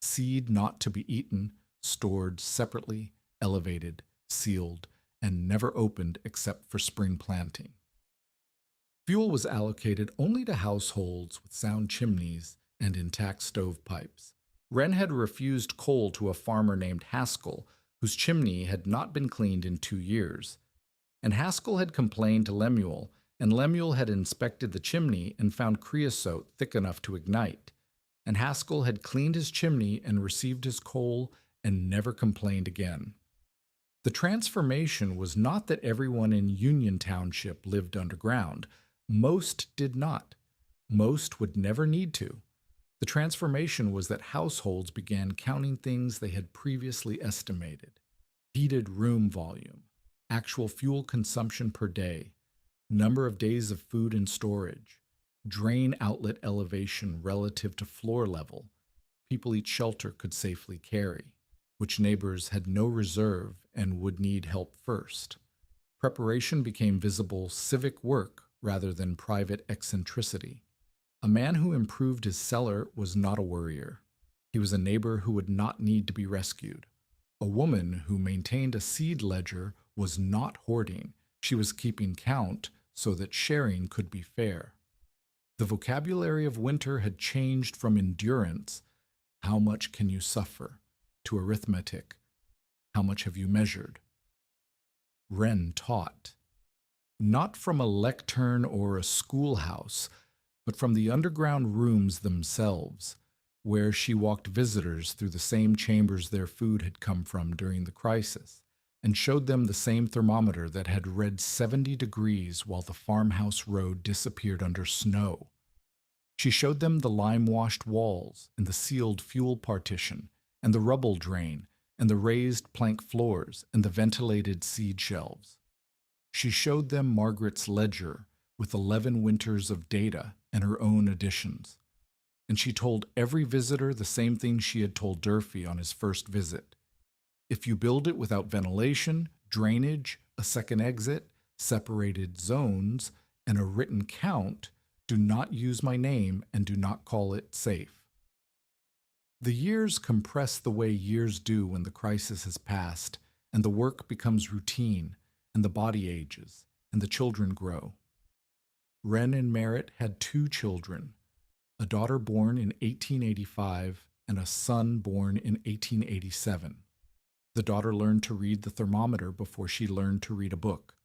Speaker 1: seed not to be eaten, stored separately, elevated, sealed, and never opened except for spring planting. Fuel was allocated only to households with sound chimneys and intact stovepipes. Wren had refused coal to a farmer named Haskell, whose chimney had not been cleaned in 2 years. And Haskell had complained to Lemuel, and Lemuel had inspected the chimney and found creosote thick enough to ignite. And Haskell had cleaned his chimney and received his coal and never complained again. The transformation was not that everyone in Union Township lived underground. Most did not. Most would never need to. The transformation was that households began counting things they had previously estimated: heated room volume, actual fuel consumption per day, number of days of food in storage, drain outlet elevation relative to floor level, people each shelter could safely carry, which neighbors had no reserve and would need help first. Preparation became visible civic work rather than private eccentricity. A man who improved his cellar was not a worrier. He was a neighbor who would not need to be rescued. A woman who maintained a seed ledger was not hoarding. She was keeping count so that sharing could be fair. The vocabulary of winter had changed from endurance, how much can you suffer, to arithmetic, how much have you measured? Wren taught, not from a lectern or a schoolhouse, but from the underground rooms themselves, where she walked visitors through the same chambers their food had come from during the crisis, and showed them the same thermometer that had read 70 degrees while the farmhouse road disappeared under snow. She showed them the lime-washed walls, and the sealed fuel partition, and the rubble drain, and the raised plank floors, and the ventilated seed shelves. She showed them Margaret's ledger with 11 winters of data and her own additions. And she told every visitor the same thing she had told Durfee on his first visit. If you build it without ventilation, drainage, a second exit, separated zones, and a written count, do not use my name and do not call it safe. The years compress the way years do when the crisis has passed, and the work becomes routine, and the body ages, and the children grow. Wren and Merritt had 2 children, a daughter born in 1885 and a son born in 1887. The daughter learned to read the thermometer before she learned to read a book.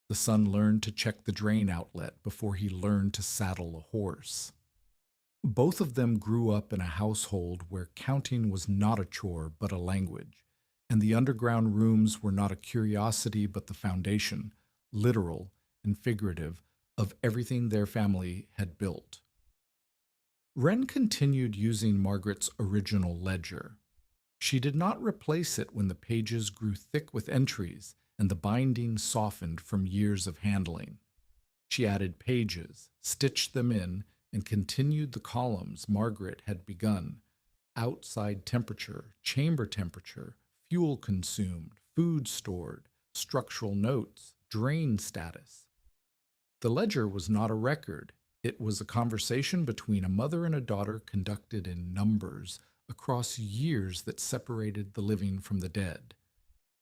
Speaker 1: The son learned to check the drain outlet before he learned to saddle a horse. Both of them grew up in a household where counting was not a chore but a language, and the underground rooms were not a curiosity but the foundation, literal and figurative, of everything their family had built. Wren continued using Margaret's original ledger. She did not replace it when the pages grew thick with entries and the binding softened from years of handling. She added pages, stitched them in, and continued the columns Margaret had begun: outside temperature, chamber temperature, fuel consumed, food stored, structural notes, drain status. The ledger was not a record. It was a conversation between a mother and a daughter conducted in numbers across years that separated the living from the dead,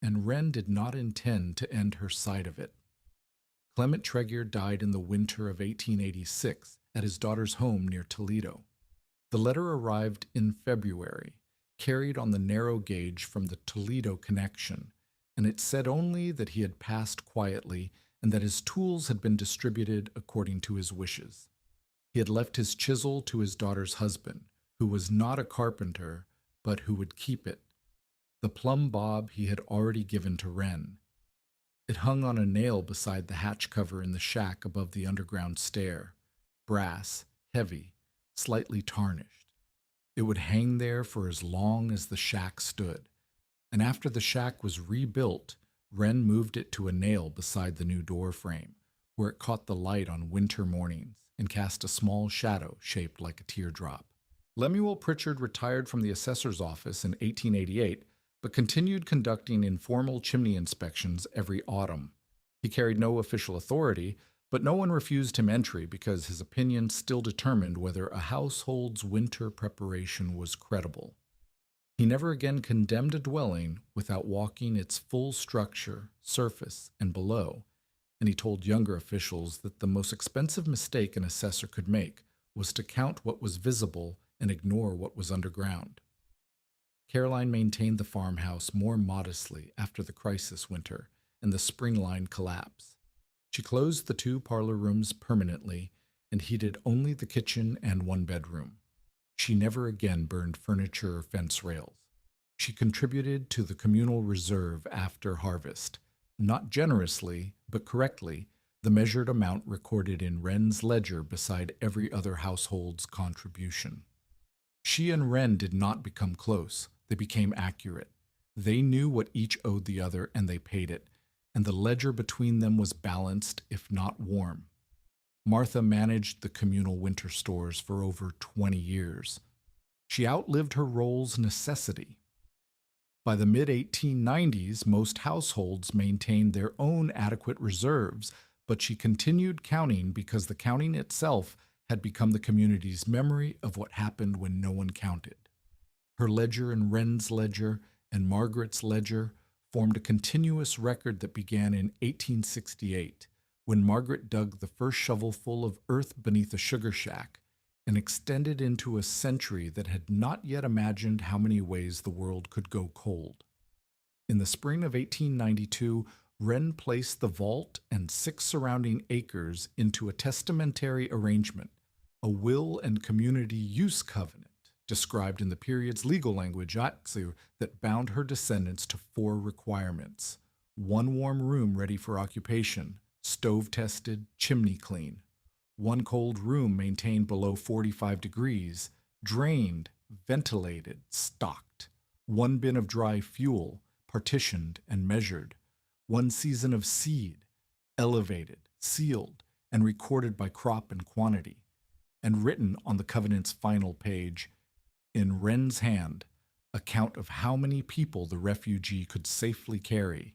Speaker 1: and Wren did not intend to end her side of it. Clement Tregear died in the winter of 1886 at his daughter's home near Toledo. The letter arrived in February, carried on the narrow gauge from the Toledo connection, and it said only that he had passed quietly and that his tools had been distributed according to his wishes. He had left his chisel to his daughter's husband, who was not a carpenter, but who would keep it. The plumb bob he had already given to Wren. It hung on a nail beside the hatch cover in the shack above the underground stair, brass, heavy, slightly tarnished. It would hang there for as long as the shack stood, and after the shack was rebuilt, Wren moved it to a nail beside the new door frame, where it caught the light on winter mornings and cast a small shadow shaped like a teardrop. Lemuel Pritchard retired from the assessor's office in 1888, but continued conducting informal chimney inspections every autumn. He carried no official authority, but no one refused him entry because his opinion still determined whether a household's winter preparation was credible. He never again condemned a dwelling without walking its full structure, surface, and below, and he told younger officials that the most expensive mistake an assessor could make was to count what was visible and ignore what was underground. Caroline maintained the farmhouse more modestly after the crisis winter and the spring line collapse. She closed the 2 parlor rooms permanently and heated only the kitchen and 1 bedroom. She never again burned furniture or fence rails. She contributed to the communal reserve after harvest, not generously, but correctly, the measured amount recorded in Wren's ledger beside every other household's contribution. She and Wren did not become close. They became accurate. They knew what each owed the other, and they paid it, and the ledger between them was balanced, if not warm. Martha managed the communal winter stores for over 20 years. She outlived her role's necessity. By the mid-1890s, most households maintained their own adequate reserves, but she continued counting because the counting itself had become the community's memory of what happened when no one counted. Her ledger and Wren's ledger and Margaret's ledger formed a continuous record that began in 1868, when Margaret dug the first shovelful of earth beneath a sugar shack, and extended into a century that had not yet imagined how many ways the world could go cold. In the spring of 1892, Wren placed the vault and 6 surrounding acres into a testamentary arrangement, a will and community use covenant, described in the period's legal language that bound her descendants to 4 requirements: 1 warm room ready for occupation, stove-tested, chimney-clean; 1 cold room maintained below 45 degrees, drained, ventilated, stocked; 1 bin of dry fuel, partitioned and measured; 1 season of seed, elevated, sealed, and recorded by crop and quantity; and written on the covenant's final page, in Wren's hand, account of how many people the refugee could safely carry.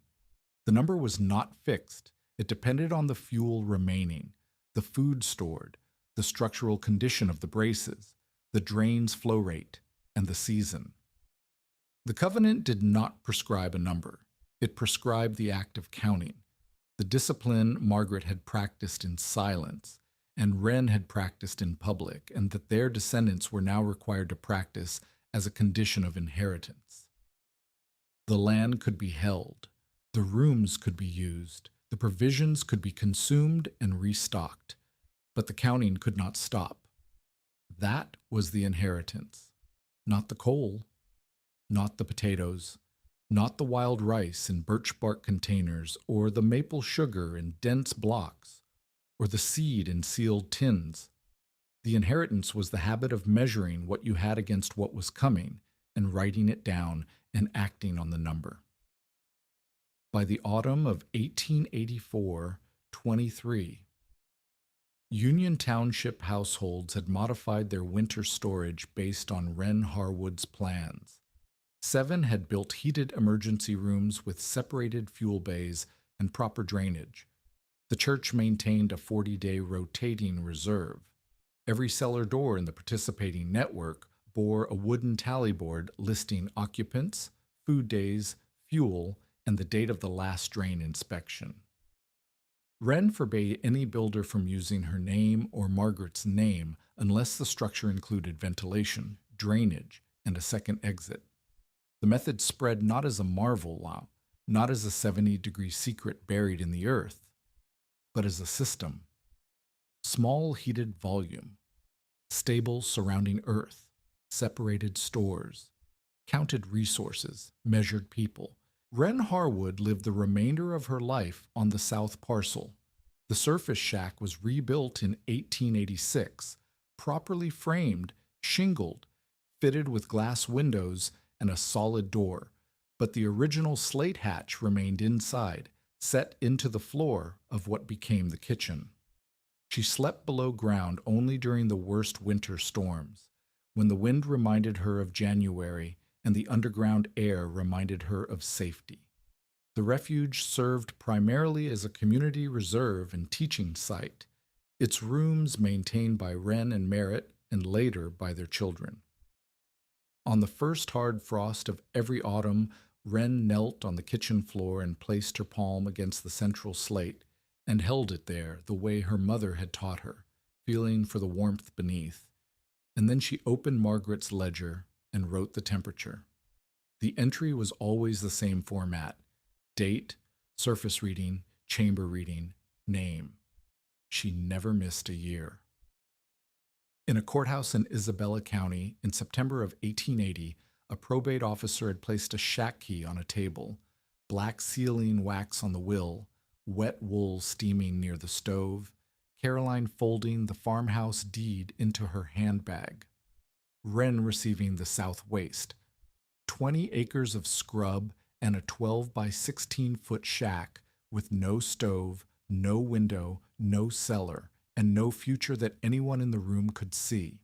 Speaker 1: The number was not fixed. It depended on the fuel remaining, the food stored, the structural condition of the braces, the drain's flow rate, and the season. The covenant did not prescribe a number. It prescribed the act of counting, the discipline Margaret had practiced in silence, and Wren had practiced in public, and that their descendants were now required to practice as a condition of inheritance. The land could be held, the rooms could be used, the provisions could be consumed and restocked, but the counting could not stop. That was the inheritance, not the coal, not the potatoes, not the wild rice in birch bark containers, or the maple sugar in dense blocks, or the seed in sealed tins. The inheritance was the habit of measuring what you had against what was coming, and writing it down and acting on the number. By the autumn of 1884-23, Union Township households had modified their winter storage based on Wren Harwood's plans. 7 had built heated emergency rooms with separated fuel bays and proper drainage. The church maintained a 40-day rotating reserve. Every cellar door in the participating network bore a wooden tally board listing occupants, food days, fuel, and the date of the last drain inspection. Wren forbade any builder from using her name or Margaret's name unless the structure included ventilation, drainage, and a second exit. The method spread not as a marvel, not as a 70-degree secret buried in the earth, but as a system. Small heated volume, stable surrounding earth, separated stores, counted resources, measured people. Wren Harwood lived the remainder of her life on the south parcel. The surface shack was rebuilt in 1886, properly framed, shingled, fitted with glass windows and a solid door, but the original slate hatch remained inside, set into the floor of what became the kitchen. She slept below ground only during the worst winter storms, when the wind reminded her of January and the underground air reminded her of safety. The refuge served primarily as a community reserve and teaching site, its rooms maintained by Wren and Merritt and later by their children. On the first hard frost of every autumn, Wren knelt on the kitchen floor and placed her palm against the central slate and held it there the way her mother had taught her, feeling for the warmth beneath. And then she opened Margaret's ledger and wrote the temperature. The entry was always the same format: date, surface reading, chamber reading, name. She never missed a year. In a courthouse in Isabella County in September of 1880, a probate officer had placed a shack key on a table, black sealing wax on the will, wet wool steaming near the stove, Caroline folding the farmhouse deed into her handbag, Wren receiving the south waist, 20 acres of scrub and a 12 by 16-foot shack with no stove, no window, no cellar, and no future that anyone in the room could see.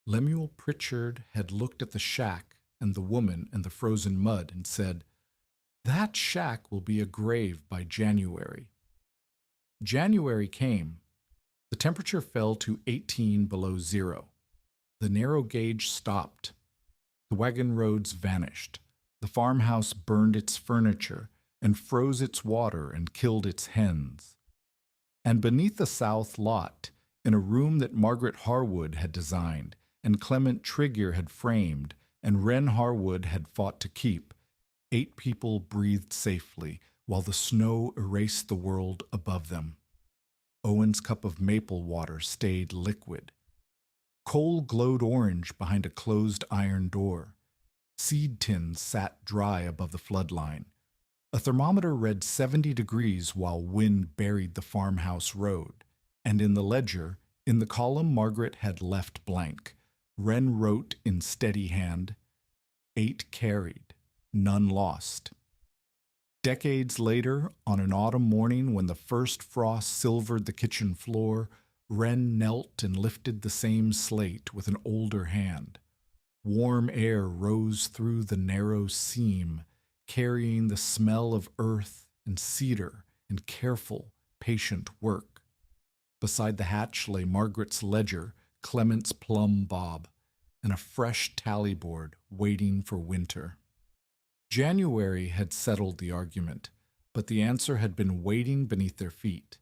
Speaker 1: Lemuel Pritchard had looked at the shack and the woman and the frozen mud and said, "That shack will be a grave by January." January came. The temperature fell to 18 below zero. The narrow gauge stopped. The wagon roads vanished. The farmhouse burned its furniture and froze its water and killed its hens. And beneath the south lot, in a room that Margaret Harwood had designed and Clement Trigger had framed and Wren Harwood had fought to keep, 8 people breathed safely while the snow erased the world above them. Owen's cup of maple water stayed liquid. Coal glowed orange behind a closed iron door. Seed tins sat dry above the floodline. A thermometer read 70 degrees while wind buried the farmhouse road. And in the ledger, in the column Margaret had left blank, Wren wrote in steady hand, 8 carried, none lost. Decades later, on an autumn morning when the first frost silvered the kitchen floor, Wren knelt and lifted the same slate with an older hand. Warm air rose through the narrow seam, carrying the smell of earth and cedar and careful, patient work. Beside the hatch lay Margaret's ledger, Clement's plumb bob, and a fresh tally board waiting for winter. January had settled the argument, but the answer had been waiting beneath their feet.